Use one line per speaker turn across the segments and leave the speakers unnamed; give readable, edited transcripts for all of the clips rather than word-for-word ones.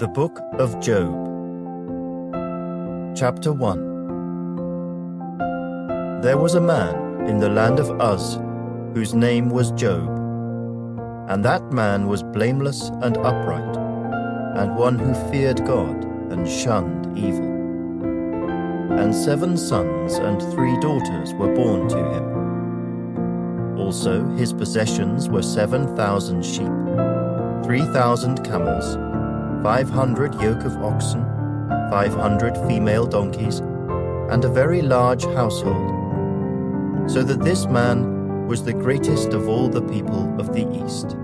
The Book of Job, Chapter 1. There was a man in the land of Uz, whose name was Job, and that man was blameless and upright, and one who feared God and shunned evil. And 7 sons and 3 daughters were born to him. Also his possessions were 7,000 sheep, 3,000 camels, 500 yoke of oxen, 500 female donkeys, and a very large household, so that this man was the greatest of all the people of the East.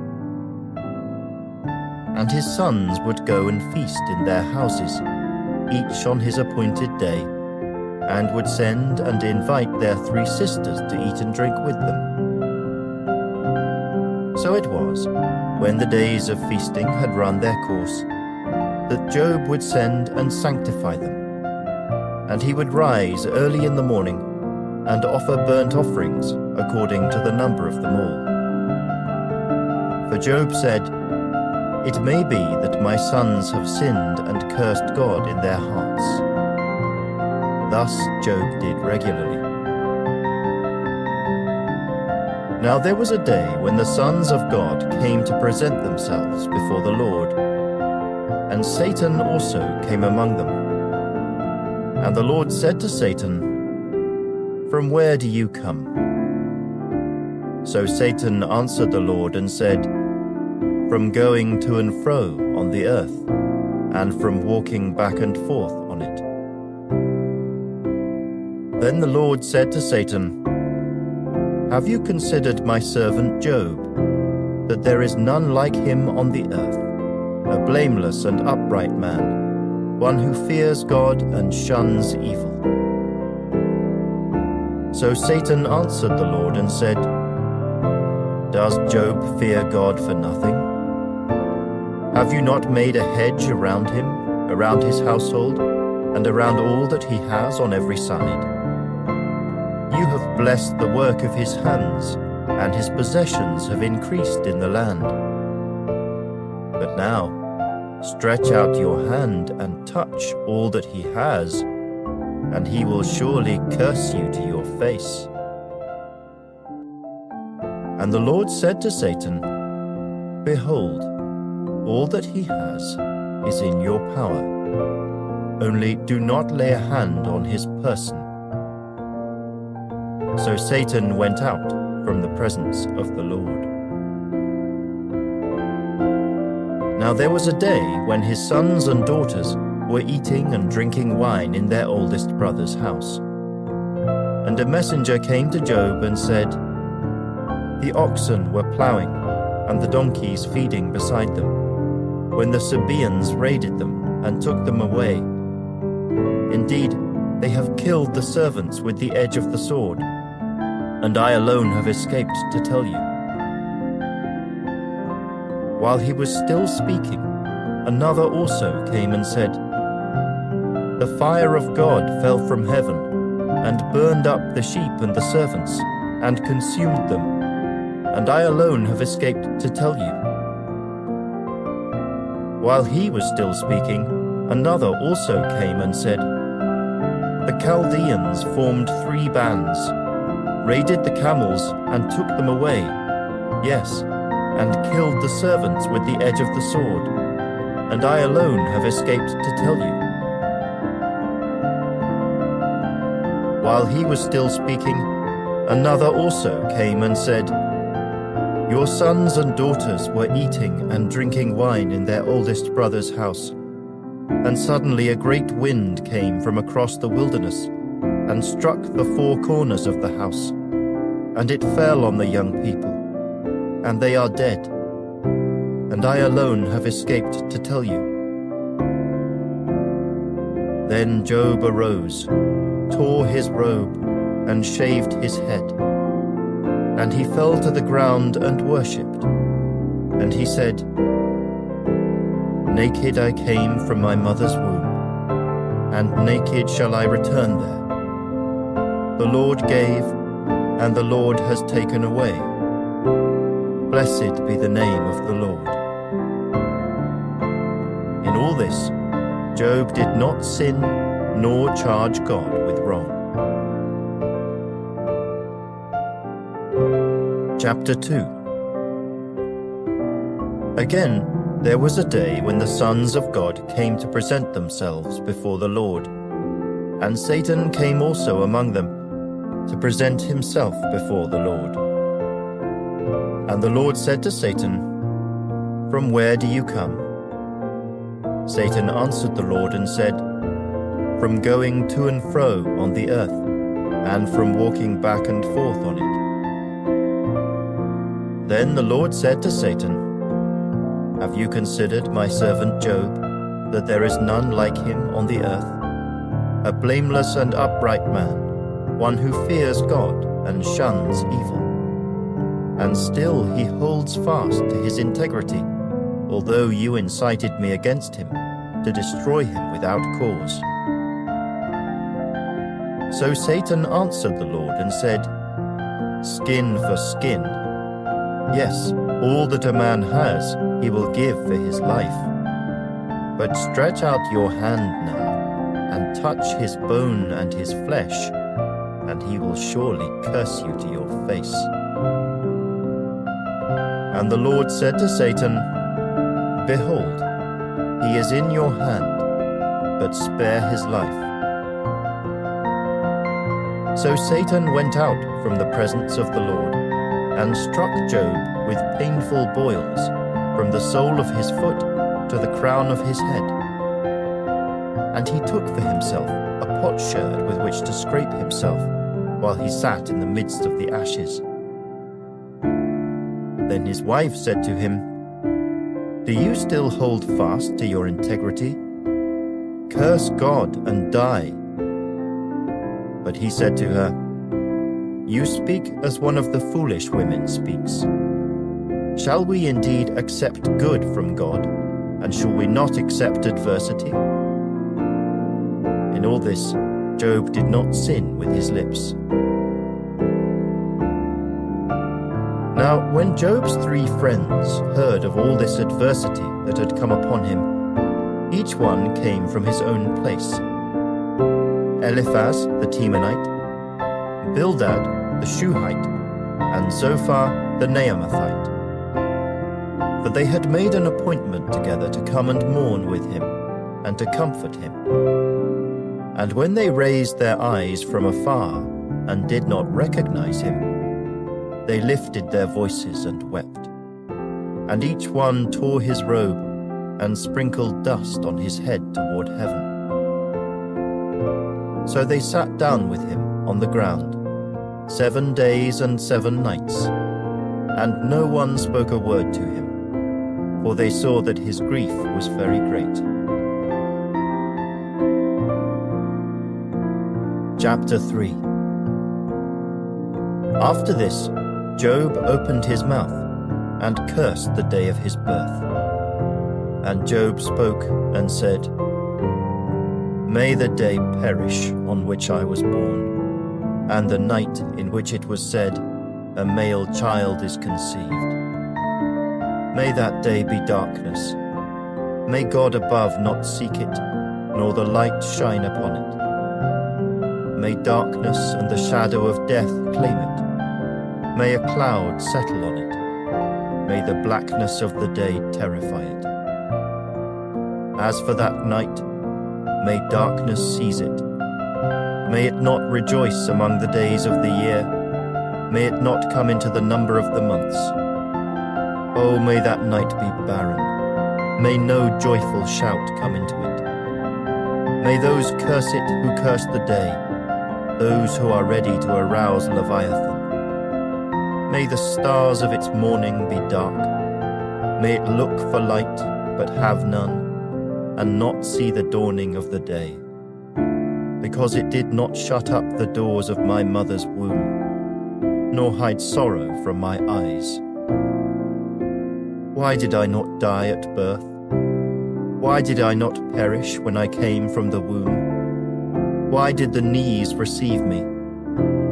And his sons would go and feast in their houses, each on his appointed day, and would send and invite their 3 sisters to eat and drink with them. So it was, when the days of feasting had run their course, that Job would send and sanctify them. And he would rise early in the morning and offer burnt offerings according to the number of them all. For Job said, "It may be that my sons have sinned and cursed God in their hearts." Thus Job did regularly. Now there was a day when the sons of God came to present themselves before the Lord, and Satan also came among them. And the Lord said to Satan, "From where do you come?" So Satan answered the Lord and said, "From going to and fro on the earth, and from walking back and forth on it." Then the Lord said to Satan, "Have you considered my servant Job, that there is none like him on the earth, a blameless and upright man, one who fears God and shuns evil?" So Satan answered the Lord and said, "Does Job fear God for nothing? Have you not made a hedge around him, around his household, and around all that he has on every side? You have blessed the work of his hands, and his possessions have increased in the land. But now, stretch out your hand and touch all that he has, and he will surely curse you to your face." And the Lord said to Satan, "Behold, all that he has is in your power. Only do not lay a hand on his person." So Satan went out from the presence of the Lord. Now there was a day when his sons and daughters were eating and drinking wine in their oldest brother's house. And a messenger came to Job and said, "The oxen were plowing, and the donkeys feeding beside them, when the Sabaeans raided them and took them away. Indeed, they have killed the servants with the edge of the sword, and I alone have escaped to tell you." While he was still speaking, another also came and said, "The fire of God fell from heaven, and burned up the sheep and the servants, and consumed them, and I alone have escaped to tell you." While he was still speaking, another also came and said, "The Chaldeans formed 3 bands, raided the camels and took them away, yes, and killed the servants with the edge of the sword, and I alone have escaped to tell you." While he was still speaking, another also came and said, "Your sons and daughters were eating and drinking wine in their oldest brother's house, and suddenly a great wind came from across the wilderness and struck the 4 corners of the house, and it fell on the young people, and they are dead, and I alone have escaped to tell you." Then Job arose, tore his robe, and shaved his head, and he fell to the ground and worshipped. And he said, "Naked I came from my mother's womb, and naked shall I return there. The Lord gave, and the Lord has taken away. Blessed be the name of the Lord." In all this, Job did not sin nor charge God with wrong. Chapter 2. Again, there was a day when the sons of God came to present themselves before the Lord, and Satan came also among them to present himself before the Lord. And the Lord said to Satan, "From where do you come?" Satan answered the Lord and said, "From going to and fro on the earth, and from walking back and forth on it." Then the Lord said to Satan, "Have you considered my servant Job, that there is none like him on the earth, a blameless and upright man, one who fears God and shuns evil? And still he holds fast to his integrity, although you incited me against him to destroy him without cause." So Satan answered the Lord and said, "Skin for skin. Yes, all that a man has he will give for his life. But stretch out your hand now, and touch his bone and his flesh, and he will surely curse you to your face." And the Lord said to Satan, "Behold, he is in your hand, but spare his life." So Satan went out from the presence of the Lord, and struck Job with painful boils, from the sole of his foot to the crown of his head. And he took for himself a potsherd with which to scrape himself, while he sat in the midst of the ashes. Then his wife said to him, "Do you still hold fast to your integrity? Curse God and die." But he said to her, "You speak as one of the foolish women speaks. Shall we indeed accept good from God, and shall we not accept adversity?" In all this, Job did not sin with his lips. Now, when Job's 3 friends heard of all this adversity that had come upon him, each one came from his own place. Eliphaz the Temanite, Bildad the Shuhite, and Zophar the Naamathite. For they had made an appointment together to come and mourn with him, and to comfort him. And when they raised their eyes from afar, and did not recognize him, they lifted their voices and wept. And each one tore his robe, and sprinkled dust on his head toward heaven. So they sat down with him on the ground, 7 days and 7 nights, and no one spoke a word to him, for they saw that his grief was very great. Chapter 3. After this, Job opened his mouth, and cursed the day of his birth. And Job spoke and said, "May the day perish on which I was born, and the night in which it was said, a male child is conceived. May that day be darkness. May God above not seek it, nor the light shine upon it. May darkness and the shadow of death claim it. May a cloud settle on it. May the blackness of the day terrify it. As for that night, may darkness seize it. May it not rejoice among the days of the year. May it not come into the number of the months. Oh, may that night be barren. May no joyful shout come into it. May those curse it who curse the day, those who are ready to arouse Leviathan. May the stars of its morning be dark. May it look for light, but have none, and not see the dawning of the day. Because it did not shut up the doors of my mother's womb, nor hide sorrow from my eyes. Why did I not die at birth? Why did I not perish when I came from the womb? Why did the knees receive me,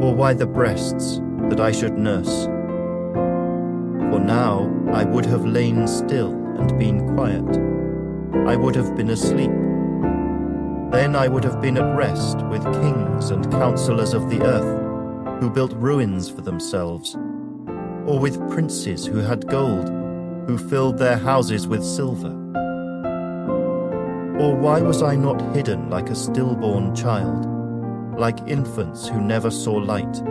or why the breasts, that I should nurse? For now I would have lain still and been quiet. I would have been asleep. Then I would have been at rest with kings and counselors of the earth, who built ruins for themselves, or with princes who had gold, who filled their houses with silver. Or why was I not hidden like a stillborn child, like infants who never saw light?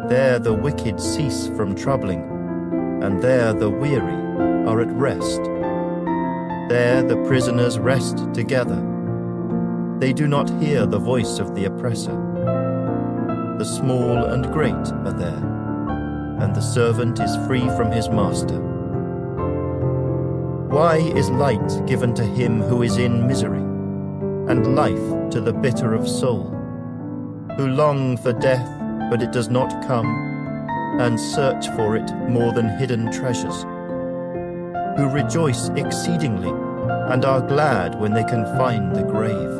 There the wicked cease from troubling, and there the weary are at rest. There the prisoners rest together. They do not hear the voice of the oppressor. The small and great are there, and the servant is free from his master. Why is light given to him who is in misery, and life to the bitter of soul, who long for death, but it does not come, and search for it more than hidden treasures, who rejoice exceedingly, and are glad when they can find the grave?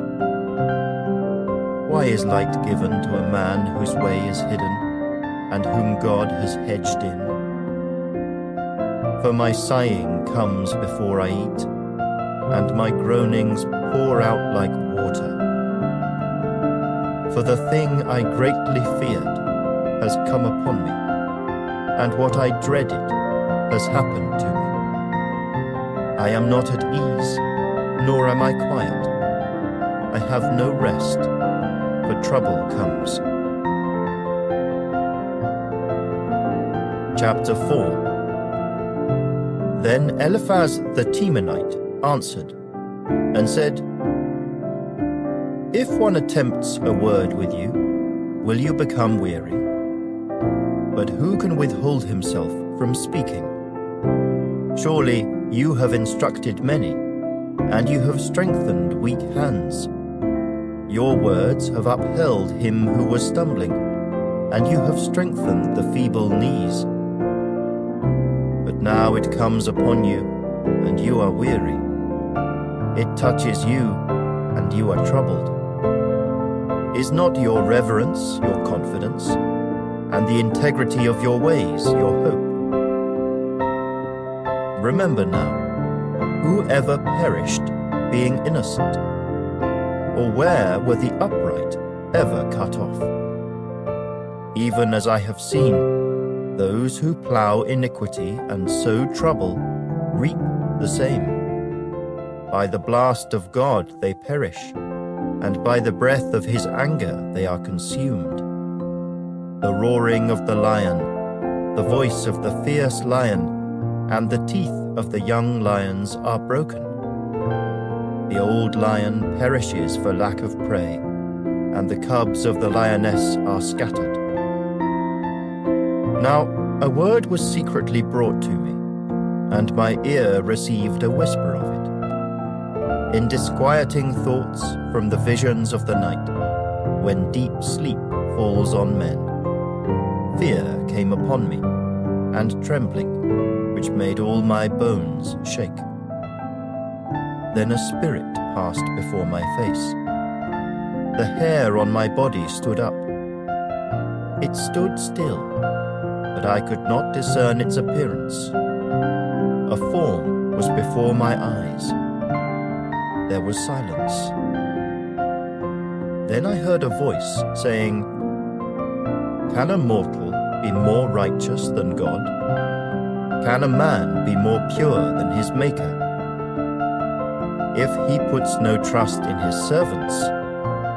Why is light given to a man whose way is hidden, and whom God has hedged in? For my sighing comes before I eat, and my groanings pour out like water. For the thing I greatly feared has come upon me, and what I dreaded has happened to me. I am not at ease, nor am I quiet. I have no rest, for trouble comes. Chapter 4. Then Eliphaz the Temanite answered and said, If one attempts a word with you, will you become weary? But who can withhold himself from speaking? Surely you have instructed many, and you have strengthened weak hands. Your words have upheld him who was stumbling, and you have strengthened the feeble knees. But now it comes upon you, and you are weary. It touches you, and you are troubled. Is not your reverence your confidence, and the integrity of your ways your hope? Remember now, who ever perished being innocent? Or where were the upright ever cut off? Even as I have seen, those who plough iniquity and sow trouble reap the same. By the blast of God they perish, and by the breath of his anger they are consumed. The roaring of the lion, the voice of the fierce lion, and the teeth of the young lions are broken. The old lion perishes for lack of prey, and the cubs of the lioness are scattered. Now a word was secretly brought to me, and my ear received a whisper of it. In disquieting thoughts from the visions of the night, when deep sleep falls on men, fear came upon me, and trembling, which made all my bones shake. Then a spirit passed before my face. The hair on my body stood up. It stood still, but I could not discern its appearance. A form was before my eyes. There was silence. Then I heard a voice saying, Can a mortal be more righteous than God? Can a man be more pure than his Maker? If he puts no trust in his servants,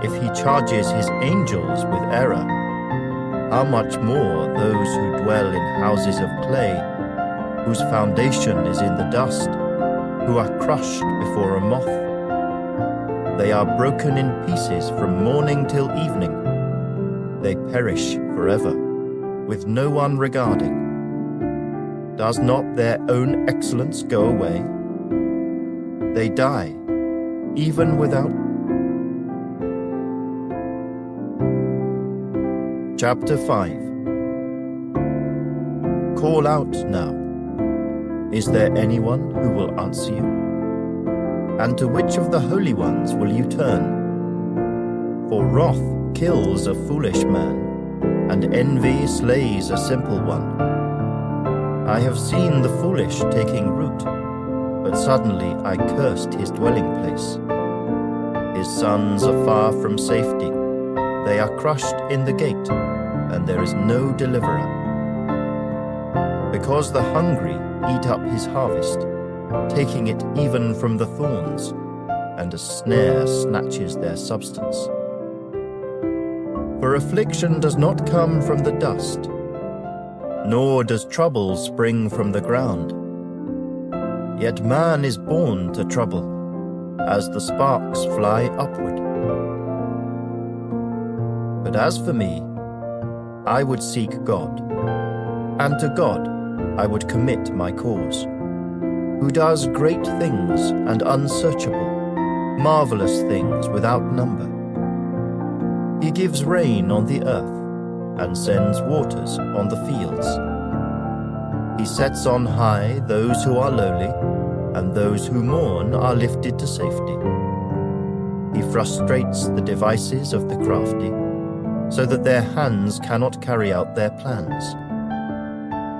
if he charges his angels with error, how much more those who dwell in houses of clay, whose foundation is in the dust, who are crushed before a moth? They are broken in pieces from morning till evening. They perish forever, with no one regarding. Does not their own excellence go away? They die, even without. Chapter 5. Call out now. Is there anyone who will answer you? And to which of the holy ones will you turn? For wrath kills a foolish man, and envy slays a simple one. I have seen the foolish taking root, but suddenly I cursed his dwelling place. His sons are far from safety. They are crushed in the gate, and there is no deliverer. Because the hungry eat up his harvest, taking it even from the thorns, and a snare snatches their substance. For affliction does not come from the dust, nor does trouble spring from the ground. Yet man is born to trouble, as the sparks fly upward. But as for me, I would seek God, and to God I would commit my cause, who does great things and unsearchable, marvelous things without number. He gives rain on the earth, and sends waters on the fields. He sets on high those who are lowly, and those who mourn are lifted to safety. He frustrates the devices of the crafty, so that their hands cannot carry out their plans.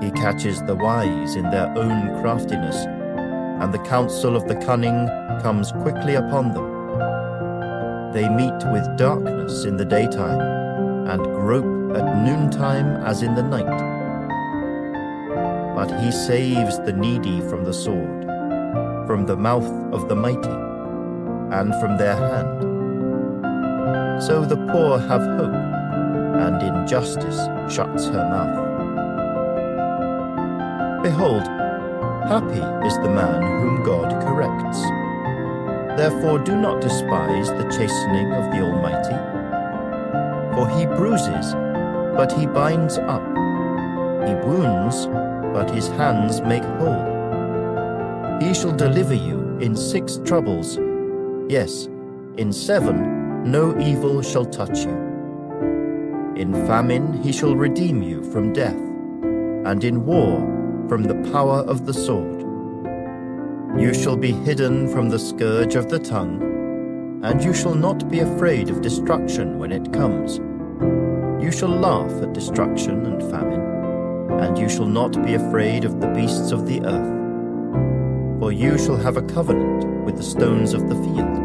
He catches the wise in their own craftiness, and the counsel of the cunning comes quickly upon them. They meet with darkness in the daytime, and grope at noontime as in the night. But he saves the needy from the sword, from the mouth of the mighty, and from their hand. So the poor have hope, and injustice shuts her mouth. Behold, happy is the man whom God corrects. Therefore do not despise the chastening of the Almighty. For he bruises, but he binds up. He wounds, but his hands make whole. He shall deliver you in 6 troubles. Yes, in 7 no evil shall touch you. In famine he shall redeem you from death, and in war from the power of the sword. You shall be hidden from the scourge of the tongue, and you shall not be afraid of destruction when it comes. You shall laugh at destruction and famine, and you shall not be afraid of the beasts of the earth. For you shall have a covenant with the stones of the field,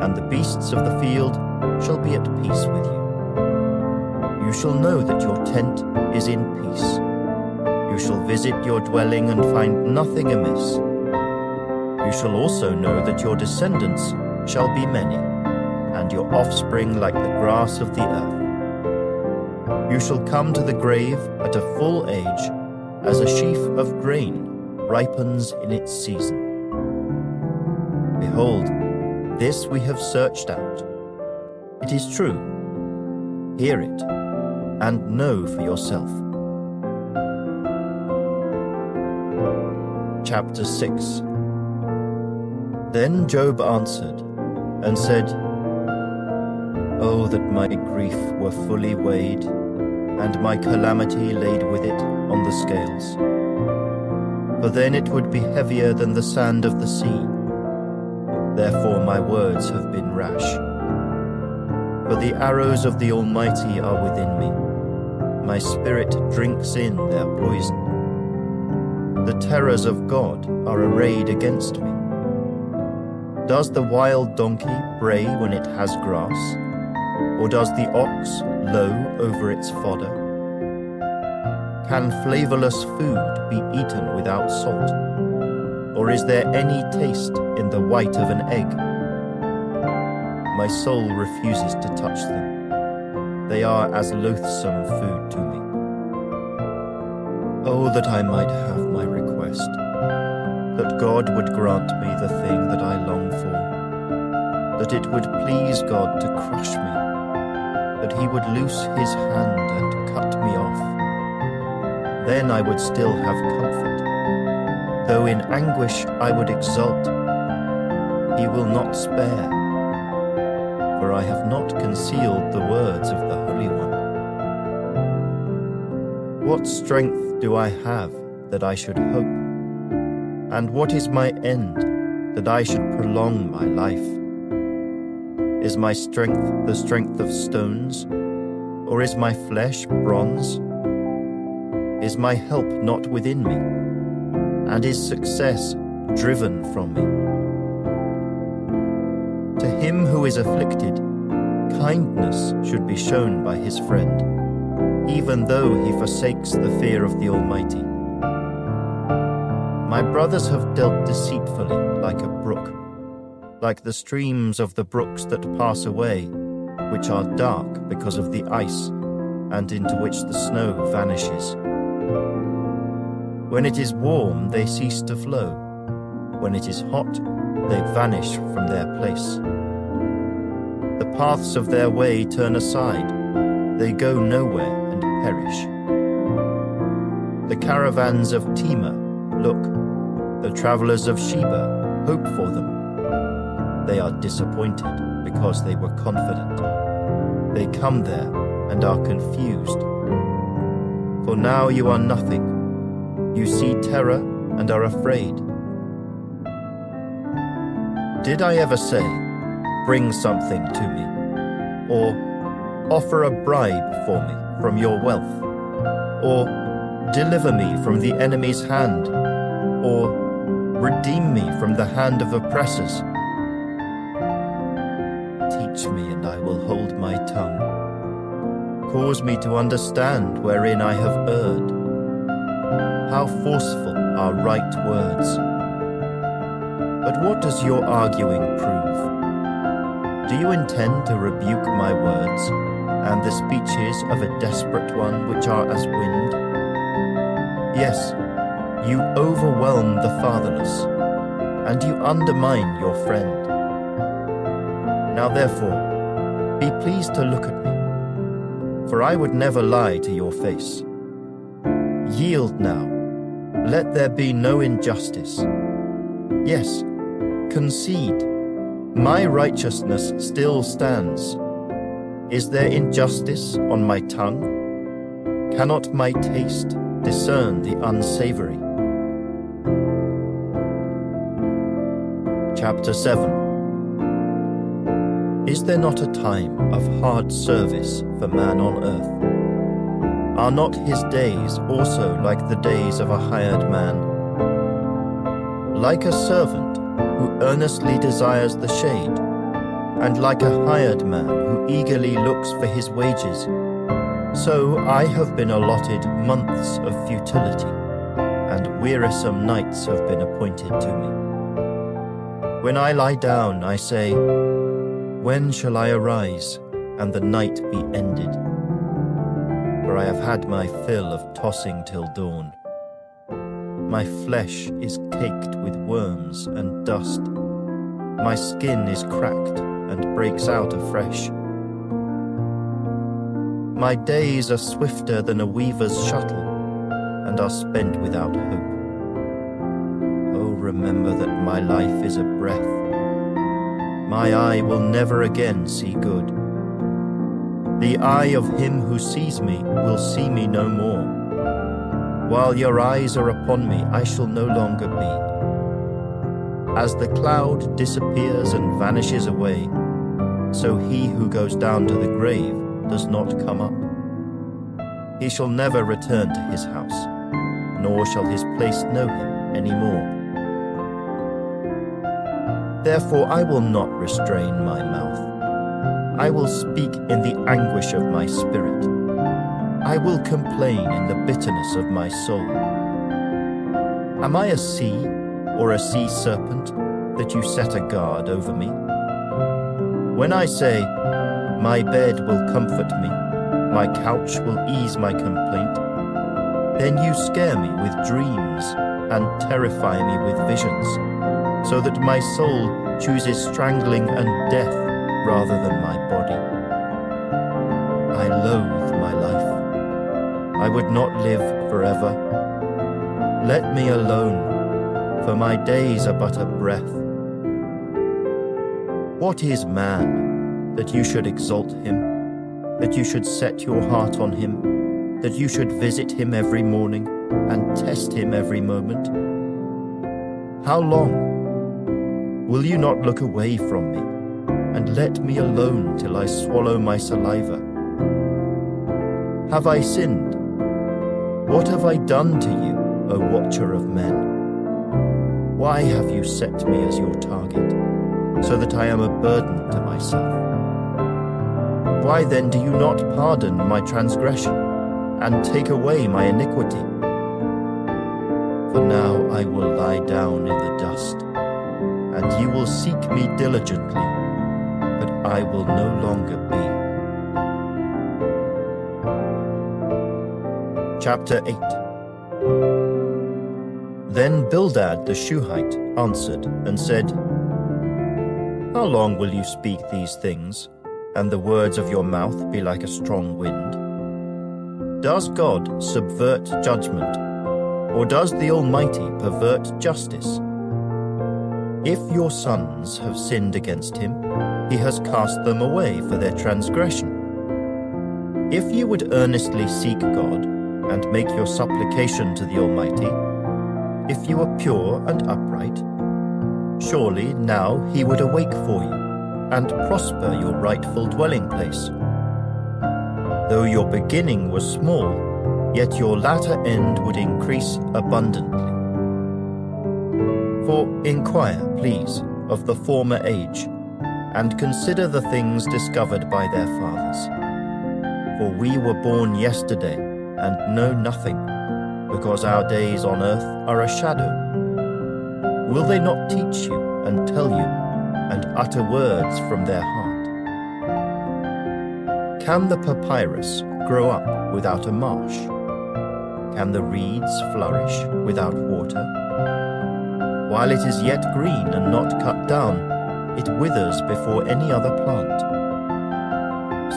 and the beasts of the field shall be at peace with you. You shall know that your tent is in peace. You shall visit your dwelling and find nothing amiss. You shall also know that your descendants shall be many, and your offspring like the grass of the earth. You shall come to the grave at a full age, as a sheaf of grain ripens in its season. Behold, this we have searched out. It is true. Hear it, and know for yourself. Chapter 6. Then Job answered and said, Oh, that my grief were fully weighed, and my calamity laid with it on the scales. For then it would be heavier than the sand of the sea. Therefore my words have been rash. For the arrows of the Almighty are within me. My spirit drinks in their poison. The terrors of God are arrayed against me. Does the wild donkey bray when it has grass? Or does the ox low over its fodder? Can flavorless food be eaten without salt? Or is there any taste in the white of an egg? My soul refuses to touch them. They are as loathsome food to me. Oh, that I might have my request, that God would grant me the thing that I long for, that it would please God to crush me, that he would loose his hand and cut me off. Then I would still have comfort. Though in anguish I would exult, he will not spare, for I have not concealed the words of the Holy One. What strength do I have that I should hope? And what is my end that I should prolong my life? Is my strength the strength of stones, or is my flesh bronze? Is my help not within me? And is success driven from me. To him who is afflicted, kindness should be shown by his friend, even though he forsakes the fear of the Almighty. My brothers have dealt deceitfully like a brook, like the streams of the brooks that pass away, which are dark because of the ice, and into which the snow vanishes. When it is warm, they cease to flow. When it is hot, they vanish from their place. The paths of their way turn aside. They go nowhere and perish. The caravans of Tema, look, the travelers of Sheba, hope for them. They are disappointed because they were confident. They come there and are confused. For now you are nothing. You see terror and are afraid. Did I ever say, bring something to me, or offer a bribe for me from your wealth, or deliver me from the enemy's hand, or redeem me from the hand of oppressors? Teach me, and I will hold my tongue. Cause me to understand wherein I have erred. How forceful are right words! But what does your arguing prove? Do you intend to rebuke my words, and the speeches of a desperate one which are as wind? Yes, you overwhelm the fatherless, and you undermine your friend. Now therefore, be pleased to look at me, for I would never lie to your face. Yield now, let there be no injustice. Yes, concede, my righteousness still stands. Is there injustice on my tongue? Cannot my taste discern the unsavory? Chapter 7. Is there not a time of hard service for man on earth? Are not his days also like the days of a hired man? Like a servant who earnestly desires the shade, and like a hired man who eagerly looks for his wages, so I have been allotted months of futility, and wearisome nights have been appointed to me. When I lie down, I say, when shall I arise, and the night be ended? For I have had my fill of tossing till dawn. My flesh is caked with worms and dust. My skin is cracked and breaks out afresh. My days are swifter than a weaver's shuttle, and are spent without hope. Oh, remember that my life is a breath. My eye will never again see good. The eye of him who sees me will see me no more. While your eyes are upon me, I shall no longer be. As the cloud disappears and vanishes away, so he who goes down to the grave does not come up. He shall never return to his house, nor shall his place know him any more. Therefore I will not restrain my mouth. I will speak in the anguish of my spirit. I will complain in the bitterness of my soul. Am I a sea or a sea serpent that you set a guard over me? When I say, my bed will comfort me, my couch will ease my complaint, then you scare me with dreams and terrify me with visions, so that my soul chooses strangling and death rather than my body. I loathe my life. I would not live forever. Let me alone, for my days are but a breath. What is man, that you should exalt him, that you should set your heart on him, that you should visit him every morning and test him every moment? How long? Will you not look away from me, and let me alone till I swallow my saliva? Have I sinned? What have I done to you, O watcher of men? Why have you set me as your target, so that I am a burden to myself? Why then do you not pardon my transgression and take away my iniquity? For now I will lie down in the dust, and you will seek me diligently, but I will no longer be. Chapter 8. Then Bildad the Shuhite answered and said, How long will you speak these things, and the words of your mouth be like a strong wind? Does God subvert judgment, or does the Almighty pervert justice? If your sons have sinned against him, he has cast them away for their transgression. If you would earnestly seek God, and make your supplication to the Almighty, if you are pure and upright, surely now he would awake for you, and prosper your rightful dwelling place. Though your beginning was small, yet your latter end would increase abundantly. For inquire, please, of the former age, and consider the things discovered by their fathers. For we were born yesterday, and know nothing, because our days on earth are a shadow. Will they not teach you, and tell you, and utter words from their heart? Can the papyrus grow up without a marsh? Can the reeds flourish without water? While it is yet green and not cut down, it withers before any other plant.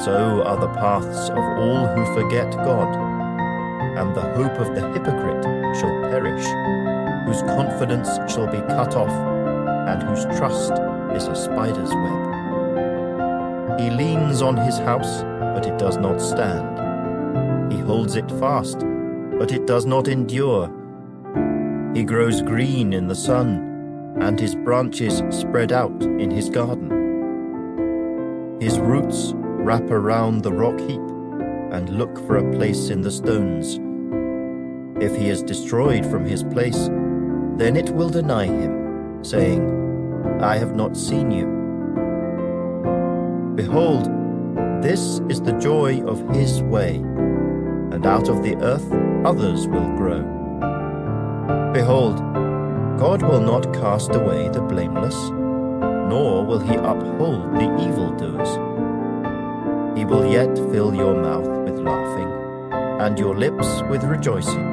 So are the paths of all who forget God, and the hope of the hypocrite shall perish, whose confidence shall be cut off, and whose trust is a spider's web. He leans on his house, but it does not stand. He holds it fast, but it does not endure. He grows green in the sun, and his branches spread out in his garden. His roots wrap around the rock heap, and look for a place in the stones. If he is destroyed from his place, then it will deny him, saying, I have not seen you. Behold, this is the joy of his way, and out of the earth others will grow. Behold, God will not cast away the blameless, nor will he uphold the evildoers. He will yet fill your mouth with laughing, and your lips with rejoicing.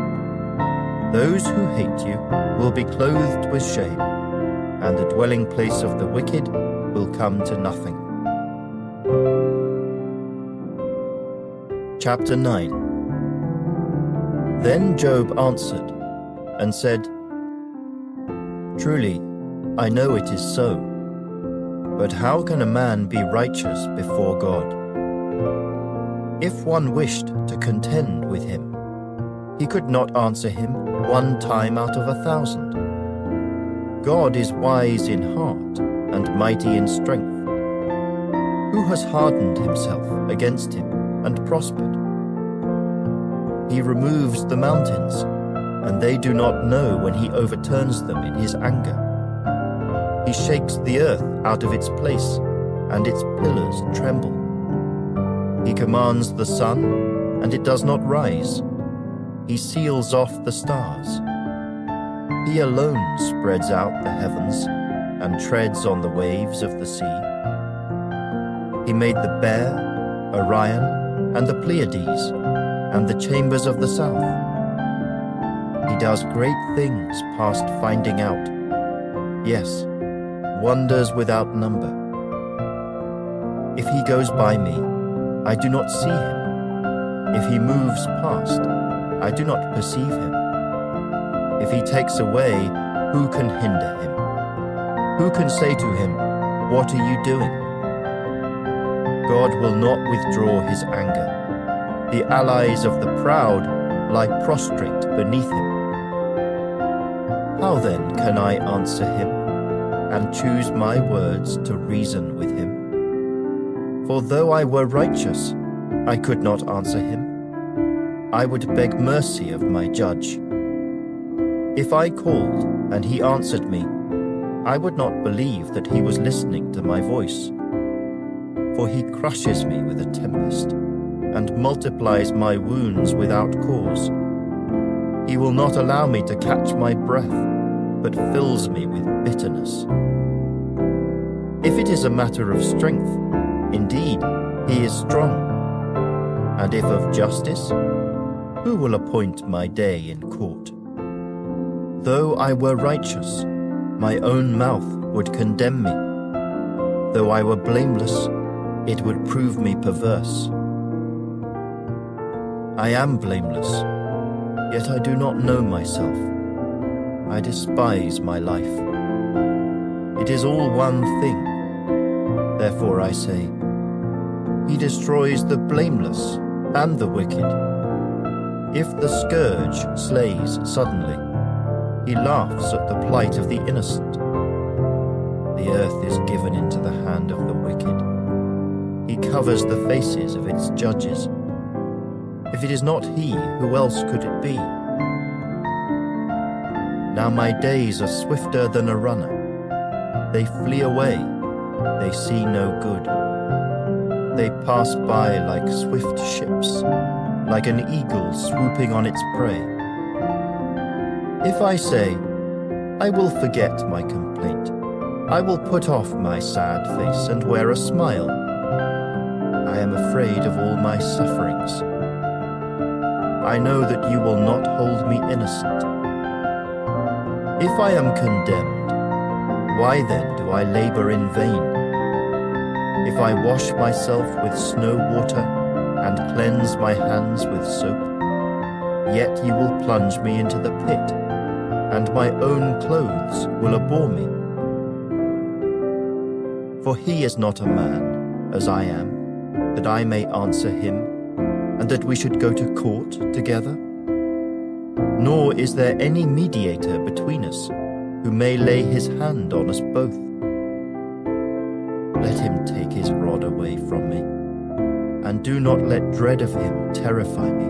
Those who hate you will be clothed with shame, and the dwelling place of the wicked will come to nothing. Chapter 9. Then Job answered and said, Truly, I know it is so, but how can a man be righteous before God? If one wished to contend with him, he could not answer him 1 time out of 1,000. God is wise in heart and mighty in strength. Who has hardened himself against him and prospered? He removes the mountains, and they do not know when he overturns them in his anger. He shakes the earth out of its place, and its pillars tremble. He commands the sun, and it does not rise. He seals off the stars. He alone spreads out the heavens and treads on the waves of the sea. He made the Bear, Orion, and the Pleiades, and the chambers of the south. He does great things past finding out, yes, wonders without number. If he goes by me, I do not see him. If he moves past, I do not perceive him. If he takes away, who can hinder him? Who can say to him, What are you doing? God will not withdraw his anger. The allies of the proud lie prostrate beneath him. How then can I answer him, and choose my words to reason with him? For though I were righteous, I could not answer him. I would beg mercy of my judge. If I called, And he answered me, I would not believe that he was listening to my voice. For he crushes me with a tempest, and multiplies my wounds without cause. He will not allow me to catch my breath, but fills me with bitterness. If it is a matter of strength, indeed, he is strong. And if of justice, who will appoint my day in court? Though I were righteous, my own mouth would condemn me. Though I were blameless, it would prove me perverse. I am blameless, yet I do not know myself. I despise my life. It is all one thing. Therefore I say, he destroys the blameless and the wicked. If the scourge slays suddenly, he laughs at the plight of the innocent. The earth is given into the hand of the wicked. He covers the faces of its judges. If it is not he, who else could it be? Now my days are swifter than a runner. They flee away, they see no good. They pass by like swift ships, like an eagle swooping on its prey. If I say, I will forget my complaint, I will put off my sad face and wear a smile. I am afraid of all my sufferings. I know that you will not hold me innocent. If I am condemned, why then do I labor in vain? If I wash myself with snow water and cleanse my hands with soap, yet you will plunge me into the pit, and my own clothes will abhor me. For he is not a man, as I am, that I may answer him, and that we should go to court together? Nor is there any mediator between us, who may lay his hand on us both. Let him take his rod away from me, and do not let dread of him terrify me.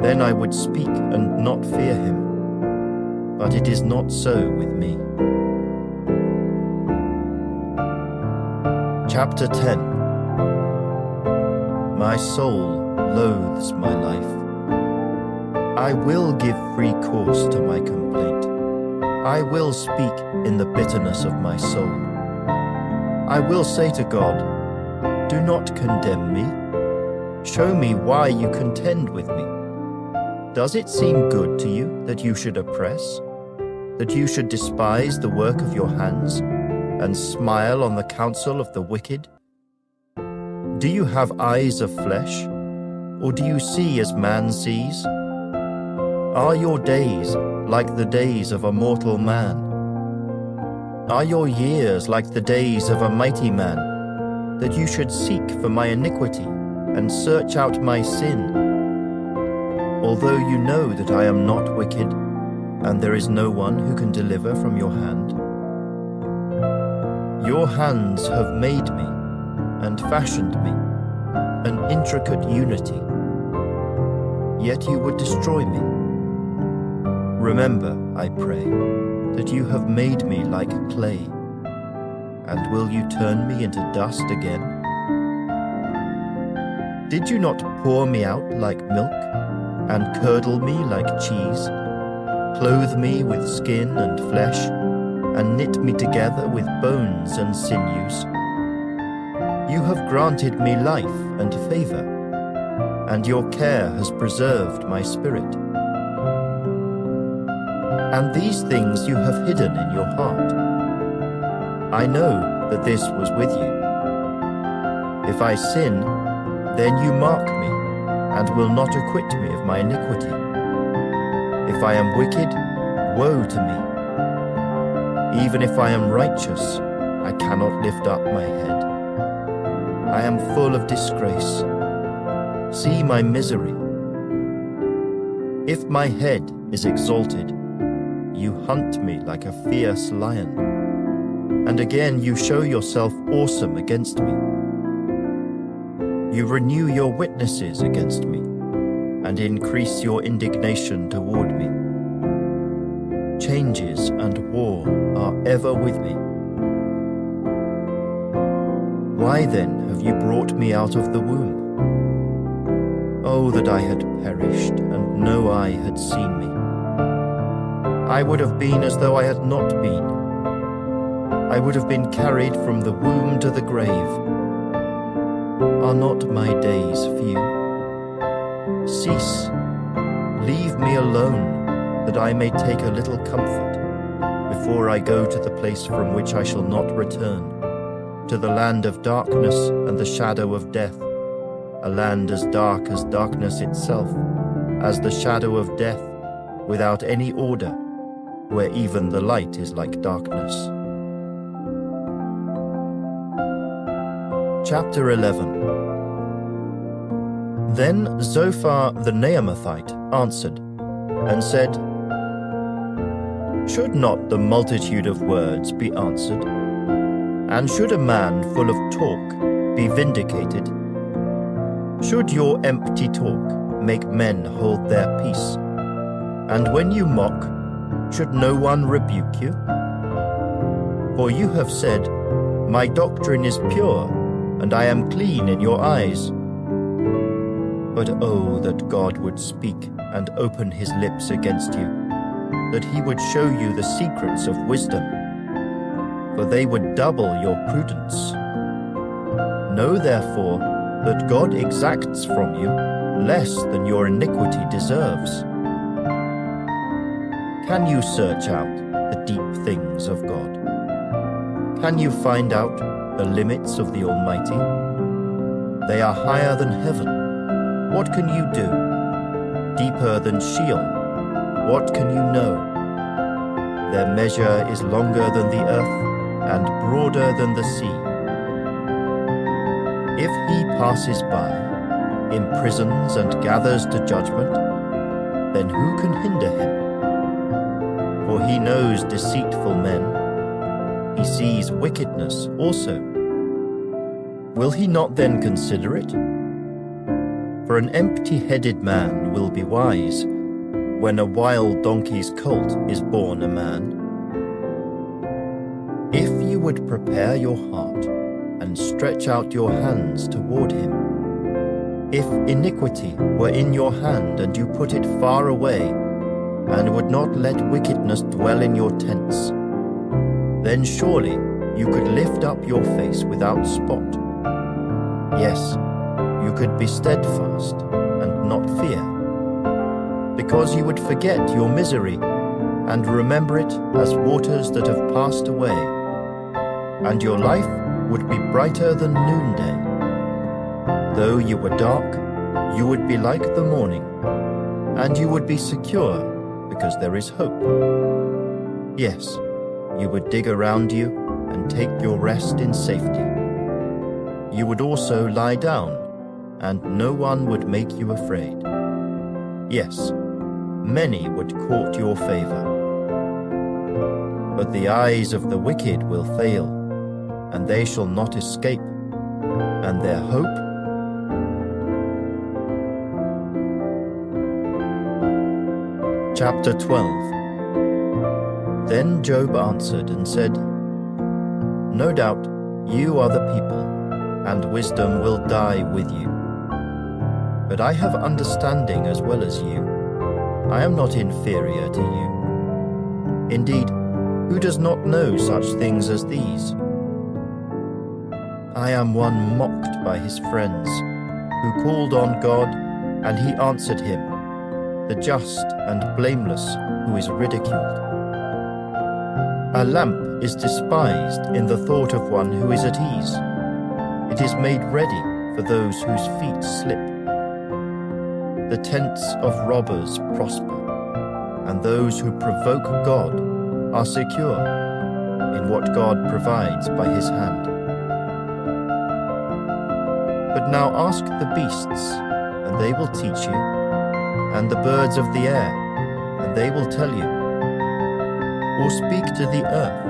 Then I would speak and not fear him, but it is not so with me. Chapter 10. My soul loathes my life. I will give free course to my complaint. I will speak in the bitterness of my soul. I will say to God, do not condemn me. Show me why you contend with me. Does it seem good to you that you should oppress, that you should despise the work of your hands, and smile on the counsel of the wicked? Do you have eyes of flesh, or do you see as man sees? Are your days like the days of a mortal man? Are your years like the days of a mighty man, that you should seek for my iniquity and search out my sin? Although you know that I am not wicked, and there is no one who can deliver from your hand. Your hands have made me and fashioned me, an intricate unity. Yet you would destroy me. Remember, I pray, that you have made me like clay, and will you turn me into dust again? Did you not pour me out like milk, and curdle me like cheese, clothe me with skin and flesh, and knit me together with bones and sinews? You have granted me life and favor, and your care has preserved my spirit. And these things you have hidden in your heart. I know that this was with you. If I sin, then you mark me, and will not acquit me of my iniquity. If I am wicked, woe to me. Even if I am righteous, I cannot lift up my head. I am full of disgrace. See my misery. If my head is exalted, you hunt me like a fierce lion, and again you show yourself awesome against me. You renew your witnesses against me, and increase your indignation toward me. Changes and war are ever with me. Why then have you brought me out of the womb? Oh, that I had perished, and no eye had seen me. I would have been as though I had not been. I would have been carried from the womb to the grave. Are not my days few? Cease, leave me alone, that I may take a little comfort, before I go to the place from which I shall not return, to the land of darkness and the shadow of death, a land as dark as darkness itself, as the shadow of death, without any order, where even the light is like darkness. Chapter 11. Then Zophar the Naamathite answered and said, Should not the multitude of words be answered? And should a man full of talk be vindicated? Should your empty talk make men hold their peace? And when you mock, should no one rebuke you? For you have said, My doctrine is pure, and I am clean in your eyes. But oh, that God would speak and open his lips against you, that he would show you the secrets of wisdom, for they would double your prudence. Know therefore that God exacts from you less than your iniquity deserves. Can you search out the deep things of God? Can you find out the limits of the Almighty? They are higher than heaven. What can you do? Deeper than Sheol. What can you know? Their measure is longer than the earth and broader than the sea. If he passes by, imprisons and gathers to judgment, then who can hinder him? For he knows deceitful men. He sees wickedness also. Will he not then consider it? For an empty-headed man will be wise when a wild donkey's colt is born a man. If you would prepare your heart and stretch out your hands toward him, if iniquity were in your hand and you put it far away, and would not let wickedness dwell in your tents, then surely you could lift up your face without spot. Yes, you could be steadfast and not fear, because you would forget your misery and remember it as waters that have passed away, and your life would be brighter than noonday. Though you were dark, you would be like the morning, and you would be secure because there is hope. Yes, you would dig around you and take your rest in safety. You would also lie down, and no one would make you afraid. Yes, many would court your favor. But the eyes of the wicked will fail, and they shall not escape, and their hope Chapter 12. Then Job answered and said, No doubt you are the people, and wisdom will die with you. But I have understanding as well as you. I am not inferior to you. Indeed, who does not know such things as these? I am one mocked by his friends, who called on God, and he answered him, the just and blameless who is ridiculed. A lamp is despised in the thought of one who is at ease. It is made ready for those whose feet slip. The tents of robbers prosper, and those who provoke God are secure in what God provides by his hand. But now ask the beasts, and they will teach you, and the birds of the air, and they will tell you. Or speak to the earth,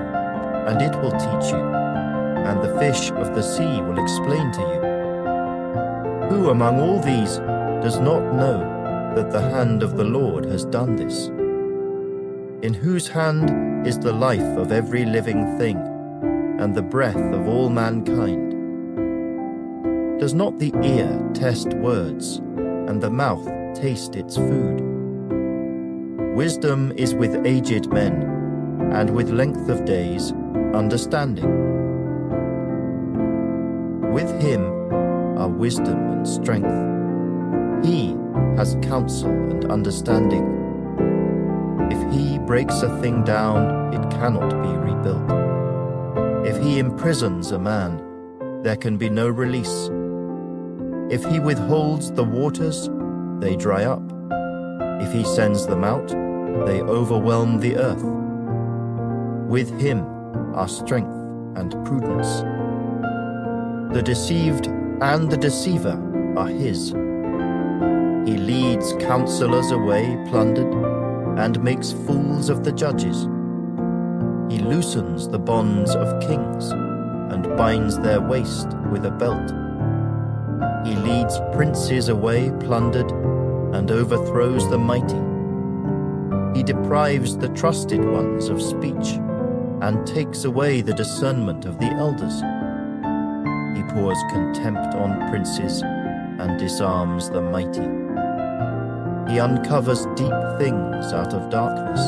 and it will teach you, and the fish of the sea will explain to you. Who among all these does not know that the hand of the Lord has done this? in whose hand is the life of every living thing, and the breath of all mankind. Does not the ear test words, and the mouth taste its food? Wisdom is with aged men, and with length of days, understanding. With him are wisdom and strength. He has counsel and understanding. If he breaks a thing down, it cannot be rebuilt. If he imprisons a man, there can be no release. If he withholds the waters, they dry up. If he sends them out, they overwhelm the earth. With him are strength and prudence. The deceived and the deceiver are his. He leads counselors away plundered, and makes fools of the judges. He loosens the bonds of kings, and binds their waist with a belt. He leads princes away plundered, and overthrows the mighty. He deprives the trusted ones of speech, and takes away the discernment of the elders. He pours contempt on princes, and disarms the mighty. He uncovers deep things out of darkness,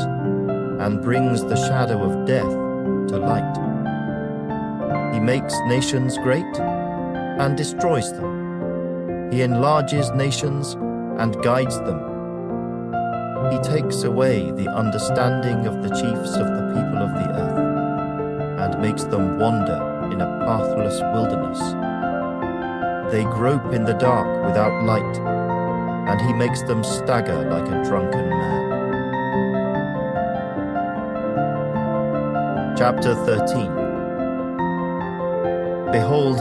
and brings the shadow of death to light. He makes nations great, and destroys them. He enlarges nations, and guides them. He takes away the understanding of the chiefs of the people of the earth, and makes them wander in a pathless wilderness. They grope in the dark without light, and he makes them stagger like a drunken man. Chapter 13. Behold,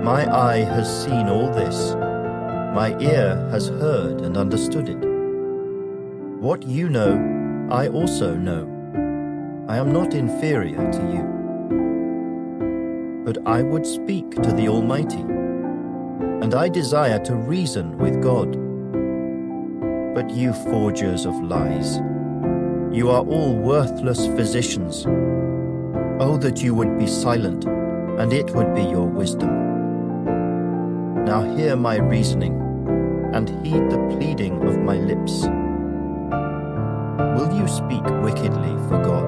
my eye has seen all this, my ear has heard and understood it. What you know, I also know. I am not inferior to you. But I would speak to the Almighty, and I desire to reason with God. But you forgers of lies, you are all worthless physicians. Oh, that you would be silent, and it would be your wisdom. Now hear my reasoning, and heed the pleading of my lips. Will you speak wickedly for God,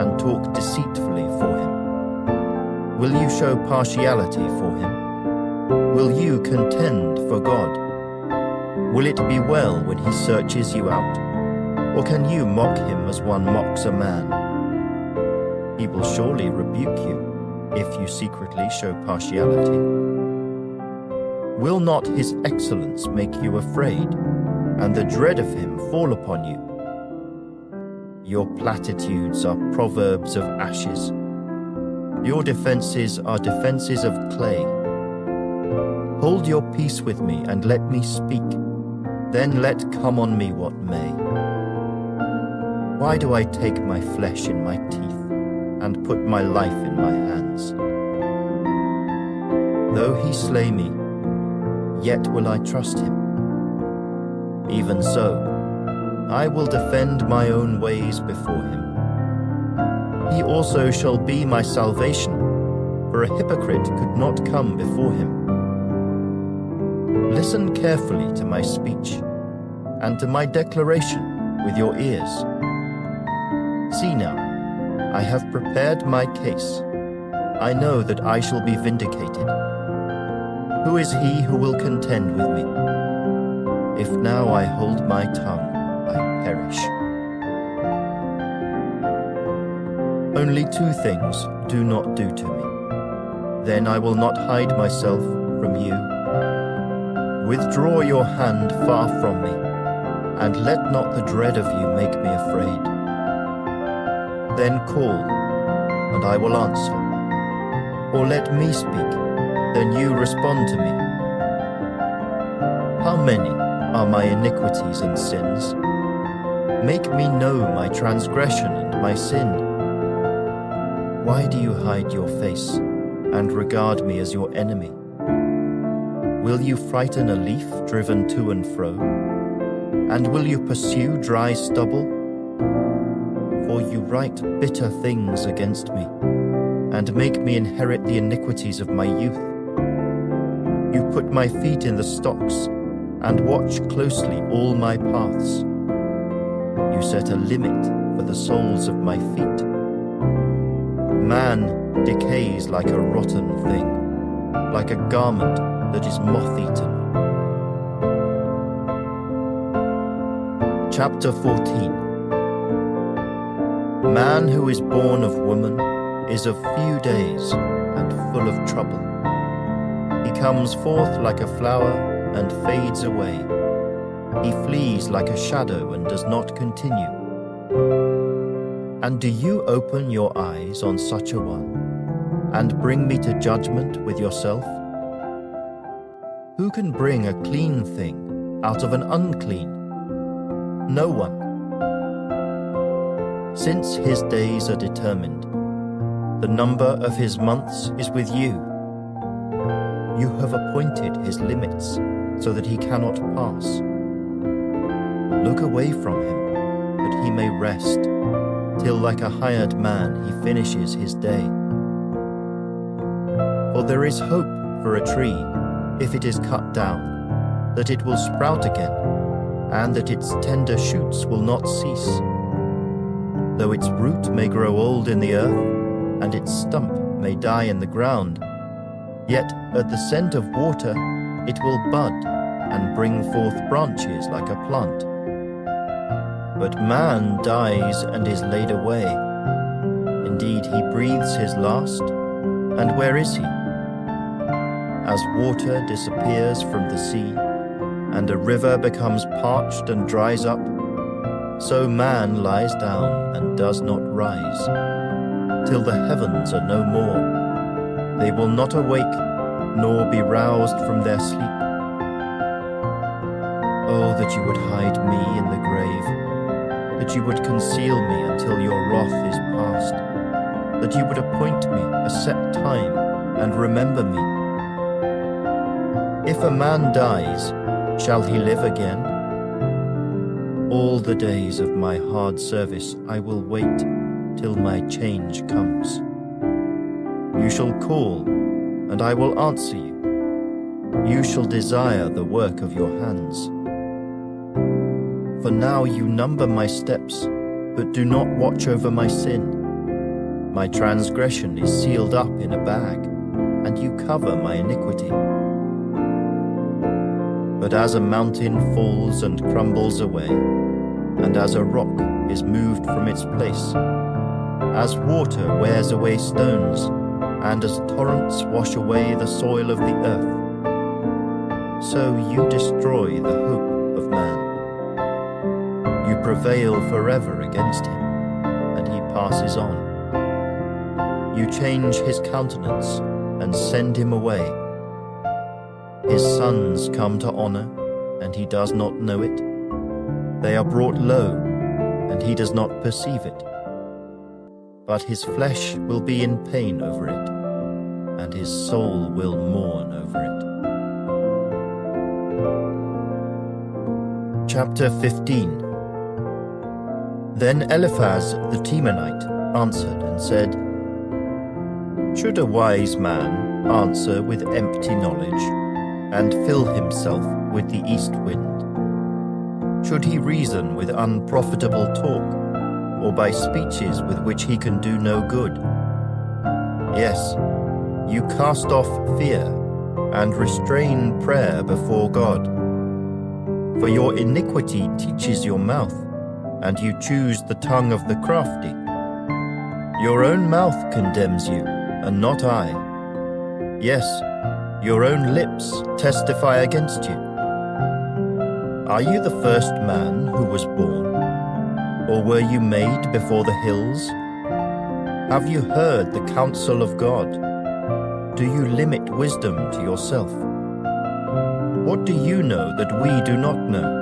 and talk deceitfully for him? Will you show partiality for him? Will you contend for God? Will it be well when he searches you out? Or can you mock him as one mocks a man? He will surely rebuke you if you secretly show partiality. Will not his excellence make you afraid, and the dread of him fall upon you? Your platitudes are proverbs of ashes. Your defenses are defenses of clay. Hold your peace with me and let me speak. Then let come on me what may. Why do I take my flesh in my teeth and put my life in my hands? Though he slay me, yet will I trust him. Even so, I will defend my own ways before him. He also shall be my salvation, for a hypocrite could not come before him. Listen carefully to my speech, and to my declaration with your ears. See now, I have prepared my case. I know that I shall be vindicated. Who is he who will contend with me? If now I hold my tongue, I perish. Only two things do not do to me. Then I will not hide myself from you. Withdraw your hand far from me, and let not the dread of you make me afraid. Then call, and I will answer. Or let me speak, then you respond to me. How many are my iniquities and sins? Make me know my transgression and my sin. Why do you hide your face and regard me as your enemy? Will you frighten a leaf driven to and fro? And will you pursue dry stubble? you write bitter things against me, and make me inherit the iniquities of my youth. You put my feet in the stocks, and watch closely all my paths. You set a limit for the soles of my feet. Man decays like a rotten thing, like a garment that is moth-eaten. Chapter 14. Man who is born of woman is of few days and full of trouble. He comes forth like a flower and fades away. He flees like a shadow and does not continue. And do you open your eyes on such a one, and bring me to judgment with yourself? Who can bring a clean thing out of an unclean? No one. Since his days are determined, the number of his months is with you. You have appointed his limits so that he cannot pass. Look away from him, that he may rest, till like a hired man he finishes his day. For there is hope for a tree, if it is cut down, that it will sprout again, and that its tender shoots will not cease. Though its root may grow old in the earth, and its stump may die in the ground, yet at the scent of water it will bud and bring forth branches like a plant. But man dies and is laid away. Indeed, he breathes his last, and where is he? As water disappears from the sea, and a river becomes parched and dries up, so man lies down and does not rise, till the heavens are no more. They will not awake, nor be roused from their sleep. Oh, that you would hide me in the grave, that you would conceal me until your wrath is past, that you would appoint me a set time and remember me. If a man dies, shall he live again? All the days of my hard service I will wait till my change comes. You shall call, and I will answer you. You shall desire the work of your hands. For now you number my steps, but do not watch over my sin. My transgression is sealed up in a bag, and you cover my iniquity. But as a mountain falls and crumbles away, and as a rock is moved from its place, as water wears away stones, and as torrents wash away the soil of the earth, so you destroy the hope of man. You prevail forever against him, and he passes on. You change his countenance and send him away. His sons come to honor, and he does not know it. They are brought low, and he does not perceive it. But his flesh will be in pain over it, and his soul will mourn over it. Chapter 15. Then Eliphaz the Temanite answered and said, Should a wise man answer with empty knowledge, and fill himself with the east wind? Should he reason with unprofitable talk, or by speeches with which he can do no good? Yes, you cast off fear, and restrain prayer before God. For your iniquity teaches your mouth, and you choose the tongue of the crafty. Your own mouth condemns you, and not I. Yes, your own lips testify against you. Are you the first man who was born? Or were you made before the hills? Have you heard the counsel of God? Do you limit wisdom to yourself? What do you know that we do not know?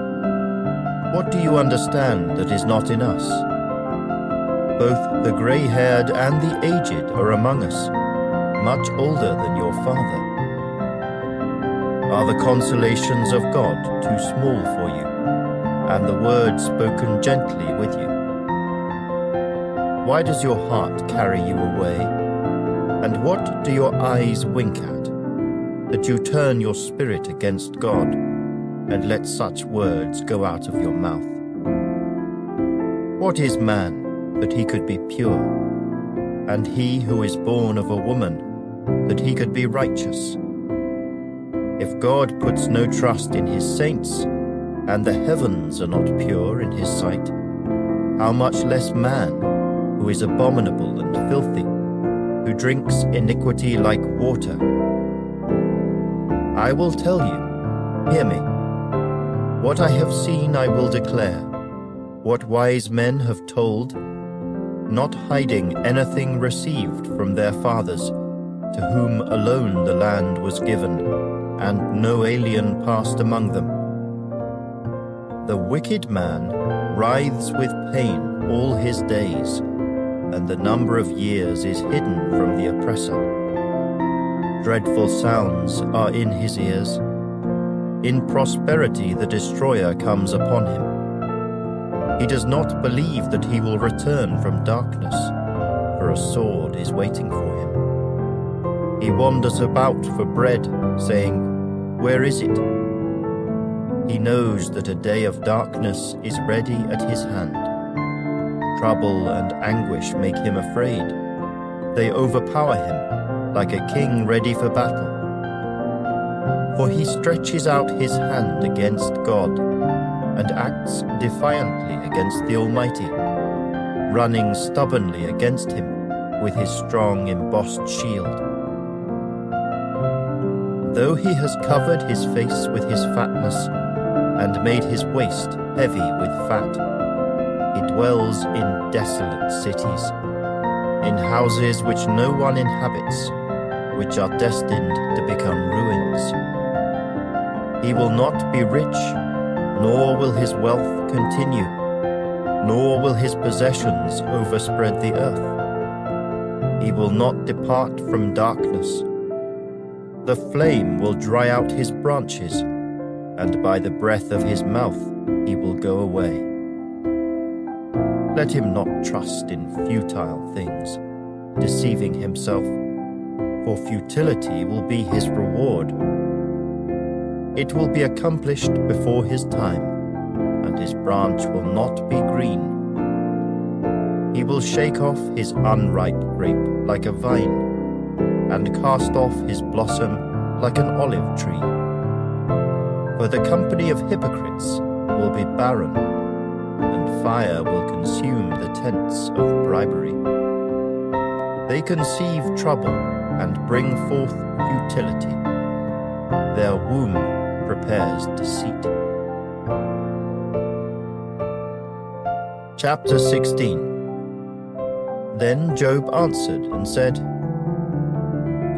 What do you understand that is not in us? Both the gray-haired and the aged are among us, much older than your father. Are the consolations of God too small for you, and the word spoken gently with you? Why does your heart carry you away? And what do your eyes wink at, that you turn your spirit against God, and let such words go out of your mouth? What is man, that he could be pure, and he who is born of a woman, that he could be righteous? If God puts no trust in his saints, and the heavens are not pure in his sight, how much less man, who is abominable and filthy, who drinks iniquity like water? I will tell you, hear me. What I have seen I will declare, what wise men have told, not hiding anything received from their fathers, to whom alone the land was given, and no alien passed among them. The wicked man writhes with pain all his days, and the number of years is hidden from the oppressor. Dreadful sounds are in his ears. In prosperity the destroyer comes upon him. He does not believe that he will return from darkness, for a sword is waiting for him. He wanders about for bread, saying, "Where is it?" He knows that a day of darkness is ready at his hand. Trouble and anguish make him afraid. They overpower him, like a king ready for battle. For he stretches out his hand against God, and acts defiantly against the Almighty, running stubbornly against him with his strong embossed shield. Though he has covered his face with his fatness, and made his waist heavy with fat, he dwells in desolate cities, in houses which no one inhabits, which are destined to become ruins. He will not be rich, nor will his wealth continue, nor will his possessions overspread the earth. He will not depart from darkness. The flame will dry out his branches, and by the breath of his mouth he will go away. Let him not trust in futile things, deceiving himself, for futility will be his reward. It will be accomplished before his time, and his branch will not be green. He will shake off his unripe grape like a vine, and cast off his blossom like an olive tree. For the company of hypocrites will be barren, and fire will consume the tents of bribery. They conceive trouble and bring forth futility. Their womb prepares deceit. Chapter 16. Then Job answered and said,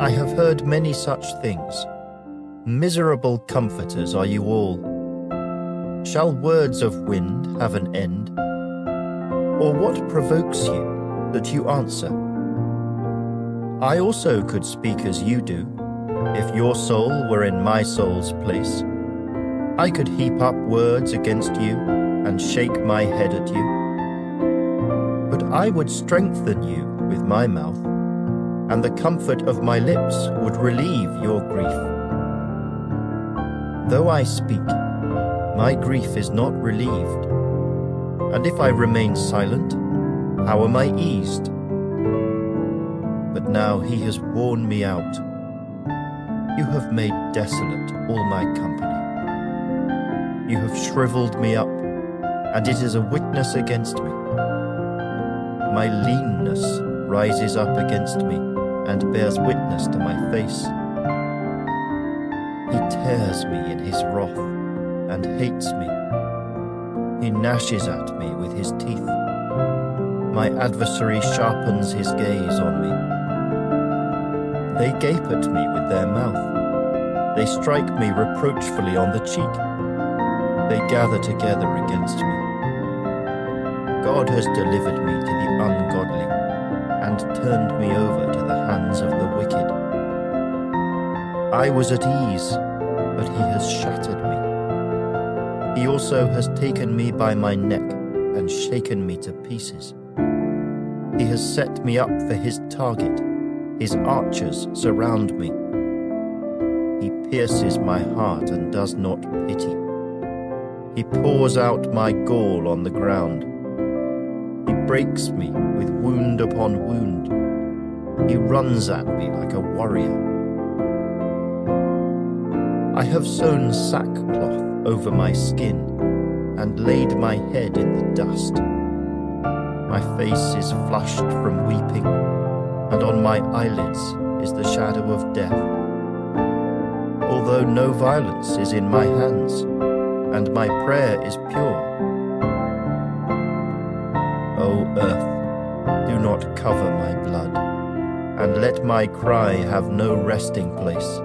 I have heard many such things. Miserable comforters are you all. Shall words of wind have an end? Or what provokes you that you answer? I also could speak as you do, if your soul were in my soul's place. I could heap up words against you and shake my head at you. But I would strengthen you with my mouth, and the comfort of my lips would relieve your grief. Though I speak, my grief is not relieved. And if I remain silent, how am I eased? But now he has worn me out. You have made desolate all my company. You have shriveled me up, and it is a witness against me. My leanness rises up against me and bears witness to my face. He tears me in his wrath and hates me. He gnashes at me with his teeth. My adversary sharpens his gaze on me. They gape at me with their mouth. They strike me reproachfully on the cheek. They gather together against me. God has delivered me to the ungodly and turned me over to the hands of the wicked. I was at ease, but he has shattered me. He also has taken me by my neck and shaken me to pieces. He has set me up for his target. His archers surround me. He pierces my heart and does not pity. He pours out my gall on the ground. He breaks me with wound upon wound. He runs at me like a warrior. I have sewn sackcloth over my skin and laid my head in the dust. My face is flushed from weeping, and on my eyelids is the shadow of death. Although no violence is in my hands, and my prayer is pure. O earth, do not cover my blood, and let my cry have no resting place.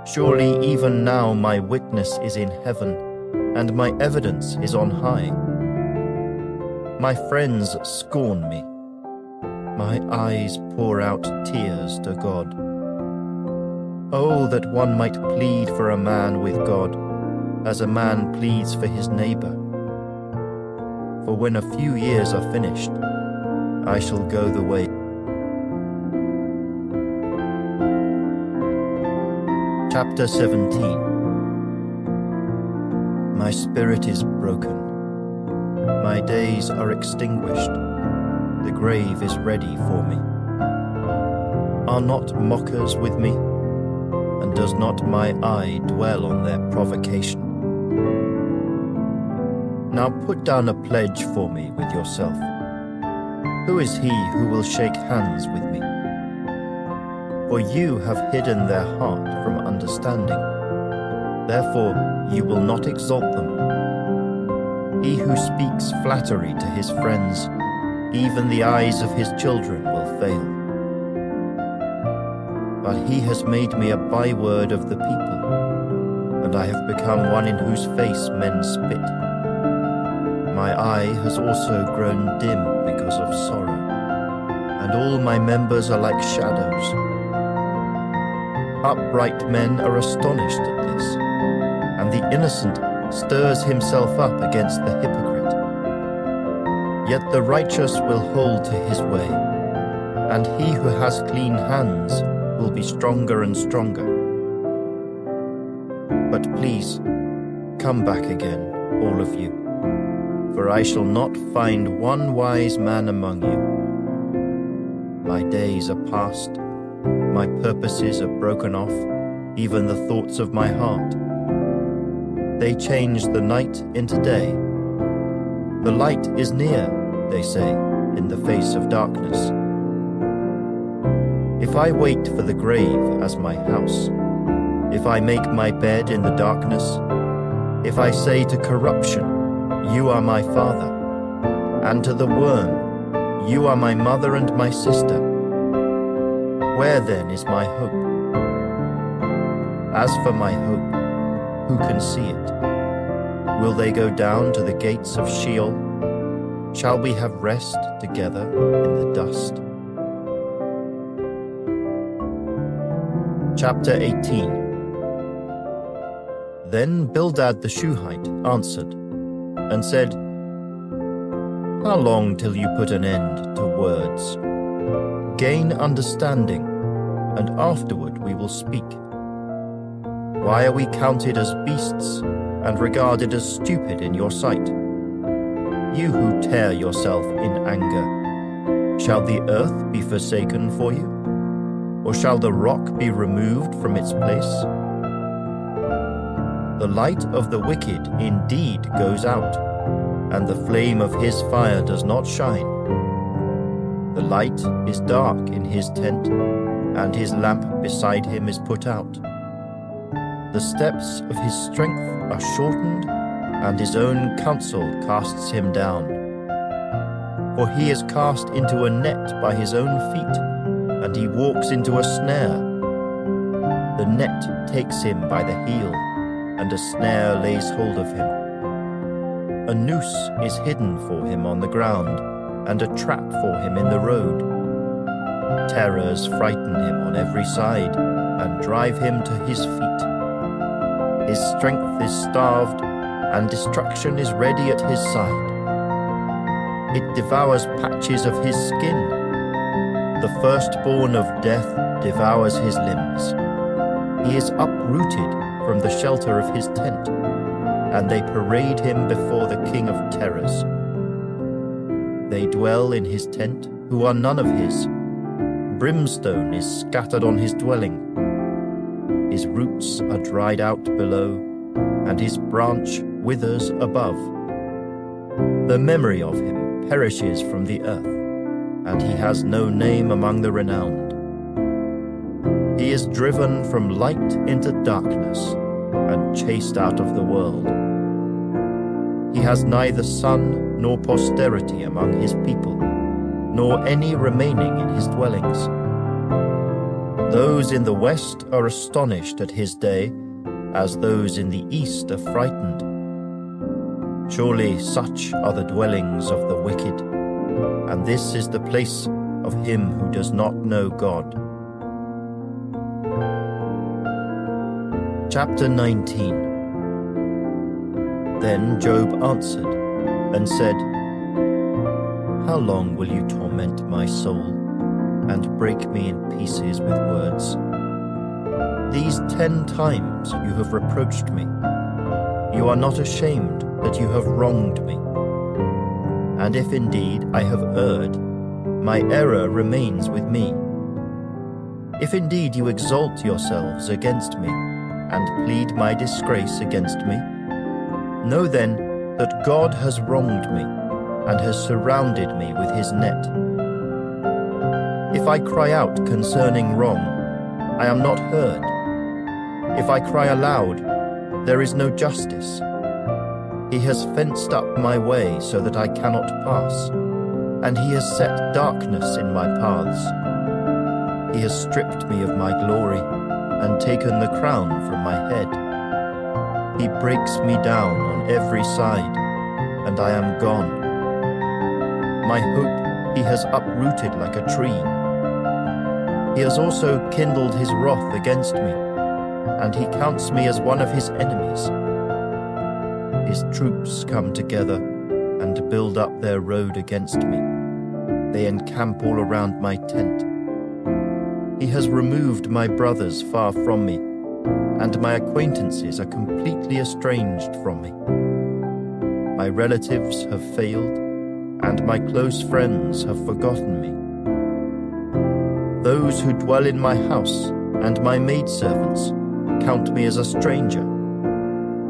Surely even now my witness is in heaven, and my evidence is on high. My friends scorn me. My eyes pour out tears to God. Oh, that one might plead for a man with God, as a man pleads for his neighbor. For when a few years are finished, I shall go the way. Chapter 17. My spirit is broken. My days are extinguished. The grave is ready for me. Are not mockers with me? And does not my eye dwell on their provocation? Now put down a pledge for me with yourself. Who is he who will shake hands with me? For you have hidden their heart from understanding. Therefore you will not exalt them. He who speaks flattery to his friends, even the eyes of his children will fail. But he has made me a byword of the people, and I have become one in whose face men spit. My eye has also grown dim because of sorrow, and all my members are like shadows. Upright men are astonished at this, and the innocent stirs himself up against the hypocrite. Yet the righteous will hold to his way, and he who has clean hands will be stronger and stronger. But please, come back again, all of you, for I shall not find one wise man among you. My days are past, my purposes are broken off, even the thoughts of my heart. They change the night into day. The light is near, they say, in the face of darkness. If I wait for the grave as my house, if I make my bed in the darkness, if I say to corruption, you are my father, and to the worm, you are my mother and my sister, where then is my hope? As for my hope, who can see it? Will they go down to the gates of Sheol? Shall we have rest together in the dust? Chapter 18. Then Bildad the Shuhite answered and said, How long till you put an end to words? Gain understanding, and afterward we will speak. Why are we counted as beasts and regarded as stupid in your sight? You who tear yourself in anger, shall the earth be forsaken for you? Or shall the rock be removed from its place? The light of the wicked indeed goes out, and the flame of his fire does not shine. The light is dark in his tent, and his lamp beside him is put out. The steps of his strength are shortened, and his own counsel casts him down. For he is cast into a net by his own feet, and he walks into a snare. The net takes him by the heel, and a snare lays hold of him. A noose is hidden for him on the ground, and a trap for him in the road. Terrors frighten him on every side, and drive him to his feet. His strength is starved, and destruction is ready at his side. It devours patches of his skin. The firstborn of death devours his limbs. He is uprooted from the shelter of his tent, and they parade him before the king of terrors. They dwell in his tent who are none of his. Brimstone is scattered on his dwelling. His roots are dried out below, and his branch withers above. The memory of him perishes from the earth, and he has no name among the renowned. He is driven from light into darkness, and chased out of the world. He has neither son nor posterity among his people, nor any remaining in his dwellings. Those in the west are astonished at his day, as those in the east are frightened. Surely such are the dwellings of the wicked, and this is the place of him who does not know God. Chapter 19. Then Job answered and said, How long will you torment my soul and break me in pieces with words? These 10 times you have reproached me. You are not ashamed that you have wronged me. And if indeed I have erred, my error remains with me. If indeed you exalt yourselves against me, and plead my disgrace against me, know then that God has wronged me, and has surrounded me with his net. If I cry out concerning wrong, I am not heard. If I cry aloud, there is no justice. He has fenced up my way so that I cannot pass, and he has set darkness in my paths. He has stripped me of my glory, and taken the crown from my head. He breaks me down on every side, and I am gone. My hope he has uprooted like a tree. He has also kindled his wrath against me, and he counts me as one of his enemies. His troops come together and build up their road against me. They encamp all around my tent. He has removed my brothers far from me, and my acquaintances are completely estranged from me. My relatives have failed, and my close friends have forgotten me. Those who dwell in my house and my maidservants count me as a stranger.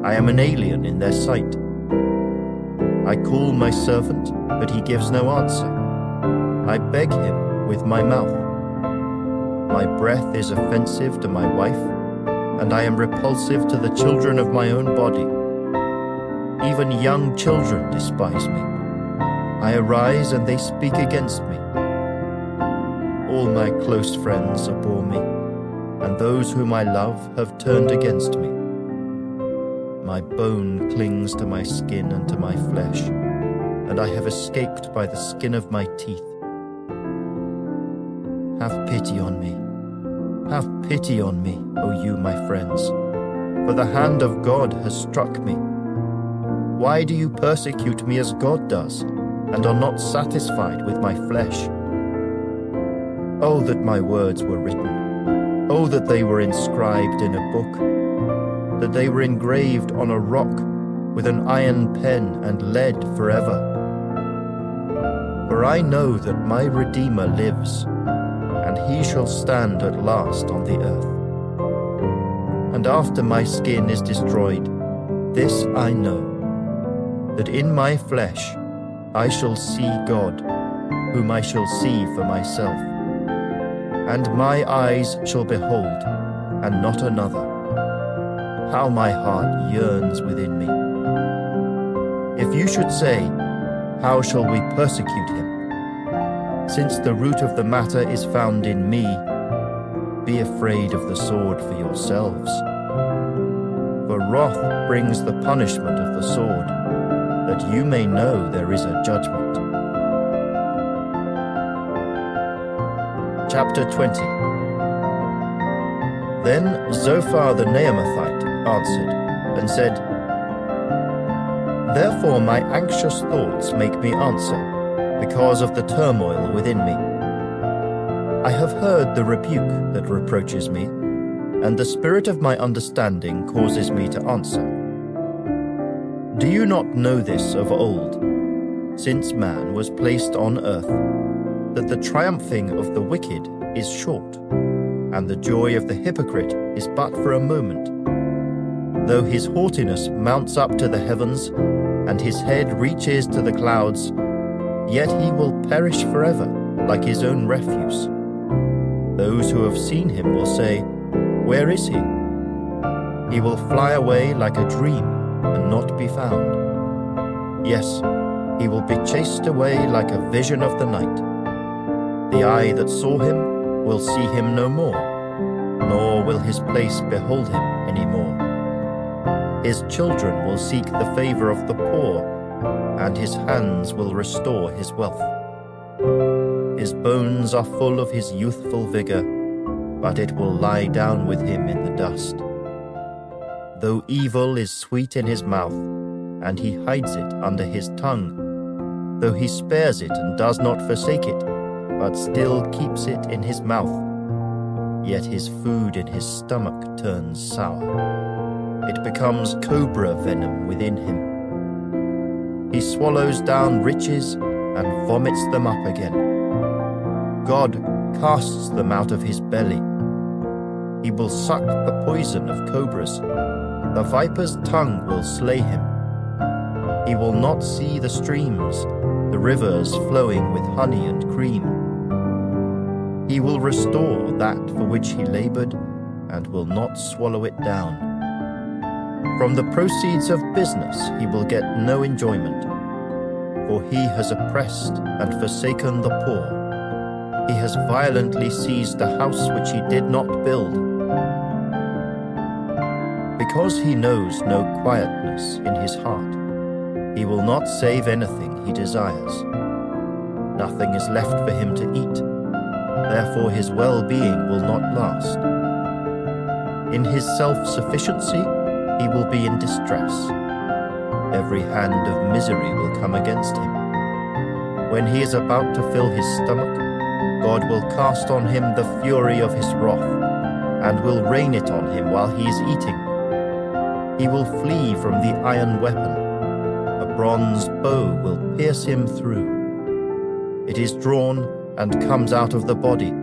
I am an alien in their sight. I call my servant, but he gives no answer. I beg him with my mouth. My breath is offensive to my wife, and I am repulsive to the children of my own body. Even young children despise me. I arise and they speak against me. All my close friends abhor me, and those whom I love have turned against me. My bone clings to my skin and to my flesh, and I have escaped by the skin of my teeth. Have pity on me. Have pity on me, O you my friends, for the hand of God has struck me. Why do you persecute me as God does, and are not satisfied with my flesh? Oh, that my words were written. Oh, that they were inscribed in a book, that they were engraved on a rock with an iron pen and lead forever. For I know that my Redeemer lives, and he shall stand at last on the earth. And after my skin is destroyed, this I know, that in my flesh I shall see God, whom I shall see for myself. And my eyes shall behold, and not another. How my heart yearns within me. If you should say, how shall we persecute him? Since the root of the matter is found in me, be afraid of the sword for yourselves. For wrath brings the punishment of the sword, that you may know there is a judgment. Chapter 20. Then Zophar the Naamathite answered and said, Therefore my anxious thoughts make me answer, because of the turmoil within me. I have heard the rebuke that reproaches me, and the spirit of my understanding causes me to answer. Do you not know this of old, since man was placed on earth, that the triumphing of the wicked is short, and the joy of the hypocrite is but for a moment? Though his haughtiness mounts up to the heavens, and his head reaches to the clouds, yet he will perish forever, like his own refuse. Those who have seen him will say, "Where is he?" He will fly away like a dream and not be found. Yes, he will be chased away like a vision of the night. The eye that saw him will see him no more, nor will his place behold him any more. His children will seek the favor of the poor, and his hands will restore his wealth. His bones are full of his youthful vigor, but it will lie down with him in the dust. Though evil is sweet in his mouth, and he hides it under his tongue, though he spares it and does not forsake it, but still keeps it in his mouth, yet his food in his stomach turns sour. It becomes cobra venom within him. He swallows down riches and vomits them up again. God casts them out of his belly. He will suck the poison of cobras. The viper's tongue will slay him. He will not see the streams, the rivers flowing with honey and cream. He will restore that for which he labored, and will not swallow it down. From the proceeds of business he will get no enjoyment, for he has oppressed and forsaken the poor. He has violently seized the house which he did not build. Because he knows no quietness in his heart, he will not save anything he desires. Nothing is left for him to eat, therefore his well-being will not last. In his self-sufficiency, he will be in distress. Every hand of misery will come against him. When he is about to fill his stomach, God will cast on him the fury of his wrath, and will rain it on him while he is eating. He will flee from the iron weapon. A bronze bow will pierce him through. It is drawn and comes out of the body.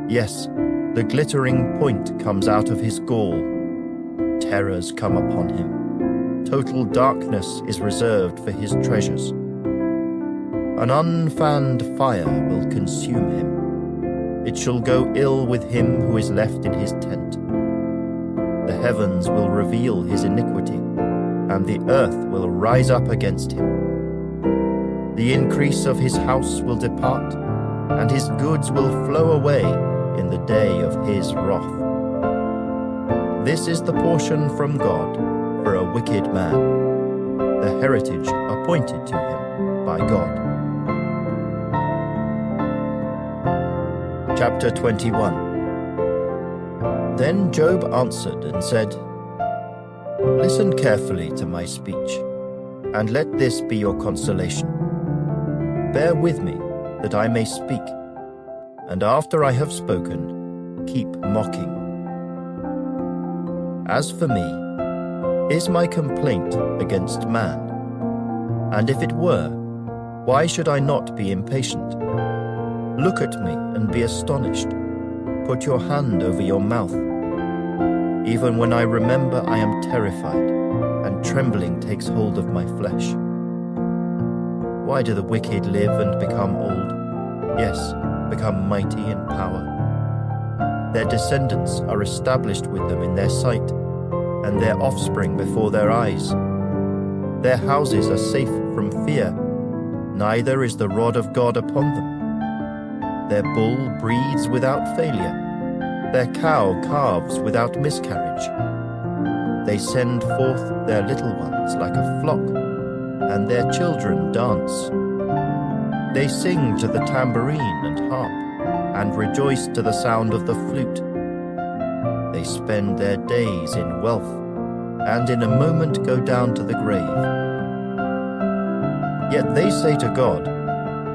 Yes, the glittering point comes out of his gall. Terrors come upon him. Total darkness is reserved for his treasures. An unfanned fire will consume him. It shall go ill with him who is left in his tent. The heavens will reveal his iniquity, and the earth will rise up against him. The increase of his house will depart, and his goods will flow away in the day of his wrath. This is the portion from God for a wicked man, the heritage appointed to him by God. Chapter 21. Then Job answered and said, "Listen carefully to my speech, and let this be your consolation. Bear with me, that I may speak, and after I have spoken, keep mocking. As for me, is my complaint against man? And if it were, why should I not be impatient? Look at me and be astonished. Put your hand over your mouth. Even when I remember, I am terrified, and trembling takes hold of my flesh. Why do the wicked live and become old? Yes, become mighty in power. Their descendants are established with them in their sight, and their offspring before their eyes. Their houses are safe from fear, neither is the rod of God upon them. Their bull breeds without failure, their cow calves without miscarriage. They send forth their little ones like a flock, and their children dance. They sing to the tambourine and harp, and rejoice to the sound of the flute. They spend their days in wealth, and in a moment go down to the grave. Yet they say to God,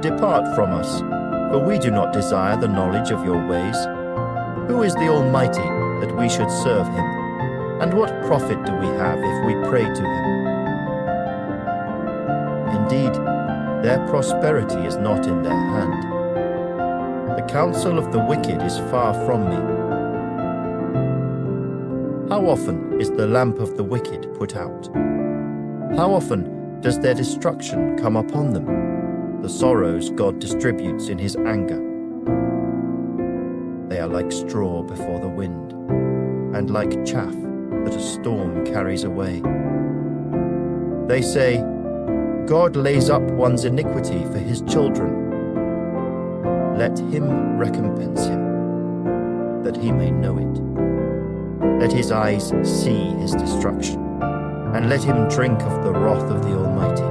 "Depart from us, for we do not desire the knowledge of your ways. Who is the Almighty that we should serve him? And what profit do we have if we pray to him?" Indeed, their prosperity is not in their hand. The counsel of the wicked is far from me. How often is the lamp of the wicked put out? How often does their destruction come upon them, the sorrows God distributes in his anger? They are like straw before the wind, and like chaff that a storm carries away. They say, "God lays up one's iniquity for his children. Let him recompense him, that he may know it. Let his eyes see his destruction, and let him drink of the wrath of the Almighty.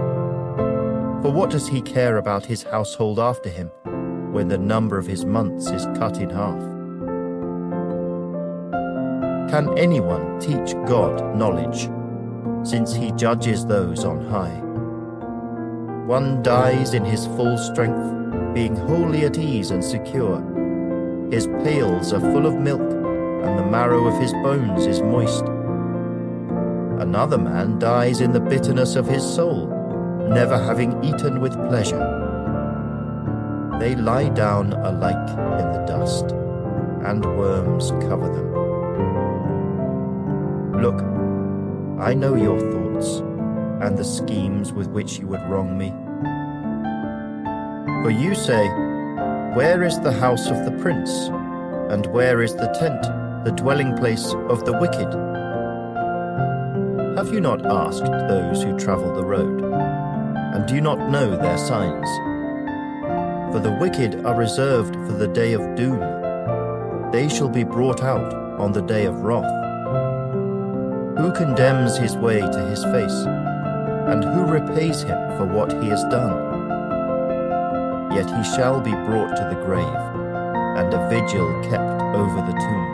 For what does he care about his household after him, when the number of his months is cut in half? Can anyone teach God knowledge, since he judges those on high? One dies in his full strength, being wholly at ease and secure. His pails are full of milk, and the marrow of his bones is moist. Another man dies in the bitterness of his soul, never having eaten with pleasure. They lie down alike in the dust, and worms cover them. Look, I know your thoughts, and the schemes with which you would wrong me. For you say, "Where is the house of the prince? And where is the tent, the dwelling place of the wicked?" Have you not asked those who travel the road? And do you not know their signs? For the wicked are reserved for the day of doom. They shall be brought out on the day of wrath. Who condemns his way to his face? And who repays him for what he has done? Yet he shall be brought to the grave, and a vigil kept over the tomb.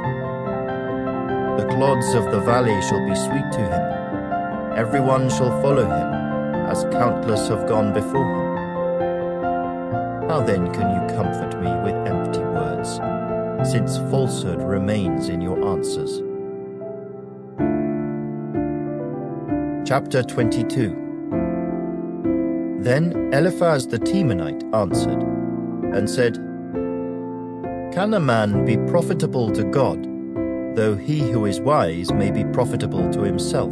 The clods of the valley shall be sweet to him. Everyone shall follow him, as countless have gone before him. How then can you comfort me with empty words, since falsehood remains in your answers? Chapter 22. Then Eliphaz the Temanite answered, and said, "Can a man be profitable to God, though he who is wise may be profitable to himself?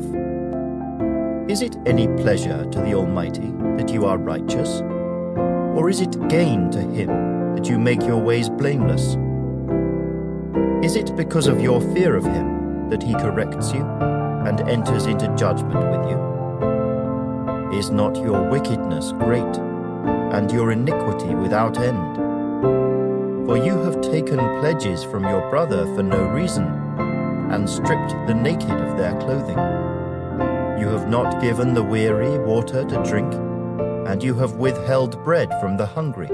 Is it any pleasure to the Almighty that you are righteous? Or is it gain to him that you make your ways blameless? Is it because of your fear of him that he corrects you and enters into judgment with you? Is not your wickedness great, and your iniquity without end? For you have taken pledges from your brother for no reason, and stripped the naked of their clothing. You have not given the weary water to drink, and you have withheld bread from the hungry.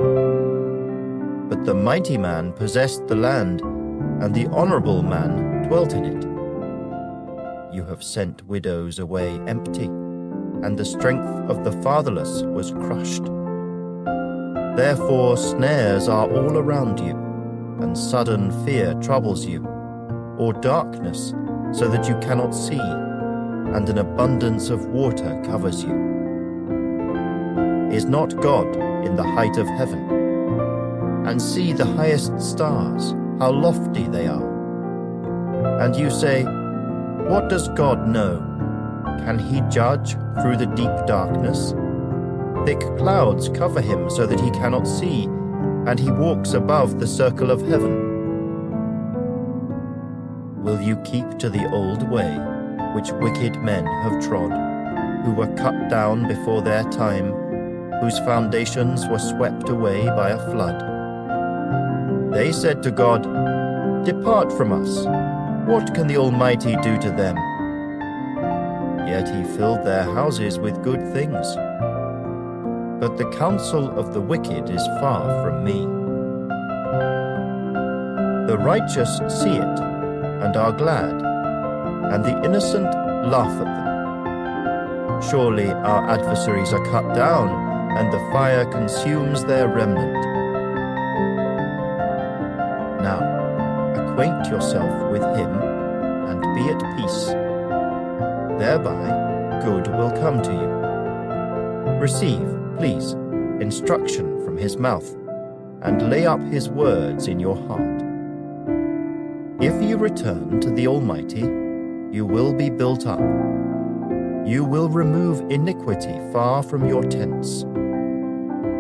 But the mighty man possessed the land, and the honorable man dwelt in it. You have sent widows away empty, and the strength of the fatherless was crushed. Therefore snares are all around you, and sudden fear troubles you, or darkness, so that you cannot see, and an abundance of water covers you. Is not God in the height of heaven? And see the highest stars, how lofty they are. And you say, "What does God know? Can he judge through the deep darkness? Thick clouds cover him so that he cannot see, and he walks above the circle of heaven. Will you keep to the old way, which wicked men have trod, who were cut down before their time, whose foundations were swept away by a flood? They said to God, 'Depart from us. What can the Almighty do to them?' Yet he filled their houses with good things. But the counsel of the wicked is far from me. The righteous see it and are glad, and the innocent laugh at them. Surely our adversaries are cut down, and the fire consumes their remnant. Now, acquaint yourself with him, and be at peace. Thereby good will come to you. Receive, please, instruction from his mouth, and lay up his words in your heart. If you return to the Almighty, you will be built up. You will remove iniquity far from your tents.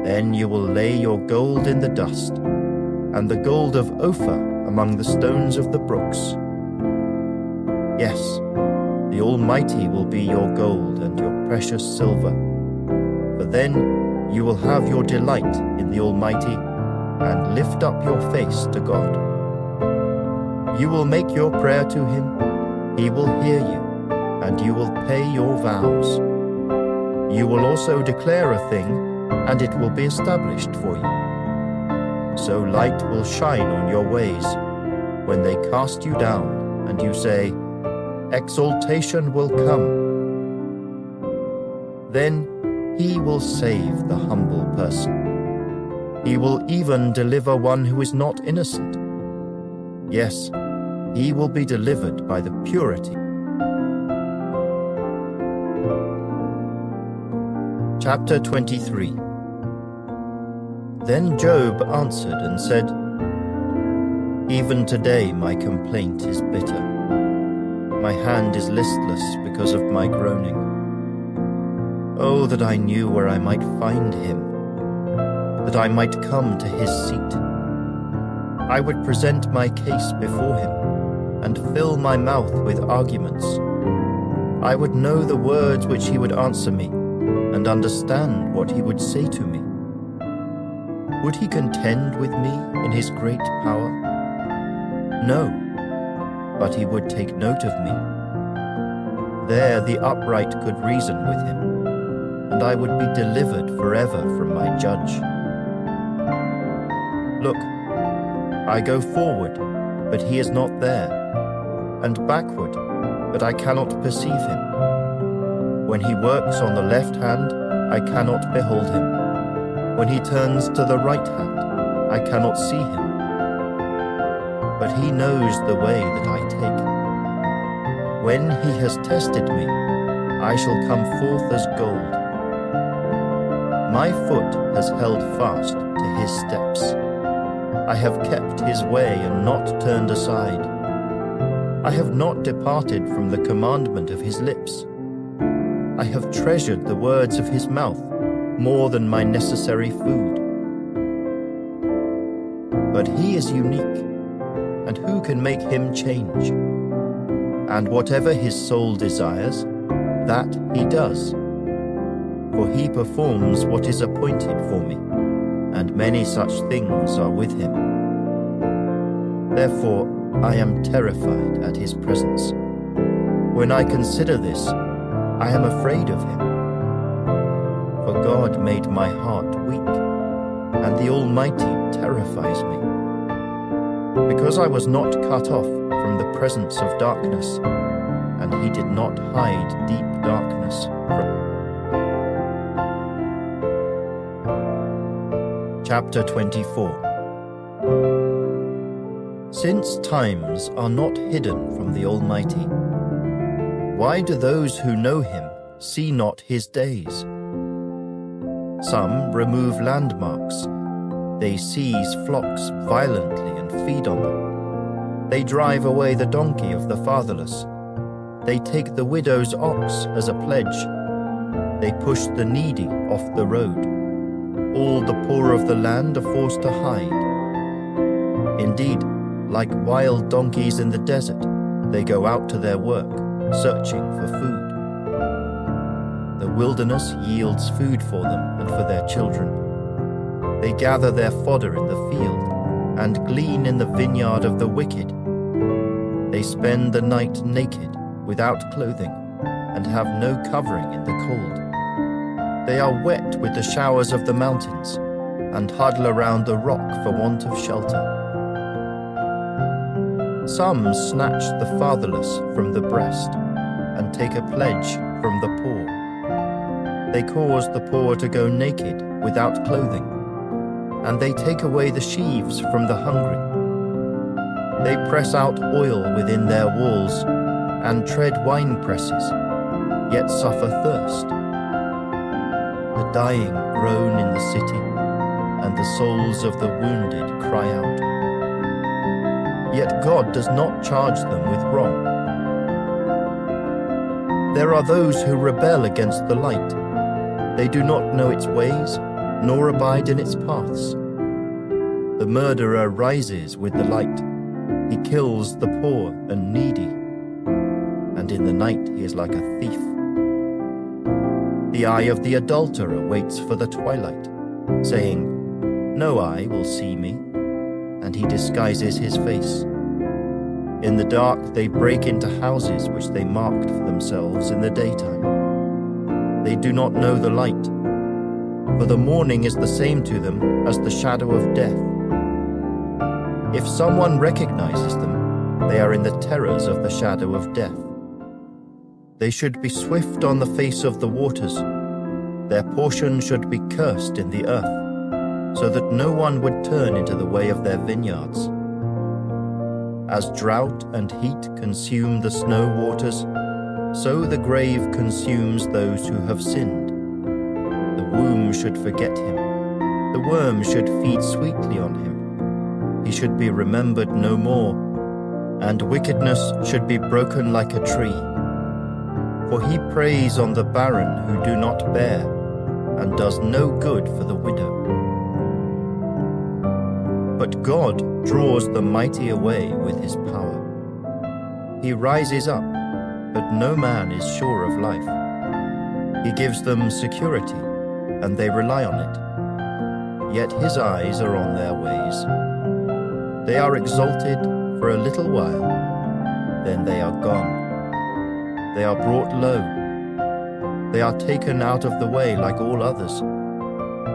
Then you will lay your gold in the dust, and the gold of Ophir among the stones of the brooks. Yes, the Almighty will be your gold and your precious silver. For then you will have your delight in the Almighty, and lift up your face to God. You will make your prayer to him, he will hear you, and you will pay your vows. You will also declare a thing, and it will be established for you. So light will shine on your ways when they cast you down, and you say, exaltation will come. Then he will save the humble person. He will even deliver one who is not innocent. Yes, he will be delivered by the purity. Chapter 23. Then Job answered and said, even today my complaint is bitter. My hand is listless because of my groaning. Oh, that I knew where I might find him, that I might come to his seat. I would present my case before him, and fill my mouth with arguments. I would know the words which he would answer me, and understand what he would say to me. Would he contend with me in his great power? No, but he would take note of me. There the upright could reason with him, and I would be delivered forever from my judge. Look, I go forward, but he is not there, and backward, but I cannot perceive him. When he works on the left hand, I cannot behold him. When he turns to the right hand, I cannot see him. But he knows the way that I take. When he has tested me, I shall come forth as gold. My foot has held fast to his steps. I have kept his way and not turned aside. I have not departed from the commandment of his lips. I have treasured the words of his mouth more than my necessary food. But he is unique, and who can make him change? And whatever his soul desires, that he does. For he performs what is appointed for me, and many such things are with him. Therefore I am terrified at his presence. When I consider this, I am afraid of him. For God made my heart weak, and the Almighty terrifies me. Because I was not cut off from the presence of darkness, and he did not hide deep darkness from me. Chapter 24. Since times are not hidden from the Almighty, why do those who know him see not his days? Some remove landmarks. They seize flocks violently and feed on them. They drive away the donkey of the fatherless. They take the widow's ox as a pledge. They push the needy off the road. All the poor of the land are forced to hide. Indeed, like wild donkeys in the desert, they go out to their work, searching for food. The wilderness yields food for them and for their children. They gather their fodder in the field and glean in the vineyard of the wicked. They spend the night naked, without clothing, and have no covering in the cold. They are wet with the showers of the mountains, and huddle around the rock for want of shelter. Some snatch the fatherless from the breast, and take a pledge from the poor. They cause the poor to go naked without clothing, and they take away the sheaves from the hungry. They press out oil within their walls and tread wine presses, yet suffer thirst. The dying groan in the city, and the souls of the wounded cry out. Yet God does not charge them with wrong. There are those who rebel against the light. They do not know its ways, nor abide in its paths. The murderer rises with the light. He kills the poor and needy, and in the night he is like a thief. The eye of the adulterer waits for the twilight, saying, "No eye will see me," and he disguises his face. In the dark they break into houses which they marked for themselves in the daytime. They do not know the light, for the morning is the same to them as the shadow of death. If someone recognizes them, they are in the terrors of the shadow of death. They should be swift on the face of the waters. Their portion should be cursed in the earth, so that no one would turn into the way of their vineyards. As drought and heat consume the snow waters, so the grave consumes those who have sinned. The womb should forget him. The worm should feed sweetly on him. He should be remembered no more, and wickedness should be broken like a tree. For he preys on the barren who do not bear, and does no good for the widow. But God draws the mighty away with his power. He rises up, but no man is sure of life. He gives them security, and they rely on it. Yet his eyes are on their ways. They are exalted for a little while, then they are gone. They are brought low. They are taken out of the way like all others.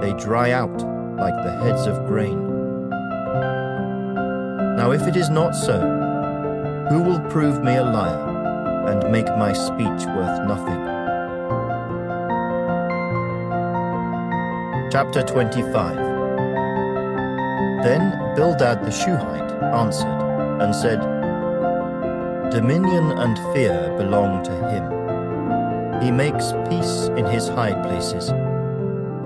They dry out like the heads of grain. Now if it is not so, who will prove me a liar and make my speech worth nothing? Chapter 25. Then Bildad the Shuhite answered and said, "Dominion and fear belong to him. He makes peace in his high places.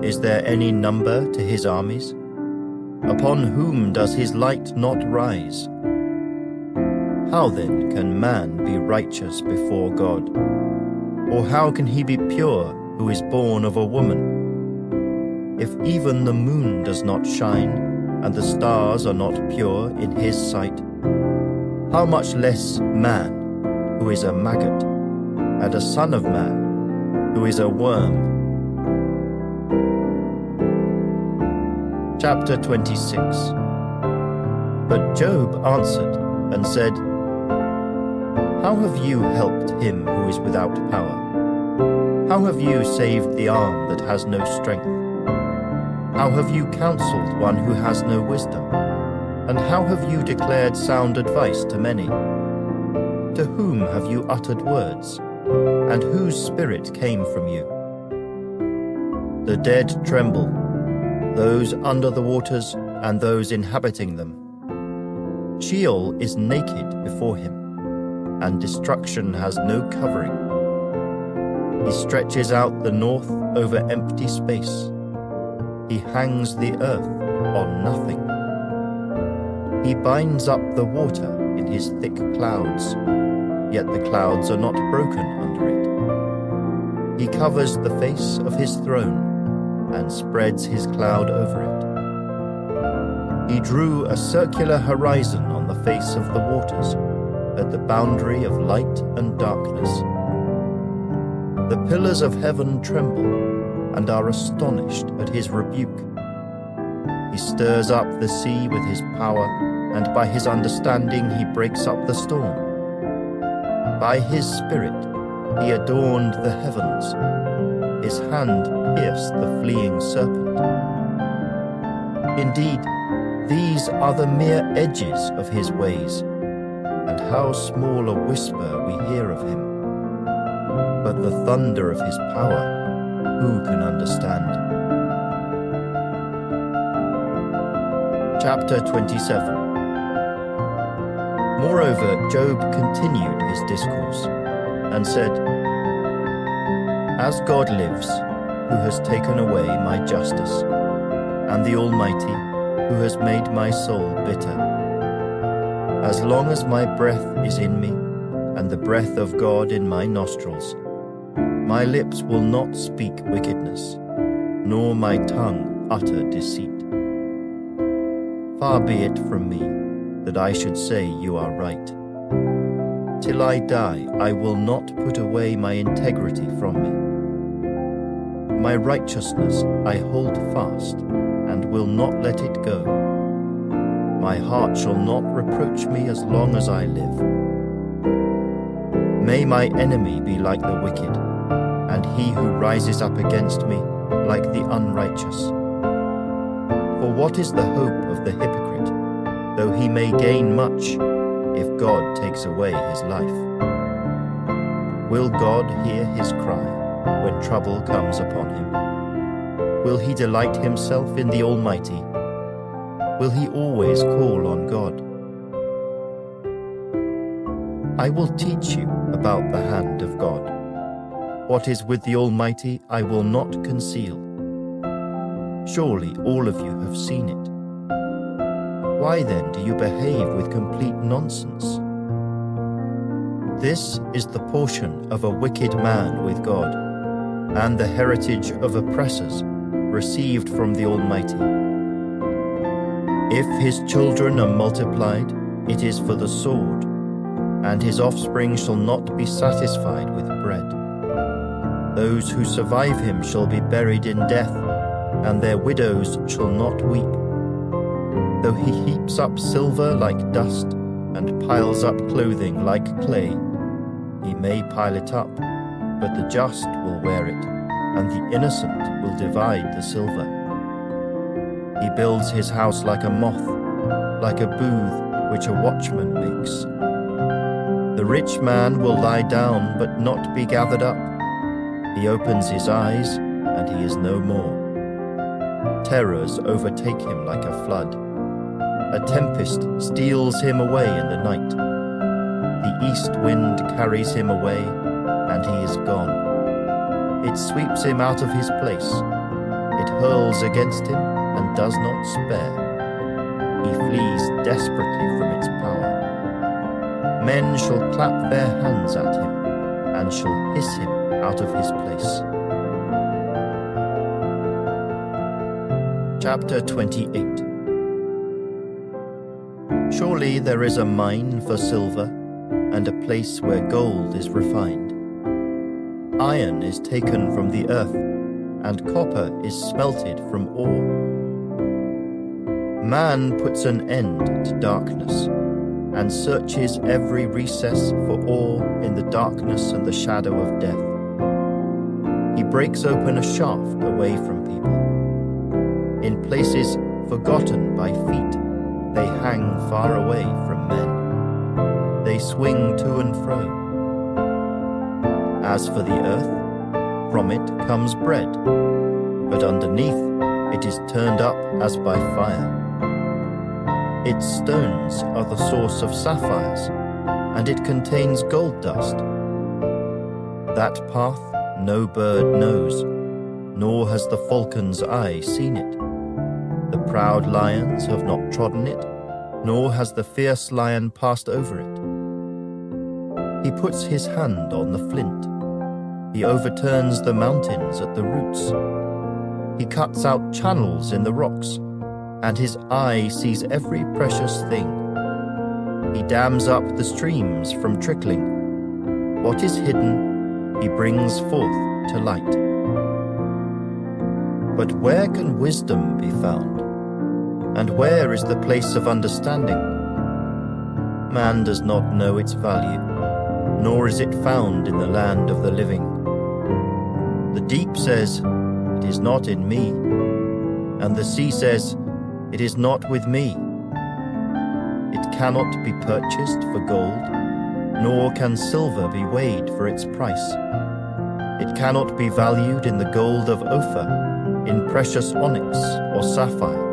Is there any number to his armies? Upon whom does his light not rise? How then can man be righteous before God? Or how can he be pure who is born of a woman? If even the moon does not shine, and the stars are not pure in his sight, how much less man, who is a maggot, and a son of man, who is a worm?" Chapter 26. But Job answered and said, "How have you helped him who is without power? How have you saved the arm that has no strength? How have you counseled one who has no wisdom? And how have you declared sound advice to many? To whom have you uttered words? And whose spirit came from you? The dead tremble, those under the waters and those inhabiting them. Sheol is naked before him, and destruction has no covering. He stretches out the north over empty space. He hangs the earth on nothing. He binds up the water in his thick clouds, yet the clouds are not broken under it. He covers the face of his throne and spreads his cloud over it. He drew a circular horizon on the face of the waters, at the boundary of light and darkness. The pillars of heaven tremble and are astonished at his rebuke. He stirs up the sea with his power, and by his understanding he breaks up the storm. By his spirit he adorned the heavens. His hand pierced the fleeing serpent. Indeed, these are the mere edges of his ways, and how small a whisper we hear of him. But the thunder of his power who can understand? Chapter 27. Moreover, Job continued his discourse, and said, As God lives, who has taken away my justice, and the Almighty, who has made my soul bitter, as long as my breath is in me, and the breath of God in my nostrils, my lips will not speak wickedness, nor my tongue utter deceit. Far be it from me that I should say you are right. Till I die, I will not put away my integrity from me. My righteousness I hold fast, and will not let it go. My heart shall not reproach me as long as I live. May my enemy be like the wicked, and he who rises up against me like the unrighteous. For what is the hope of the hypocrite, though he may gain much, if God takes away his life? Will God hear his cry when trouble comes upon him? Will he delight himself in the Almighty? Will he always call on God? I will teach you about the hand of God. What is with the Almighty I will not conceal. Surely all of you have seen it. Why then do you behave with complete nonsense? This is the portion of a wicked man with God, and the heritage of oppressors received from the Almighty. If his children are multiplied, it is for the sword, and his offspring shall not be satisfied with bread. Those who survive him shall be buried in death, and their widows shall not weep. Though he heaps up silver like dust, and piles up clothing like clay, he may pile it up, but the just will wear it, and the innocent will divide the silver. He builds his house like a moth, like a booth which a watchman makes. The rich man will lie down but not be gathered up. He opens his eyes, and he is no more. Terrors overtake him like a flood. A tempest steals him away in the night. The east wind carries him away, and he is gone. It sweeps him out of his place. It hurls against him and does not spare. He flees desperately from its power. Men shall clap their hands at him, and shall hiss him out of his place. Chapter 28. Surely there is a mine for silver, and a place where gold is refined. Iron is taken from the earth, and copper is smelted from ore. Man puts an end to darkness, and searches every recess for ore in the darkness and the shadow of death. He breaks open a shaft away from people. In places forgotten by feet, they hang far away from men. They swing to and fro. As for the earth, from it comes bread, but underneath it is turned up as by fire. Its stones are the source of sapphires, and it contains gold dust. That path no bird knows, nor has the falcon's eye seen it. The proud lions have not trodden it, nor has the fierce lion passed over it. He puts his hand on the flint. He overturns the mountains at the roots. He cuts out channels in the rocks, and his eye sees every precious thing. He dams up the streams from trickling. What is hidden, he brings forth to light. But where can wisdom be found? And where is the place of understanding? Man does not know its value, nor is it found in the land of the living. The deep says, "It is not in me," and the sea says, "It is not with me." It cannot be purchased for gold, nor can silver be weighed for its price. It cannot be valued in the gold of Ophir, in precious onyx or sapphire.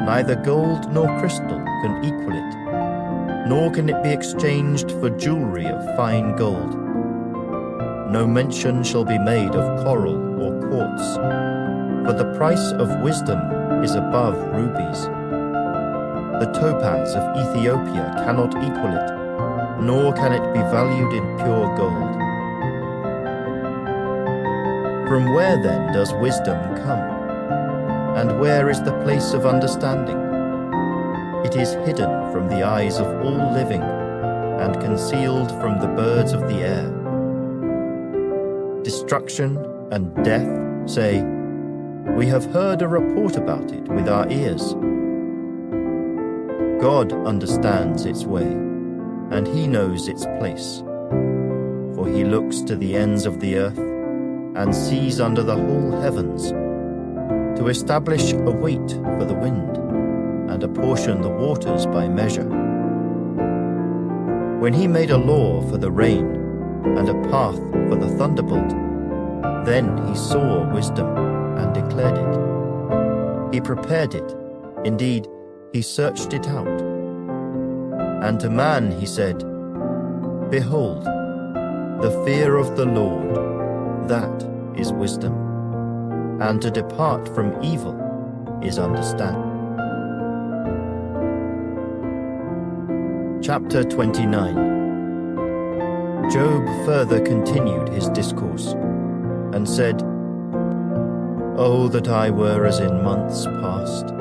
Neither gold nor crystal can equal it, nor can it be exchanged for jewelry of fine gold. No mention shall be made of coral or quartz, for the price of wisdom is above rubies. The topaz of Ethiopia cannot equal it, nor can it be valued in pure gold. From where then does wisdom come? And where is the place of understanding? It is hidden from the eyes of all living, and concealed from the birds of the air. Destruction and death say, "We have heard a report about it with our ears." God understands its way, and he knows its place. For he looks to the ends of the earth, and sees under the whole heavens, to establish a weight for the wind, and apportion the waters by measure. When he made a law for the rain, and a path for the thunderbolt, then he saw wisdom and declared it. He prepared it, indeed, he searched it out. And to man he said, "Behold, the fear of the Lord, that is wisdom, and to depart from evil is understanding." Chapter 29. Job further continued his discourse, and said, "Oh, that I were as in months past,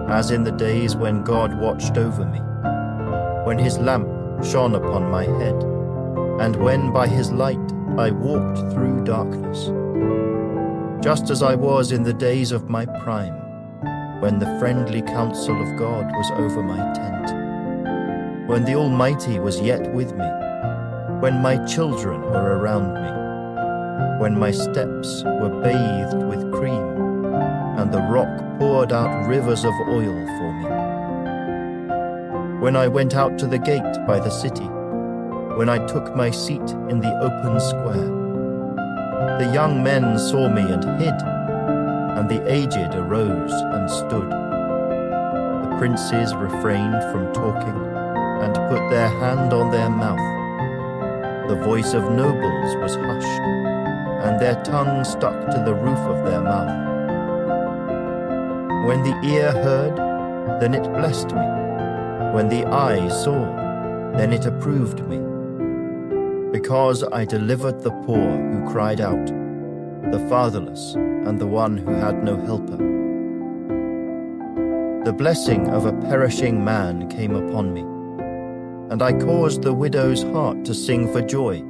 as in the days when God watched over me, when his lamp shone upon my head, and when by his light I walked through darkness. Just as I was in the days of my prime, when the friendly counsel of God was over my tent, when the Almighty was yet with me, when my children were around me, when my steps were bathed with cream, and the rock poured out rivers of oil for me. When I went out to the gate by the city, when I took my seat in the open square, the young men saw me and hid, and the aged arose and stood. The princes refrained from talking, and put their hand on their mouth. The voice of nobles was hushed, and their tongue stuck to the roof of their mouth. When the ear heard, then it blessed me. When the eye saw, then it approved me. Because I delivered the poor who cried out, the fatherless, and the one who had no helper. The blessing of a perishing man came upon me, and I caused the widow's heart to sing for joy.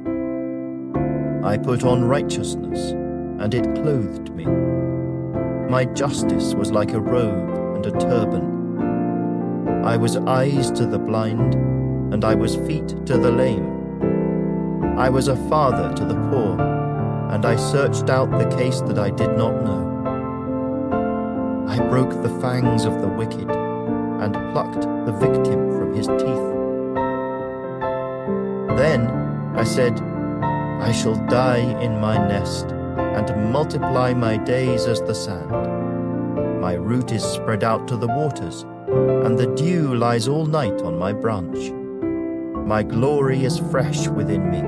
I put on righteousness, and it clothed me. My justice was like a robe and a turban. I was eyes to the blind, and I was feet to the lame. I was a father to the poor, and I searched out the case that I did not know. I broke the fangs of the wicked, and plucked the victim from his teeth. Then I said, I shall die in my nest, and multiply my days as the sand. My root is spread out to the waters, and the dew lies all night on my branch. My glory is fresh within me,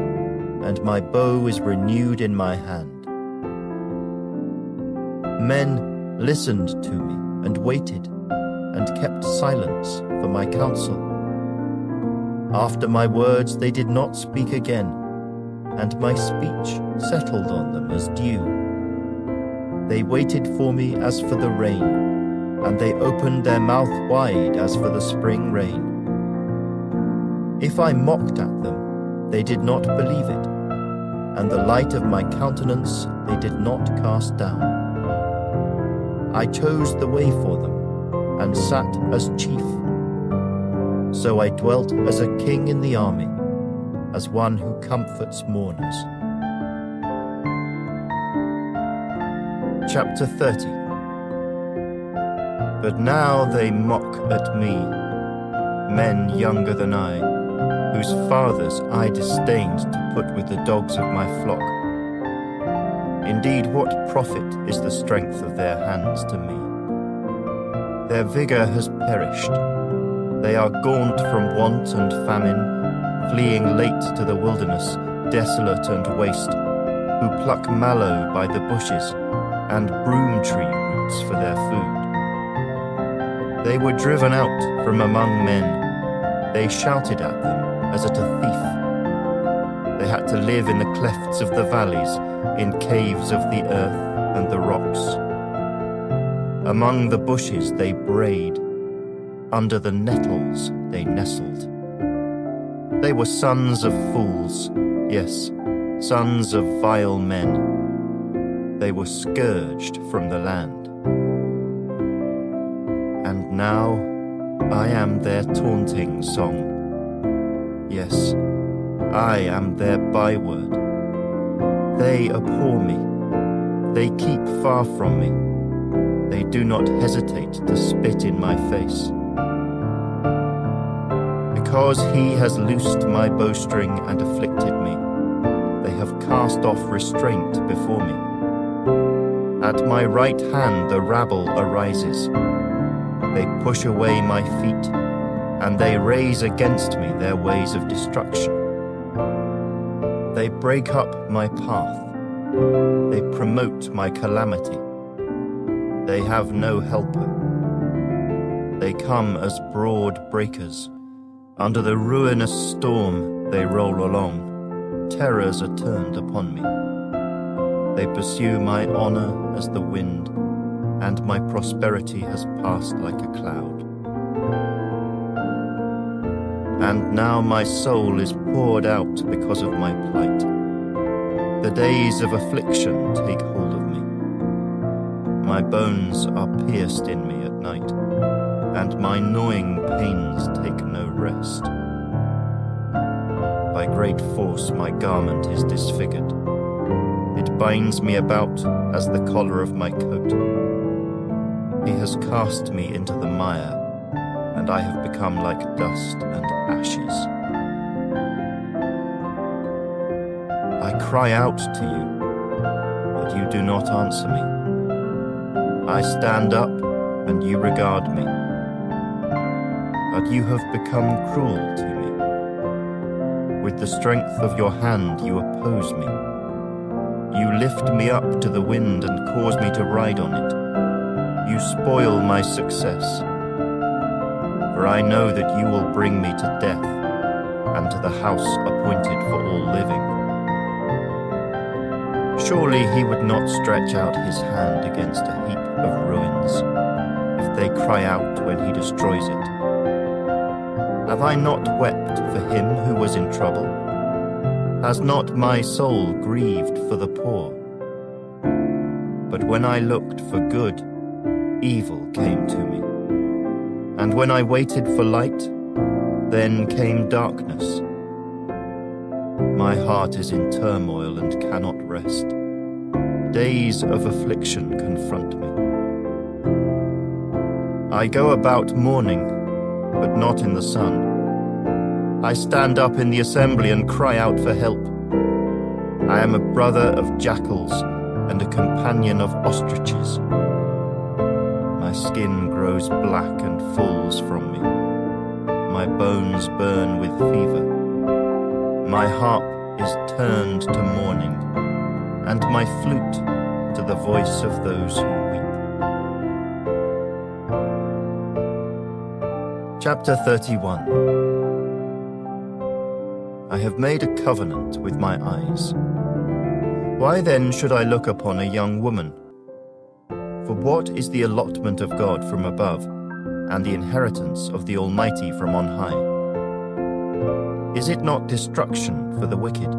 and my bow is renewed in my hand. Men listened to me and waited, and kept silence for my counsel. After my words they did not speak again, and my speech settled on them as dew. They waited for me as for the rain, and they opened their mouth wide as for the spring rain. If I mocked at them, they did not believe it, and the light of my countenance they did not cast down. I chose the way for them, and sat as chief. So I dwelt as a king in the army, as one who comforts mourners. Chapter 30. But now they mock at me, men younger than I, whose fathers I disdained to put with the dogs of my flock. Indeed, what profit is the strength of their hands to me? Their vigor has perished. They are gaunt from want and famine, fleeing late to the wilderness, desolate and waste, who pluck mallow by the bushes and broom tree roots for their food. They were driven out from among men. They shouted at them as at a thief. They had to live in the clefts of the valleys, in caves of the earth and the rocks. Among the bushes they brayed, under the nettles they nestled. They were sons of fools, yes, sons of vile men. They were scourged from the land. And now I am their taunting song. Yes, I am their byword. They abhor me. They keep far from me. They do not hesitate to spit in my face. Because he has loosed my bowstring and afflicted me, they have cast off restraint before me. At my right hand the rabble arises. They push away my feet, and they raise against me their ways of destruction. They break up my path. They promote my calamity. They have no helper. They come as broad breakers. Under the ruinous storm they roll along. Terrors are turned upon me. They pursue my honor as the wind, and my prosperity has passed like a cloud. And now my soul is poured out because of my plight. The days of affliction take hold of me. My bones are pierced in me at night, and my gnawing pains take no rest. By great force my garment is disfigured. It binds me about as the collar of my coat. He has cast me into the mire, and I have become like dust and ashes. I cry out to you, but you do not answer me. I stand up, and you regard me. But you have become cruel to me. With the strength of your hand you oppose me. You lift me up to the wind and cause me to ride on it. You spoil my success. For I know that you will bring me to death, and to the house appointed for all living. Surely he would not stretch out his hand against a heap of ruins, if they cry out when he destroys it. Have I not wept for him who was in trouble? Has not my soul grieved for the poor? But when I looked for good, evil came to me. And when I waited for light, then came darkness. My heart is in turmoil and cannot rest. Days of affliction confront me. I go about mourning, but not in the sun. I stand up in the assembly and cry out for help. I am a brother of jackals and a companion of ostriches. My skin grows black and falls from me. My bones burn with fever. My harp is turned to mourning, and my flute to the voice of those who weep. Chapter 31. I have made a covenant with my eyes. Why then should I look upon a young woman? For what is the allotment of God from above, and the inheritance of the Almighty from on high? Is it not destruction for the wicked,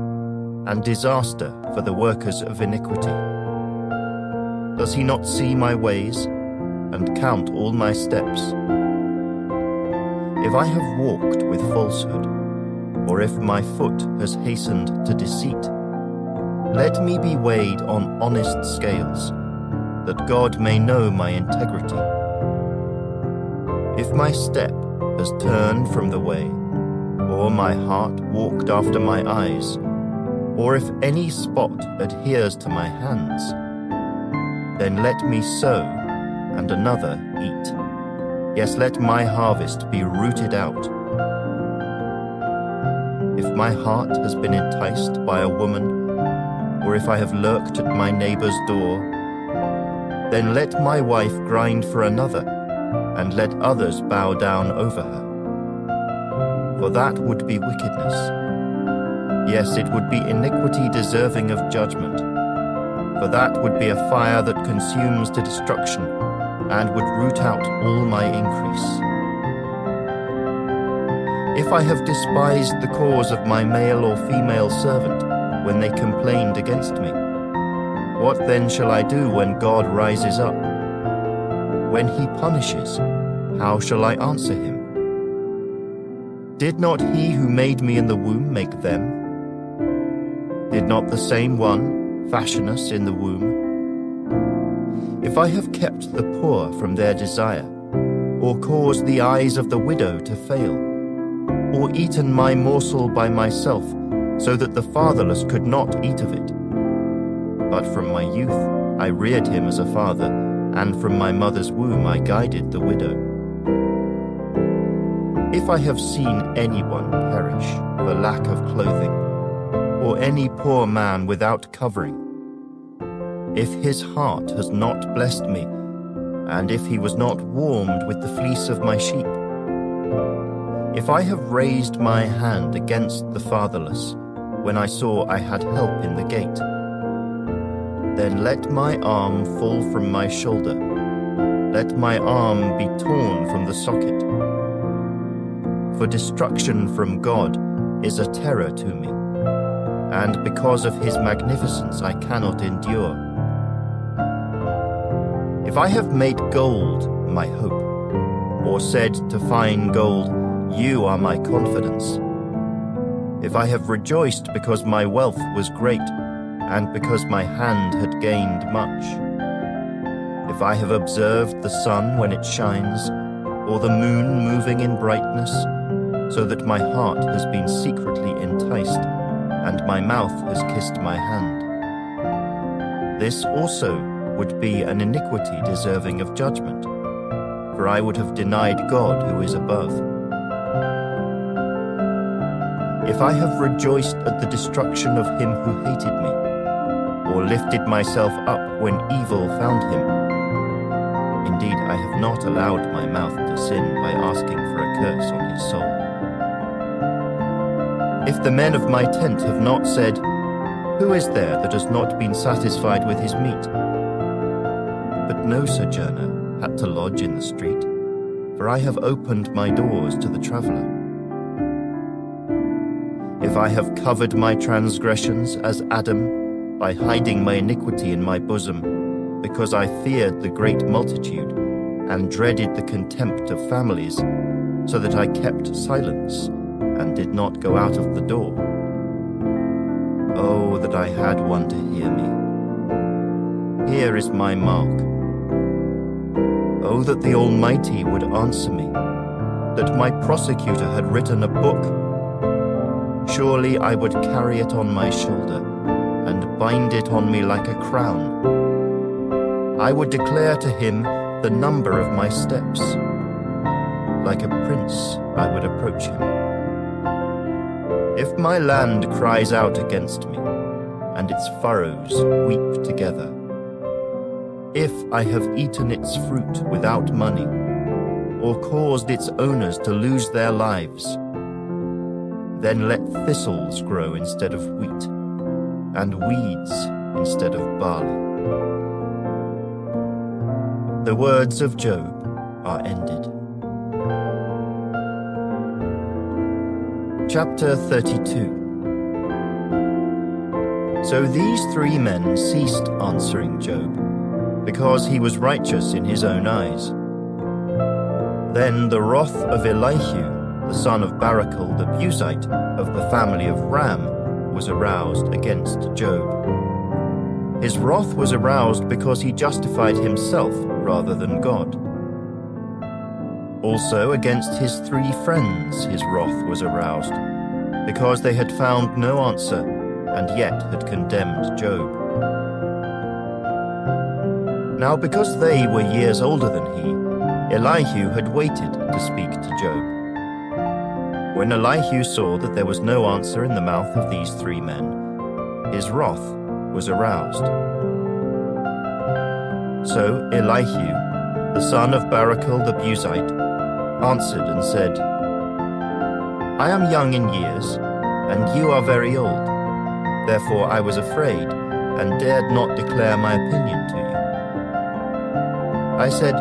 and disaster for the workers of iniquity? Does he not see my ways, and count all my steps? If I have walked with falsehood, or if my foot has hastened to deceit, let me be weighed on honest scales, that God may know my integrity. If my step has turned from the way, or my heart walked after my eyes, or if any spot adheres to my hands, then let me sow and another eat. Yes, let my harvest be rooted out. If my heart has been enticed by a woman, or if I have lurked at my neighbor's door, then let my wife grind for another, and let others bow down over her. For that would be wickedness. Yes, it would be iniquity deserving of judgment. For that would be a fire that consumes to destruction, and would root out all my increase. If I have despised the cause of my male or female servant when they complained against me, what then shall I do when God rises up? When he punishes, how shall I answer him? Did not he who made me in the womb make them? Did not the same one fashion us in the womb? If I have kept the poor from their desire, or caused the eyes of the widow to fail, or eaten my morsel by myself, so that the fatherless could not eat of it. But from my youth I reared him as a father, and from my mother's womb I guided the widow. If I have seen anyone perish for lack of clothing, or any poor man without covering, if his heart has not blessed me, and if he was not warmed with the fleece of my sheep, if I have raised my hand against the fatherless, when I saw I had help in the gate, then let my arm fall from my shoulder, let my arm be torn from the socket. For destruction from God is a terror to me, and because of his magnificence I cannot endure. If I have made gold my hope, or said to fine gold, you are my confidence, if I have rejoiced because my wealth was great, and because my hand had gained much, if I have observed the sun when it shines, or the moon moving in brightness, so that my heart has been secretly enticed, and my mouth has kissed my hand, this also would be an iniquity deserving of judgment, for I would have denied God who is above. If I have rejoiced at the destruction of him who hated me, or lifted myself up when evil found him, indeed I have not allowed my mouth to sin by asking for a curse on his soul. If the men of my tent have not said, who is there that has not been satisfied with his meat? But no sojourner had to lodge in the street, for I have opened my doors to the traveller. If I have covered my transgressions as Adam, by hiding my iniquity in my bosom, because I feared the great multitude, and dreaded the contempt of families, so that I kept silence, and did not go out of the door. Oh, that I had one to hear me. Here is my mark. Oh, that the Almighty would answer me, that my prosecutor had written a book. Surely I would carry it on my shoulder, and bind it on me like a crown. I would declare to him the number of my steps. Like a prince I would approach him. If my land cries out against me, and its furrows weep together, if I have eaten its fruit without money, or caused its owners to lose their lives, then let thistles grow instead of wheat, and weeds instead of barley. The words of Job are ended. Chapter 32. So these three men ceased answering Job, because he was righteous in his own eyes. Then the wrath of Elihu, the son of Barachel the Buzite of the family of Ram, was aroused against Job. His wrath was aroused because he justified himself rather than God. Also against his 3 friends his wrath was aroused, because they had found no answer, and yet had condemned Job. Now because they were years older than he, Elihu had waited to speak to Job. When Elihu saw that there was no answer in the mouth of these 3 men, his wrath was aroused. So Elihu, the son of Barachel the Buzite, answered and said, I am young in years, and you are very old. Therefore I was afraid, and dared not declare my opinion to you. I said,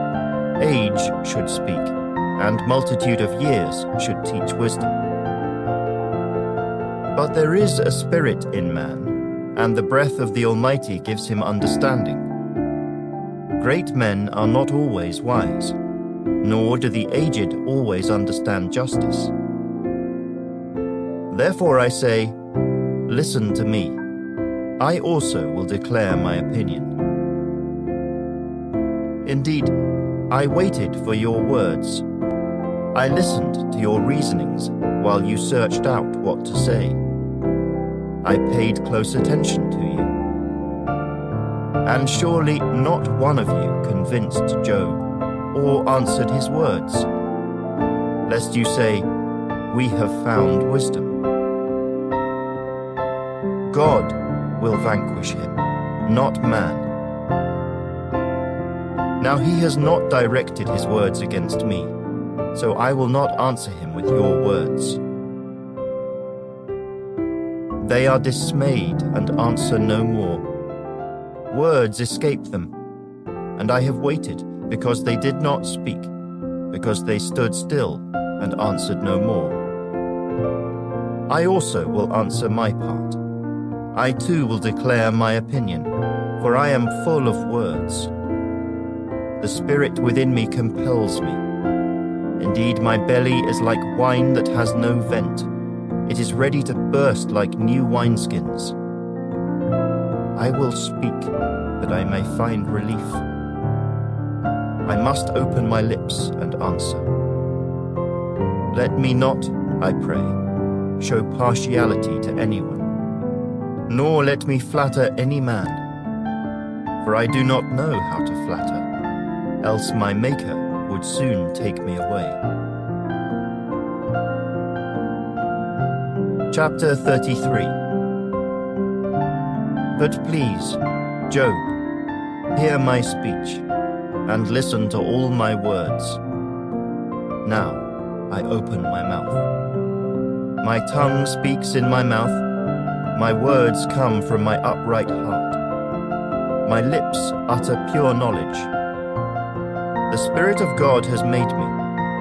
Age should speak, and multitude of years should teach wisdom. But there is a spirit in man, and the breath of the Almighty gives him understanding. Great men are not always wise, nor do the aged always understand justice. Therefore I say, listen to me. I also will declare my opinion. Indeed, I waited for your words. I listened to your reasonings while you searched out what to say. I paid close attention to you. And surely not one of you convinced Job or answered his words, lest you say, we have found wisdom. God will vanquish him, not man. Now he has not directed his words against me, so I will not answer him with your words. They are dismayed and answer no more. Words escape them, and I have waited because they did not speak, because they stood still and answered no more. I also will answer my part. I too will declare my opinion, for I am full of words. The spirit within me compels me. Indeed, my belly is like wine that has no vent. It is ready to burst like new wineskins. I will speak, that I may find relief. I must open my lips and answer. Let me not, I pray, show partiality to anyone, nor let me flatter any man, for I do not know how to flatter, else my Maker would soon take me away. Chapter 33. But please, Job, hear my speech, and listen to all my words. Now I open my mouth. My tongue speaks in my mouth, my words come from my upright heart. My lips utter pure knowledge. The Spirit of God has made me,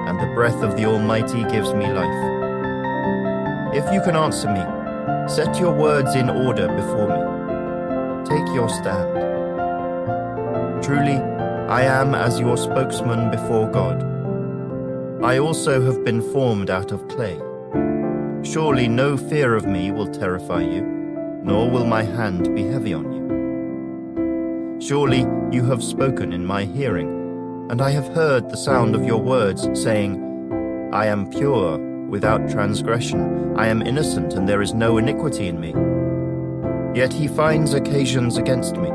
and the breath of the Almighty gives me life. If you can answer me, set your words in order before me. Take your stand. Truly, I am as your spokesman before God. I also have been formed out of clay. Surely no fear of me will terrify you, nor will my hand be heavy on you. Surely you have spoken in my hearing, and I have heard the sound of your words, saying, I am pure, without transgression. I am innocent, and there is no iniquity in me. Yet he finds occasions against me.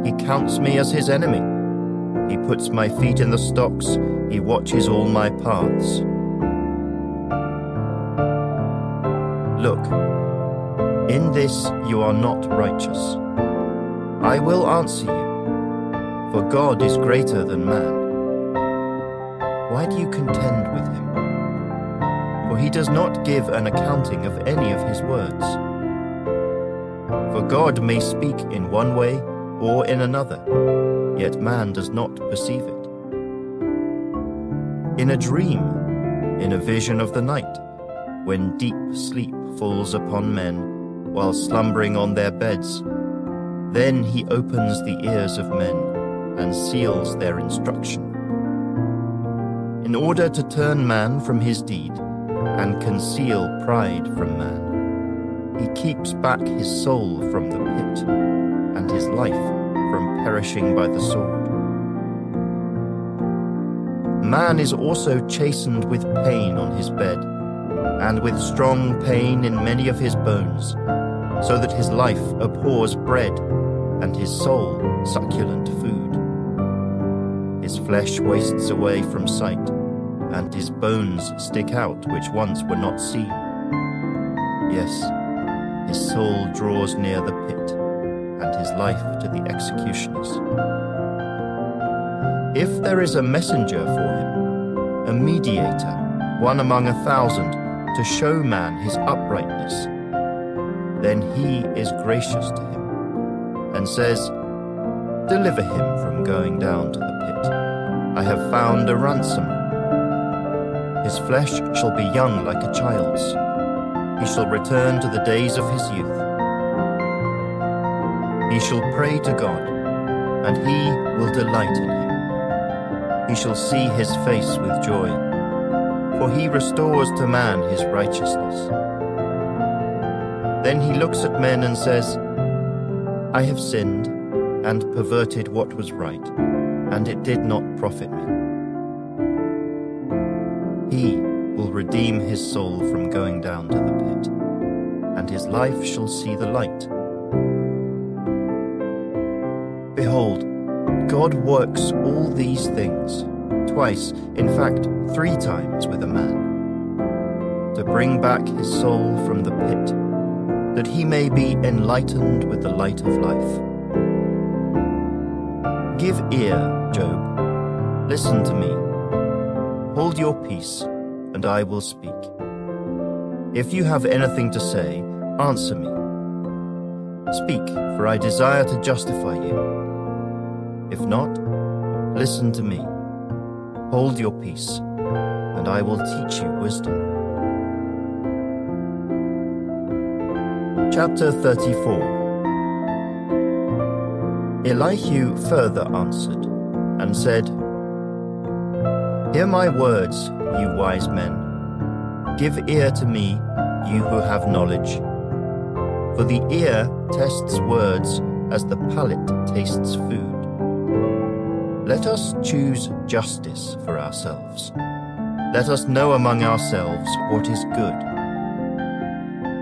He counts me as his enemy. He puts my feet in the stocks. He watches all my paths. Look, in this you are not righteous. I will answer you, for God is greater than man. Why do you contend with him? For he does not give an accounting of any of his words. For God may speak in one way or in another, yet man does not perceive it. In a dream, in a vision of the night, when deep sleep falls upon men while slumbering on their beds, then he opens the ears of men and seals their instruction, in order to turn man from his deed and conceal pride from man. He keeps back his soul from the pit and his life from perishing by the sword. Man is also chastened with pain on his bed, and with strong pain in many of his bones. so that his life abhors bread, and his soul succulent food. His flesh wastes away from sight, and his bones stick out which once were not seen. Yes, his soul draws near the pit, and his life to the executioners. If there is a messenger for him, a mediator, one among 1,000, to show man his uprightness, then he is gracious to him, and says, "Deliver him from going down to the pit. I have found a ransom. His flesh shall be young like a child's. He shall return to the days of his youth. He shall pray to God, and he will delight in him. He shall see his face with joy, for he restores to man his righteousness." Then he looks at men and says, "I have sinned and perverted what was right, and it did not profit me." He will redeem his soul from going down to the pit, and his life shall see the light. Behold, God works all these things, twice, in fact 3 times with a man, to bring back his soul from the pit, that he may be enlightened with the light of life. Give ear, Job. Listen to me. Hold your peace, and I will speak. If you have anything to say, answer me. Speak, for I desire to justify you. If not, listen to me. Hold your peace, and I will teach you wisdom. Chapter 34. Elihu further answered and said, "Hear my words, you wise men. Give ear to me, you who have knowledge. For the ear tests words as the palate tastes food. Let us choose justice for ourselves. Let us know among ourselves what is good.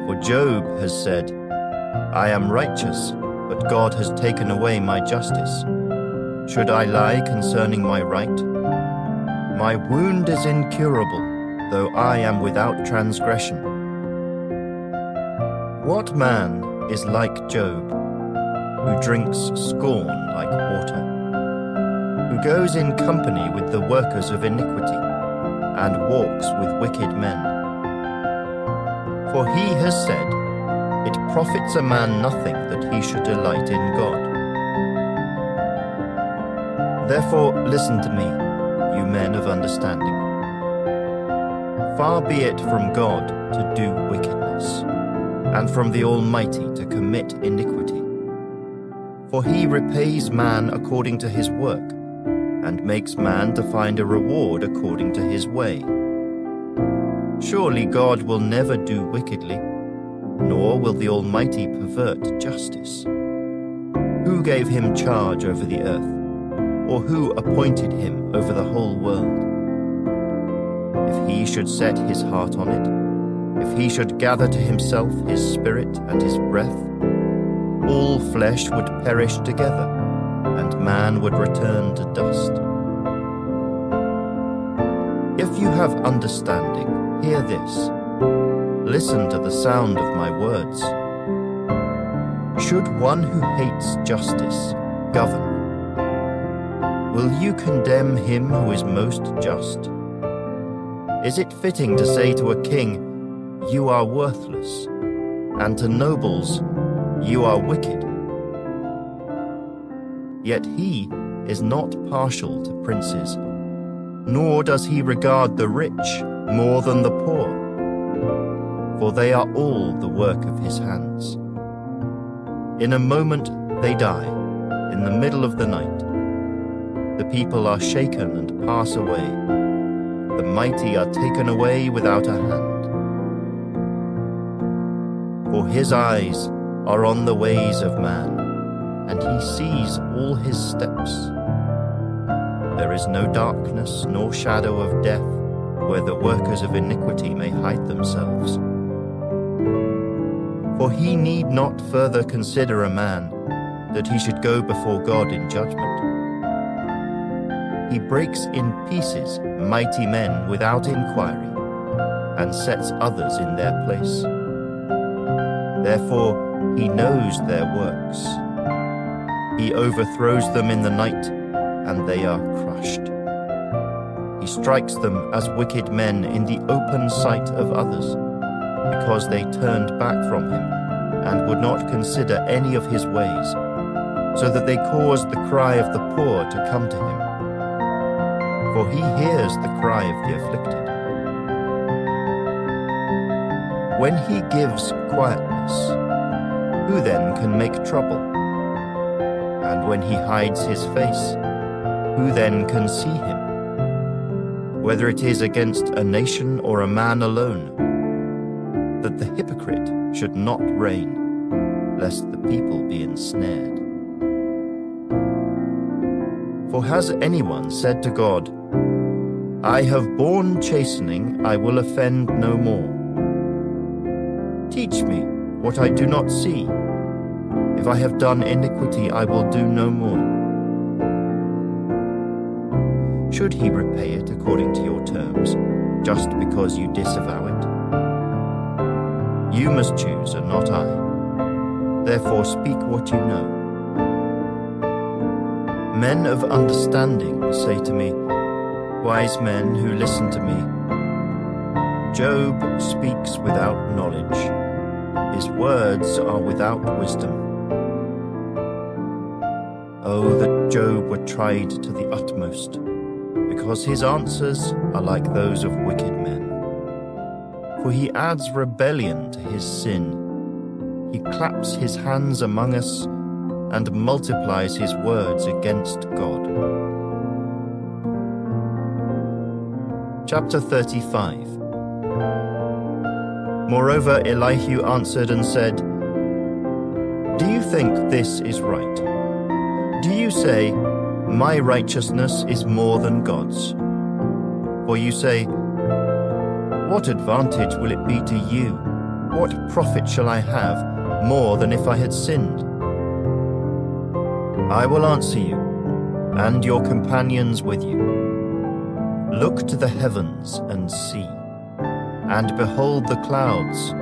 For Job has said, 'I am righteous, but God has taken away my justice. Should I lie concerning my right? My wound is incurable, though I am without transgression.' What man is like Job, who drinks scorn like water, who goes in company with the workers of iniquity, and walks with wicked men? For he has said, 'It profits a man nothing that he should delight in God.' Therefore listen to me, you men of understanding. Far be it from God to do wickedness, and from the Almighty to commit iniquity. For he repays man according to his work, and makes man to find a reward according to his way. Surely God will never do wickedly, nor will the Almighty pervert justice. Who gave him charge over the earth, or who appointed him over the whole world? If he should set his heart on it, if he should gather to himself his spirit and his breath, all flesh would perish together, and man would return to dust. If you have understanding, hear this. Listen to the sound of my words. Should one who hates justice govern? Will you condemn him who is most just? Is it fitting to say to a king, 'You are worthless,' and to nobles, 'You are wicked'? Yet he is not partial to princes, nor does he regard the rich more than the poor, for they are all the work of his hands. In a moment they die, in the middle of the night. The people are shaken and pass away. The mighty are taken away without a hand. For his eyes are on the ways of man, and he sees all his steps. There is no darkness nor shadow of death where the workers of iniquity may hide themselves. For he need not further consider a man, that he should go before God in judgment. He breaks in pieces mighty men without inquiry, and sets others in their place. Therefore he knows their works. He overthrows them in the night, and they are crushed. He strikes them as wicked men in the open sight of others, because they turned back from him, and would not consider any of his ways, so that they caused the cry of the poor to come to him. For he hears the cry of the afflicted. When he gives quietness, who then can make trouble? And when he hides his face, who then can see him? Whether it is against a nation or a man alone, that the hypocrite should not reign, lest the people be ensnared. For has anyone said to God, I have borne chastening, I will offend no more? Teach me what I do not see. If I have done iniquity, I will do no more. Should he repay it according to your terms, just because you disavow it? You must choose, and not I. Therefore speak what you know. Men of understanding say to me, wise men who listen to me, Job speaks without knowledge. His words are without wisdom. Oh, that Job were tried to the utmost, because his answers are like those of wicked men. For he adds rebellion to his sin. He claps his hands among us and multiplies his words against God. Chapter 35. Moreover, Elihu answered and said, Do you think this is right? Do you say, My righteousness is more than God's? For you say, What advantage will it be to you? What profit shall I have more than if I had sinned? I will answer you, and your companions with you. Look to the heavens and see, and behold the clouds.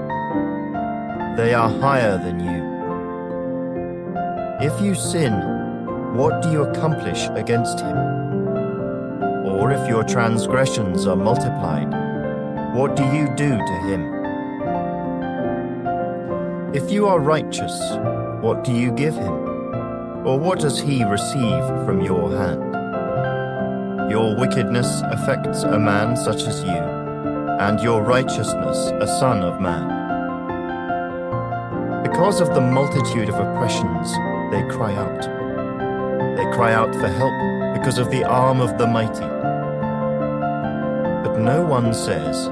They are higher than you. If you sin, what do you accomplish against him? Or if your transgressions are multiplied, what do you do to him? If you are righteous, what do you give him? Or what does he receive from your hand? Your wickedness affects a man such as you, and your righteousness a son of man. Because of the multitude of oppressions, they cry out. They cry out for help because of the arm of the mighty. But no one says,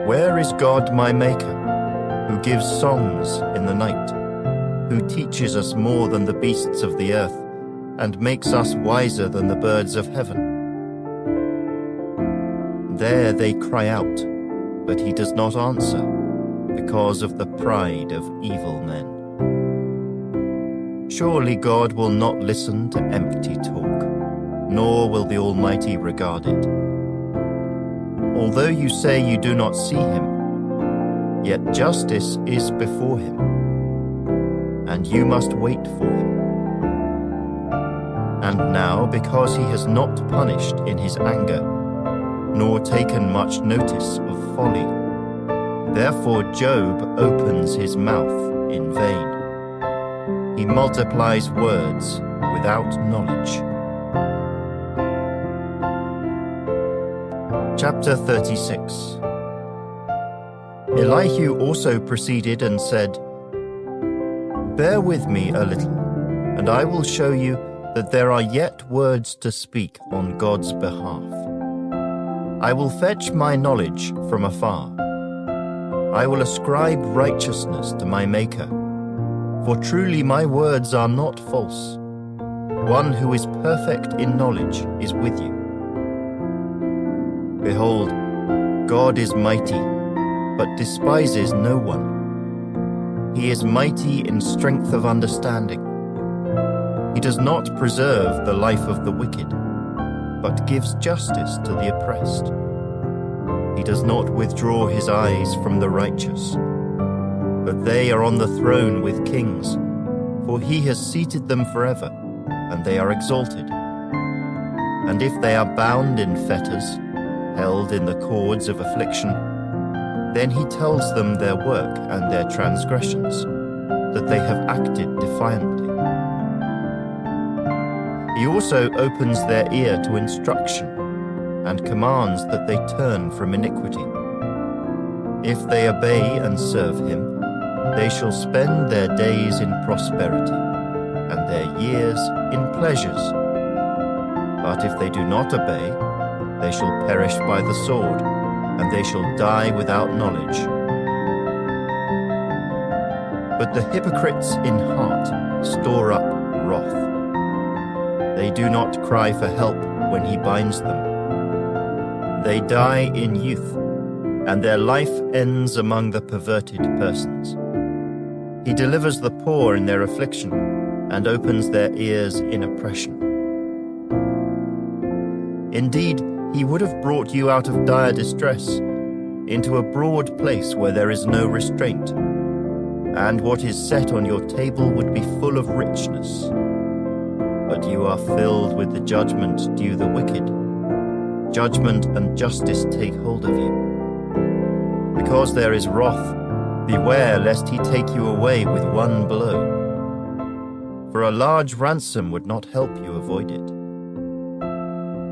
Where is God my Maker, who gives songs in the night, who teaches us more than the beasts of the earth, and makes us wiser than the birds of heaven? There they cry out, but he does not answer, because of the pride of evil men. Surely God will not listen to empty talk, nor will the Almighty regard it. Although you say you do not see him, yet justice is before him, and you must wait for him. And now, because he has not punished in his anger, nor taken much notice of folly, therefore Job opens his mouth in vain. He multiplies words without knowledge. Chapter 36. Elihu also proceeded and said, Bear with me a little, and I will show you that there are yet words to speak on God's behalf. I will fetch my knowledge from afar. I will ascribe righteousness to my Maker, for truly my words are not false. One who is perfect in knowledge is with you. Behold, God is mighty, but despises no one. He is mighty in strength of understanding. He does not preserve the life of the wicked, but gives justice to the oppressed. He does not withdraw his eyes from the righteous, but they are on the throne with kings, for he has seated them forever, and they are exalted. And if they are bound in fetters, held in the cords of affliction, then he tells them their work and their transgressions, that they have acted defiantly. He also opens their ear to instruction, and commands that they turn from iniquity. If they obey and serve him, they shall spend their days in prosperity, and their years in pleasures. But if they do not obey, they shall perish by the sword, and they shall die without knowledge. But the hypocrites in heart store up wrath. They do not cry for help when he binds them. They die in youth, and their life ends among the perverted persons. He delivers the poor in their affliction, and opens their ears in oppression. Indeed, he would have brought you out of dire distress, into a broad place where there is no restraint, and what is set on your table would be full of richness. But you are filled with the judgment due the wicked. Judgment and justice take hold of you. Because there is wrath, beware lest he take you away with one blow. For a large ransom would not help you avoid it.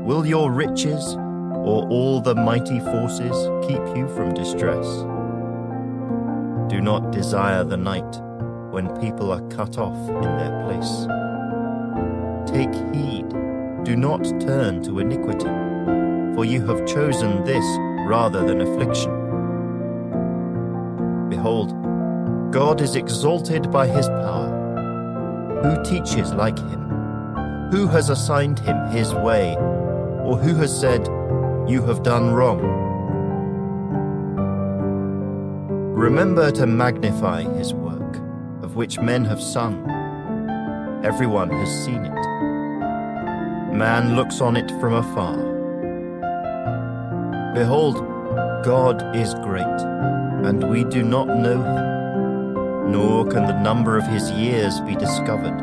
Will your riches or all the mighty forces keep you from distress? Do not desire the night when people are cut off in their place. Take heed, do not turn to iniquity, for you have chosen this rather than affliction. Behold, God is exalted by his power. Who teaches like him? Who has assigned him his way? Or who has said, "You have done wrong"? Remember to magnify his work, of which men have sung. Everyone has seen it. Man looks on it from afar. Behold, God is great, and we do not know him, nor can the number of his years be discovered.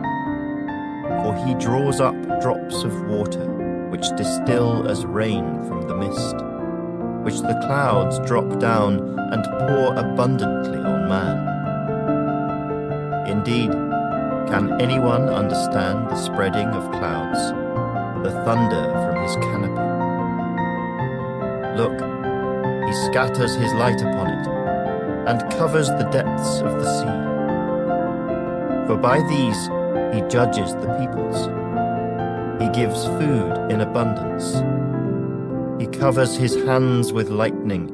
For he draws up drops of water, which distill as rain from the mist, which the clouds drop down and pour abundantly on man. Indeed, can anyone understand the spreading of clouds, the thunder from his canopy? Look, he scatters his light upon it, and covers the depths of the sea. For by these he judges the peoples. He gives food in abundance. He covers his hands with lightning,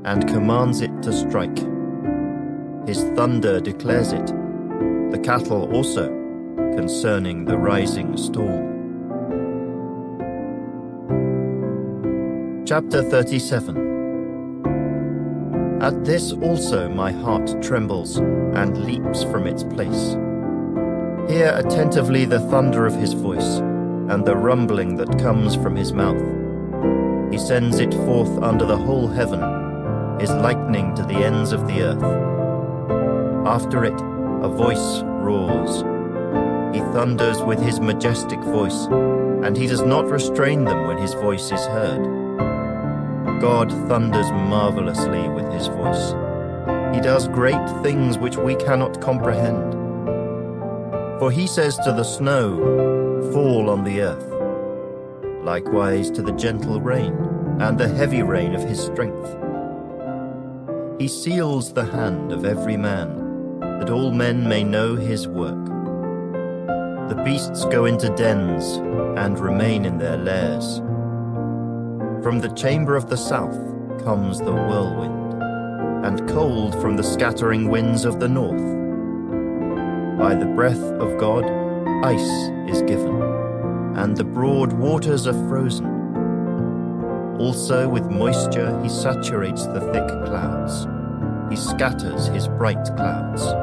and commands it to strike. His thunder declares it, the cattle also, concerning the rising storm. Chapter 37. At this also my heart trembles and leaps from its place. Hear attentively the thunder of his voice, and the rumbling that comes from his mouth. He sends it forth under the whole heaven, his lightning to the ends of the earth. After it, a voice roars. He thunders with his majestic voice, and he does not restrain them when his voice is heard. God thunders marvelously with his voice. He does great things which we cannot comprehend. For he says to the snow, "Fall on the earth," likewise to the gentle rain, and the heavy rain of his strength. He seals the hand of every man, that all men may know his work. The beasts go into dens, and remain in their lairs. From the chamber of the south comes the whirlwind, and cold from the scattering winds of the north. By the breath of God, ice is given, and the broad waters are frozen. Also with moisture he saturates the thick clouds. He scatters his bright clouds.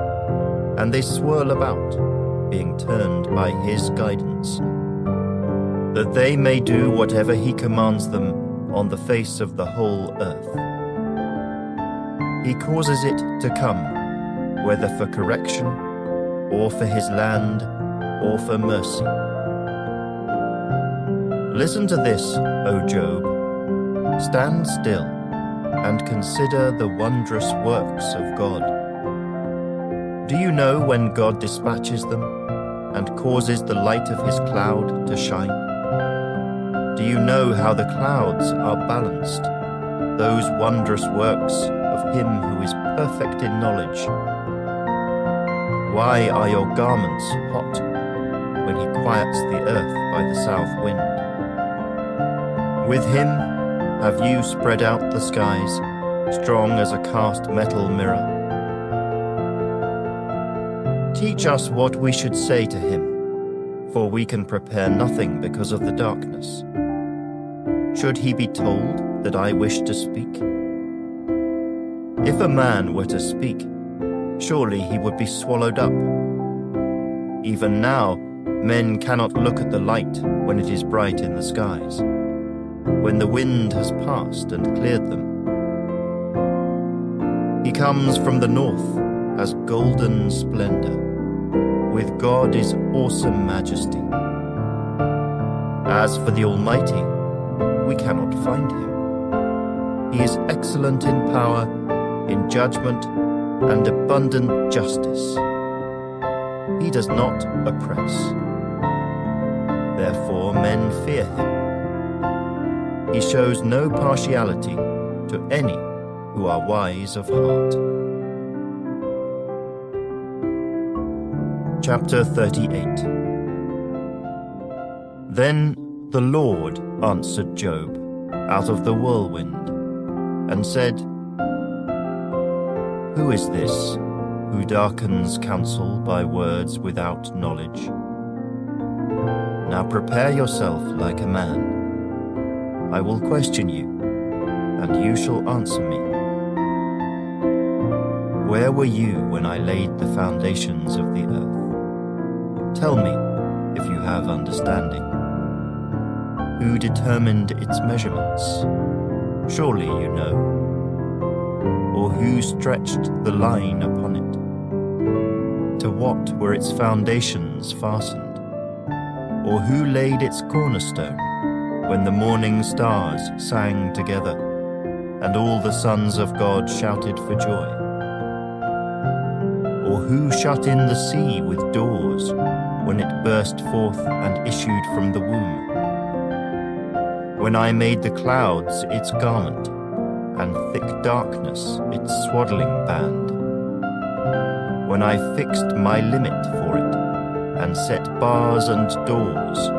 and they swirl about, being turned by his guidance, that they may do whatever he commands them on the face of the whole earth. He causes it to come, whether for correction, or for his land, or for mercy. Listen to this, O Job. Stand still and consider the wondrous works of God. Do you know when God dispatches them and causes the light of his cloud to shine? Do you know how the clouds are balanced, those wondrous works of him who is perfect in knowledge? Why are your garments hot when he quiets the earth by the south wind? With him have you spread out the skies, strong as a cast metal mirror. Teach us what we should say to him, for we can prepare nothing because of the darkness. Should he be told that I wish to speak? If a man were to speak, surely he would be swallowed up. Even now, men cannot look at the light when it is bright in the skies, when the wind has passed and cleared them. He comes from the north as golden splendor. With God is awesome majesty. As for the Almighty, we cannot find him. He is excellent in power, in judgment, and abundant justice. He does not oppress. Therefore men fear him. He shows no partiality to any who are wise of heart. Chapter 38. Then the Lord answered Job out of the whirlwind, and said, Who is this who darkens counsel by words without knowledge? Now prepare yourself like a man. I will question you, and you shall answer me. Where were you when I laid the foundations of the earth? Tell me, if you have understanding. Who determined its measurements? Surely you know. Or who stretched the line upon it? To what were its foundations fastened? Or who laid its cornerstone when the morning stars sang together, and all the sons of God shouted for joy? Or who shut in the sea with doors when it burst forth and issued from the womb? When I made the clouds its garment, and thick darkness its swaddling band. When I fixed my limit for it, and set bars and doors.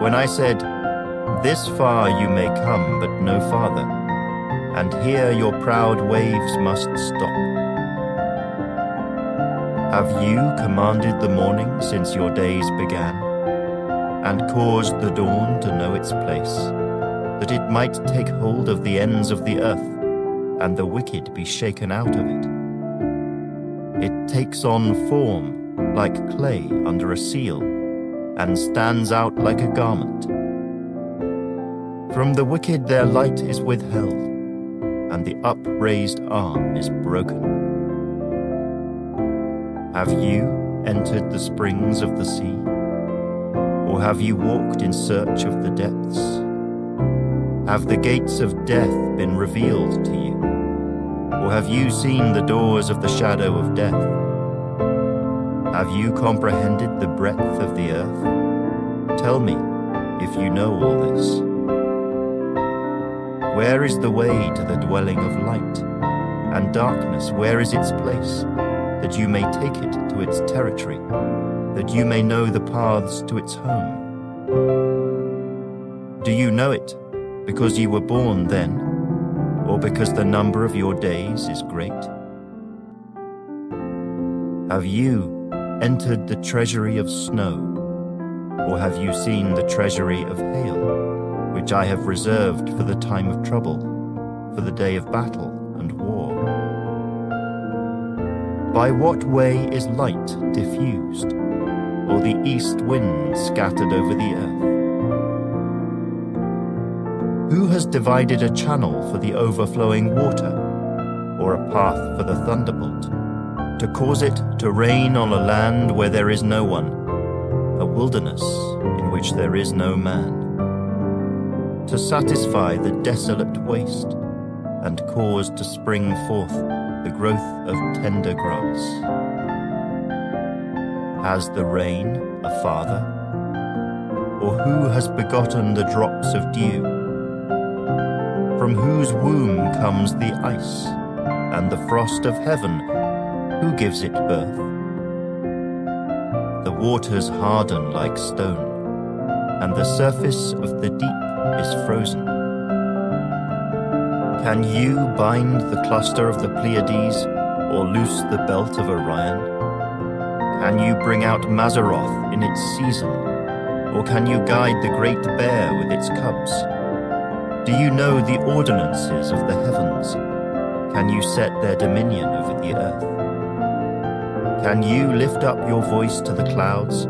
When I said, This far you may come, but no farther, and here your proud waves must stop. Have you commanded the morning since your days began, and caused the dawn to know its place, that it might take hold of the ends of the earth, and the wicked be shaken out of it? It takes on form like clay under a seal, and stands out like a garment. From the wicked their light is withheld, and the upraised arm is broken. Have you entered the springs of the sea? Or have you walked in search of the depths? Have the gates of death been revealed to you? Or have you seen the doors of the shadow of death? Have you comprehended the breadth of the earth? Tell me, if you know all this. Where is the way to the dwelling of light? And darkness, where is its place? That you may take it to its territory, that you may know the paths to its home. Do you know it because you were born then, or because the number of your days is great? Have you entered the treasury of snow, or have you seen the treasury of hail, which I have reserved for the time of trouble, for the day of battle and war? By what way is light diffused, or the east wind scattered over the earth? Who has divided a channel for the overflowing water, or a path for the thunderbolt, to cause it to rain on a land where there is no one, a wilderness in which there is no man, to satisfy the desolate waste, and cause to spring forth the growth of tender grass? Has the rain a father? Or who has begotten the drops of dew? From whose womb comes the ice, and the frost of heaven, who gives it birth? The waters harden like stone, and the surface of the deep is frozen. Can you bind the cluster of the Pleiades, or loose the belt of Orion? Can you bring out Mazzaroth in its season, or can you guide the great bear with its cubs? Do you know the ordinances of the heavens? Can you set their dominion over the earth? Can you lift up your voice to the clouds,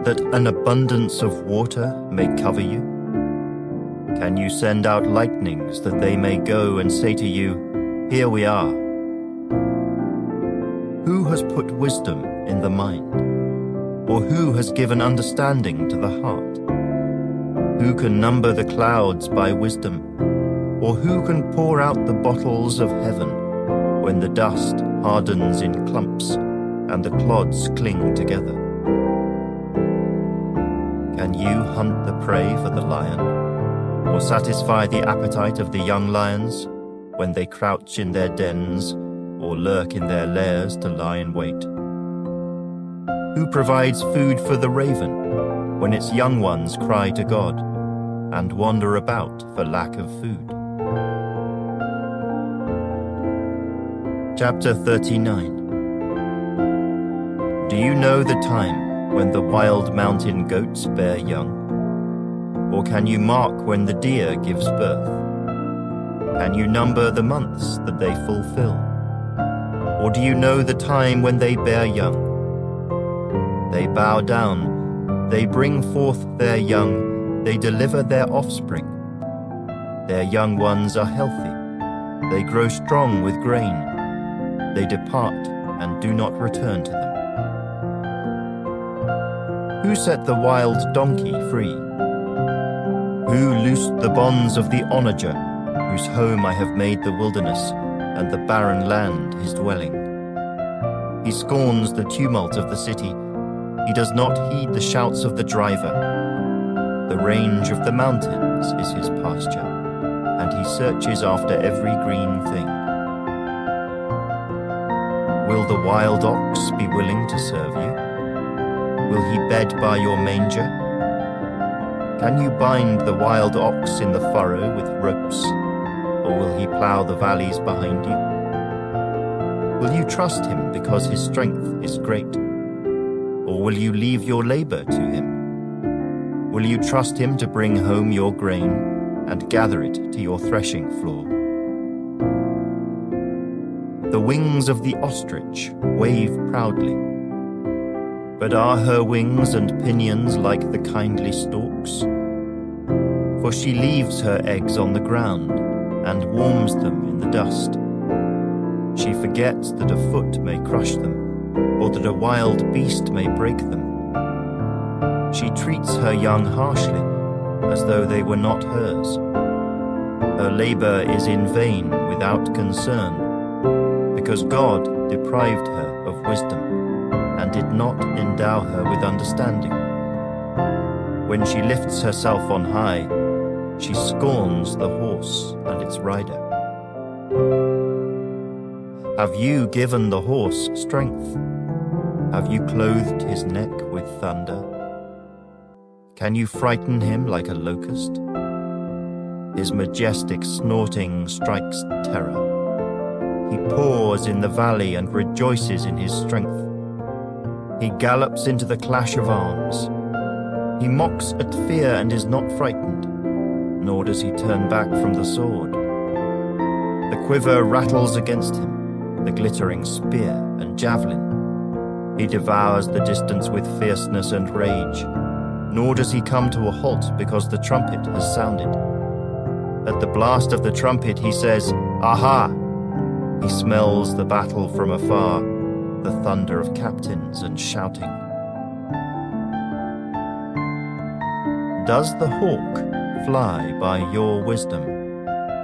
that an abundance of water may cover you? Can you send out lightnings that they may go and say to you, "Here we are"? Who has put wisdom in the mind? Or who has given understanding to the heart? Who can number the clouds by wisdom? Or who can pour out the bottles of heaven when the dust hardens in clumps and the clods cling together? Can you hunt the prey for the lion, or satisfy the appetite of the young lions when they crouch in their dens or lurk in their lairs to lie in wait? Who provides food for the raven when its young ones cry to God and wander about for lack of food? Chapter 39. Do you know the time when the wild mountain goats bear young? Or can you mark when the deer gives birth? Can you number the months that they fulfill? Or do you know the time when they bear young? They bow down, they bring forth their young, they deliver their offspring. Their young ones are healthy, they grow strong with grain. They depart and do not return to them. Who set the wild donkey free? Who loosed the bonds of the onager, whose home I have made the wilderness, and the barren land his dwelling? He scorns the tumult of the city. He does not heed the shouts of the driver. The range of the mountains is his pasture, and he searches after every green thing. Will the wild ox be willing to serve you? Will he bed by your manger? Can you bind the wild ox in the furrow with ropes, or will he plough the valleys behind you? Will you trust him because his strength is great, or will you leave your labor to him? Will you trust him to bring home your grain and gather it to your threshing floor? The wings of the ostrich wave proudly, but are her wings and pinions like the kindly storks? For she leaves her eggs on the ground and warms them in the dust. She forgets that a foot may crush them, or that a wild beast may break them. She treats her young harshly, as though they were not hers. Her labor is in vain without concern, because God deprived her of wisdom, and did not endow her with understanding. When she lifts herself on high, she scorns the horse and its rider. Have you given the horse strength? Have you clothed his neck with thunder? Can you frighten him like a locust? His majestic snorting strikes terror. He paws in the valley and rejoices in his strength. He gallops into the clash of arms. He mocks at fear and is not frightened, nor does he turn back from the sword. The quiver rattles against him. the glittering spear and javelin. He devours the distance with fierceness and rage, nor does he come to a halt because the trumpet has sounded. At the blast of the trumpet he says, "Aha!" He smells the battle from afar, the thunder of captains and shouting. Does the hawk fly by your wisdom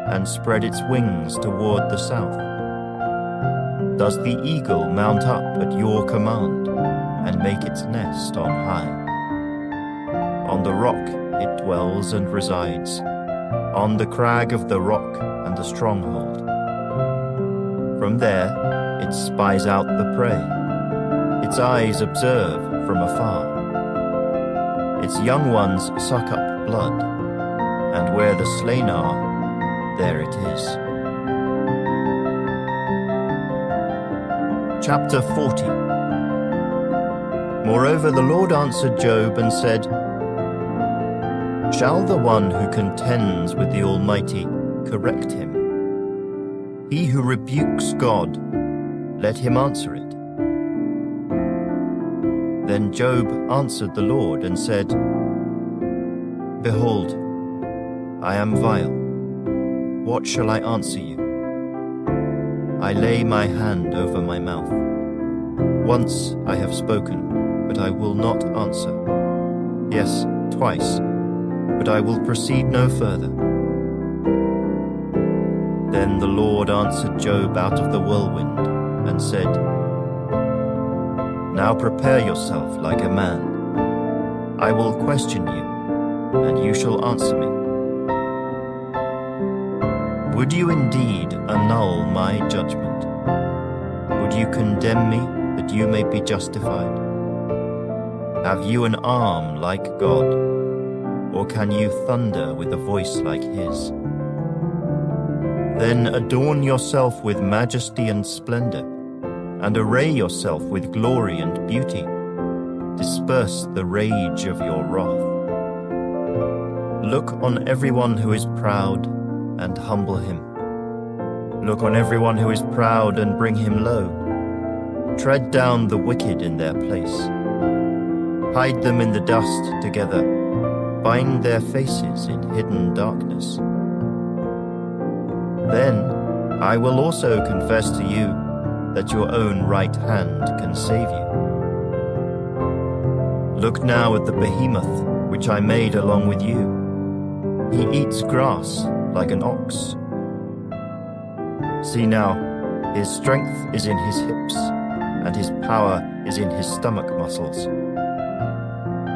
and spread its wings toward the south? Does the eagle mount up at your command and make its nest on high? On the rock it dwells and resides, on the crag of the rock and the stronghold. From there it spies out the prey. Its eyes observe from afar. Its young ones suck up blood, and where the slain are, there it is. Chapter 40. Moreover, the Lord answered Job and said, "Shall the one who contends with the Almighty correct him? He who rebukes God, let him answer it." Then Job answered the Lord and said, "Behold, I am vile. What shall I answer you? I lay my hand over my mouth. Once I have spoken, but I will not answer. Yes, twice, but I will proceed no further." Then the Lord answered Job out of the whirlwind and said, "Now prepare yourself like a man. I will question you, and you shall answer me. Would you indeed annul my judgment? Would you condemn me that you may be justified? Have you an arm like God, or can you thunder with a voice like his? Then adorn yourself with majesty and splendor, and array yourself with glory and beauty. Disperse the rage of your wrath. Look on everyone who is proud and humble him. Look on everyone who is proud and bring him low. Tread down the wicked in their place. Hide them in the dust together. Bind their faces in hidden darkness. Then I will also confess to you that your own right hand can save you. Look now at the behemoth which I made along with you. He eats grass like an ox. See now, his strength is in his hips, and his power is in his stomach muscles.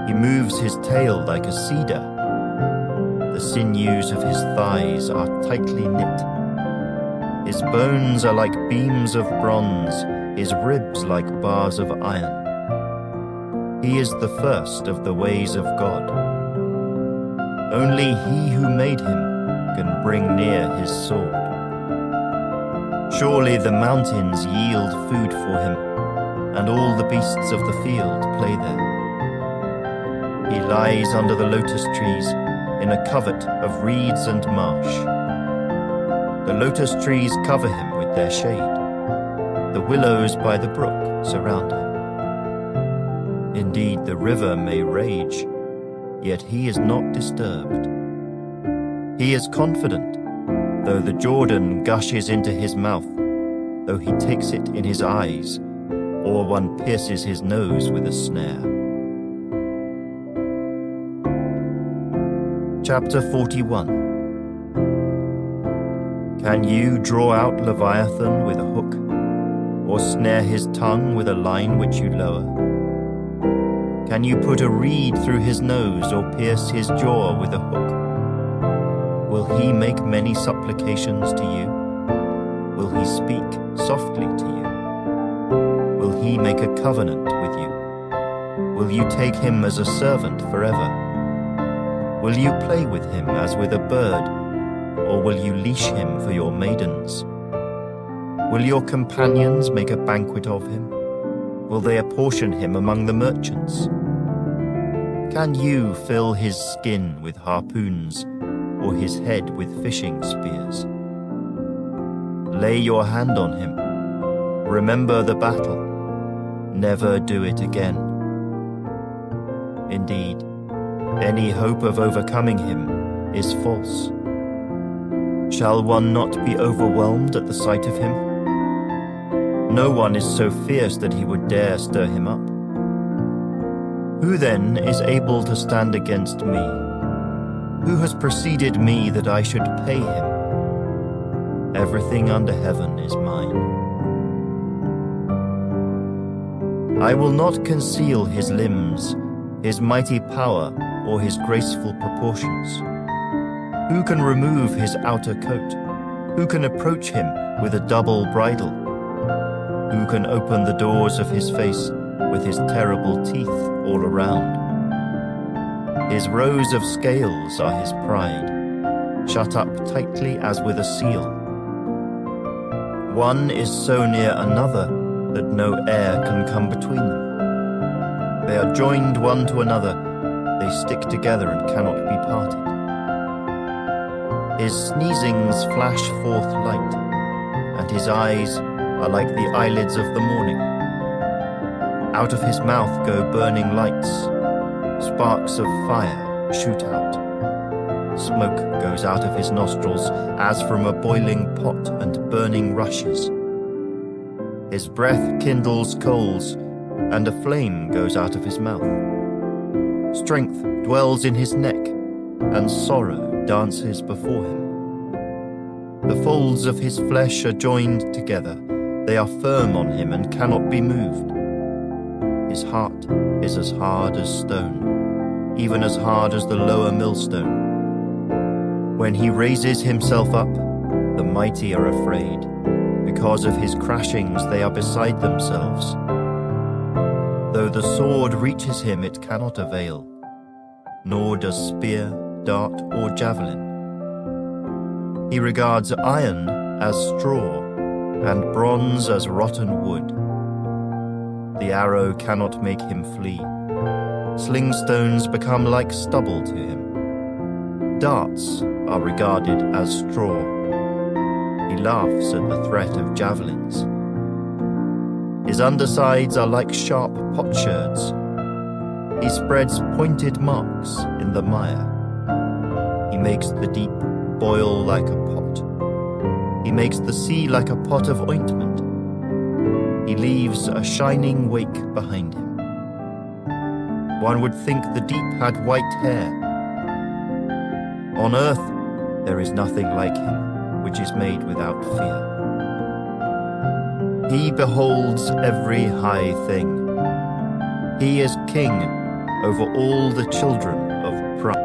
He moves his tail like a cedar. The sinews of his thighs are tightly knit. His bones are like beams of bronze, his ribs like bars of iron. He is the first of the ways of God. Only he who made him can bring near his sword. Surely the mountains yield food for him, and all the beasts of the field play there. He lies under the lotus trees in a covert of reeds and marsh. The lotus trees cover him with their shade. The willows by the brook surround him. Indeed, the river may rage, yet he is not disturbed. He is confident, though the Jordan gushes into his mouth, though he takes it in his eyes, or one pierces his nose with a snare. Chapter 41. Can you draw out Leviathan with a hook, or snare his tongue with a line which you lower? Can you put a reed through his nose, or pierce his jaw with a hook? Will he make many supplications to you? Will he speak softly to you? Will he make a covenant with you? Will you take him as a servant forever? Will you play with him as with a bird, or will you leash him for your maidens? Will your companions make a banquet of him? Will they apportion him among the merchants? Can you fill his skin with harpoons, or his head with fishing spears? Lay your hand on him, Remember the battle. Never do it again. Indeed, any hope of overcoming him is false. Shall one not be overwhelmed at the sight of him? No one is so fierce that he would dare stir him up. Who then is able to stand against me? Who has preceded me that I should pay him? Everything under heaven is mine. I will not conceal his limbs, his mighty power, or his graceful proportions. Who can remove his outer coat? Who can approach him with a double bridle? Who can open the doors of his face with his terrible teeth all around? His rows of scales are his pride, shut up tightly as with a seal. One is so near another that no air can come between them. They are joined one to another, they stick together and cannot be parted. His sneezings flash forth light, and his eyes are like the eyelids of the morning. Out of his mouth go burning lights, sparks of fire shoot out. Smoke goes out of his nostrils as from a boiling pot and burning rushes. His breath kindles coals, and a flame goes out of his mouth. Strength dwells in his neck, and sorrow dances before him. The folds of his flesh are joined together. They are firm on him and cannot be moved. His heart is as hard as stone, even as hard as the lower millstone. When he raises himself up, the mighty are afraid. Because of his crashings, they are beside themselves. Though the sword reaches him, it cannot avail, nor does spear, dart, or javelin. He regards iron as straw, and bronze as rotten wood. The arrow cannot make him flee. Sling stones become like stubble to him. Darts are regarded as straw. He laughs at the threat of javelins. His undersides are like sharp potsherds. He spreads pointed marks in the mire. He makes the deep boil like a pot. He makes the sea like a pot of ointment. He leaves a shining wake behind him. One would think the deep had white hair. On earth there is nothing like him, which is made without fear. He beholds every high thing. He is king over all the children of pride.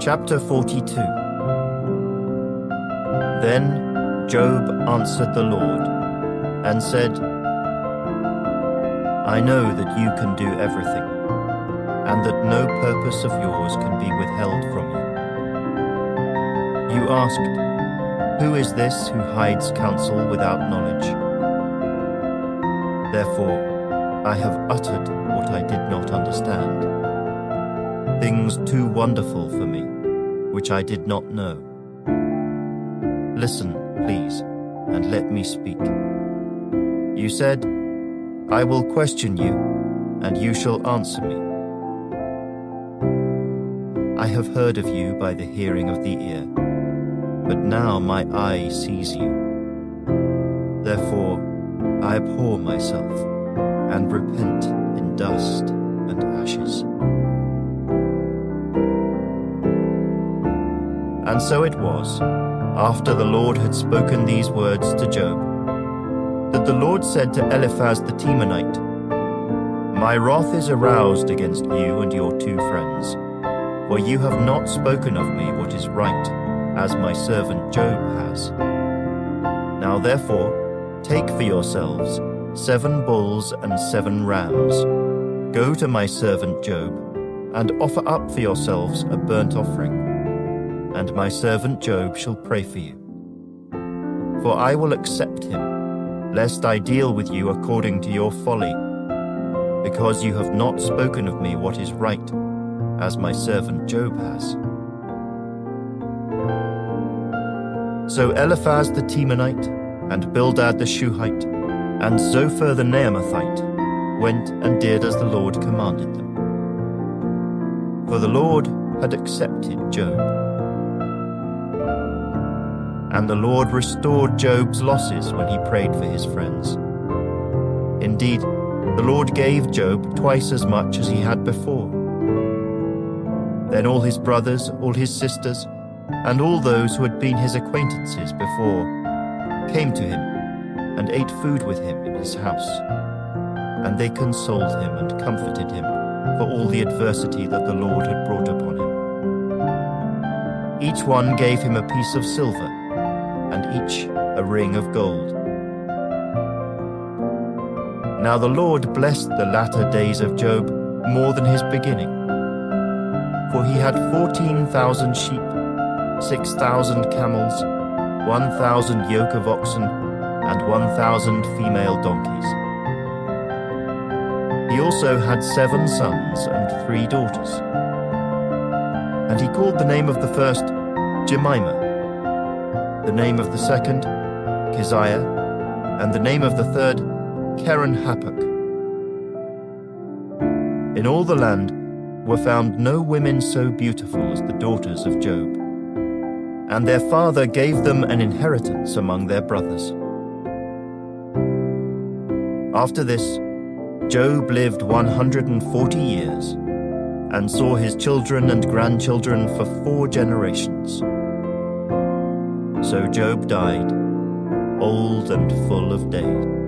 Chapter 42. Then Job answered the Lord and said, I know that you can do everything, and that no purpose of yours can be withheld from you. You asked, who is this who hides counsel without knowledge? Therefore, I have uttered what I did not understand, things too wonderful for me, which I did not know. Listen, please, and let me speak. You said, I will question you, and you shall answer me. I have heard of you by the hearing of the ear, but now my eye sees you. Therefore, I abhor myself, and repent in dust and ashes. And so it was, after the Lord had spoken these words to Job, that the Lord said to Eliphaz the Temanite, My wrath is aroused against you and your two friends, for you have not spoken of me what is right, as my servant Job has. Now therefore, take for yourselves 7 bulls and 7 rams. Go to my servant Job, and offer up for yourselves a burnt offering, and my servant Job shall pray for you. For I will accept him, lest I deal with you according to your folly, because you have not spoken of me what is right, as my servant Job has. So Eliphaz the Temanite, and Bildad the Shuhite, and Zophar the Naamathite went and did as the Lord commanded them. For the Lord had accepted Job. And the Lord restored Job's losses when he prayed for his friends. Indeed, the Lord gave Job twice as much as he had before. Then all his brothers, all his sisters, and all those who had been his acquaintances before came to him and ate food with him in his house. And they consoled him and comforted him for all the adversity that the Lord had brought upon him. Each one gave him a piece of silver, and each a ring of gold. Now the Lord blessed the latter days of Job more than his beginning. For he had 14,000 sheep, 6,000 camels, 1,000 yoke of oxen, and 1,000 female donkeys. He also had 7 sons and 3 daughters. And he called the name of the first Jemimah, the name of the second Keziah, and the name of the third Keren-Happuch. In all the land were found no women so beautiful as the daughters of Job, and their father gave them an inheritance among their brothers. After this, Job lived 140 years, and saw his children and grandchildren for 4 generations. So Job died, old and full of days.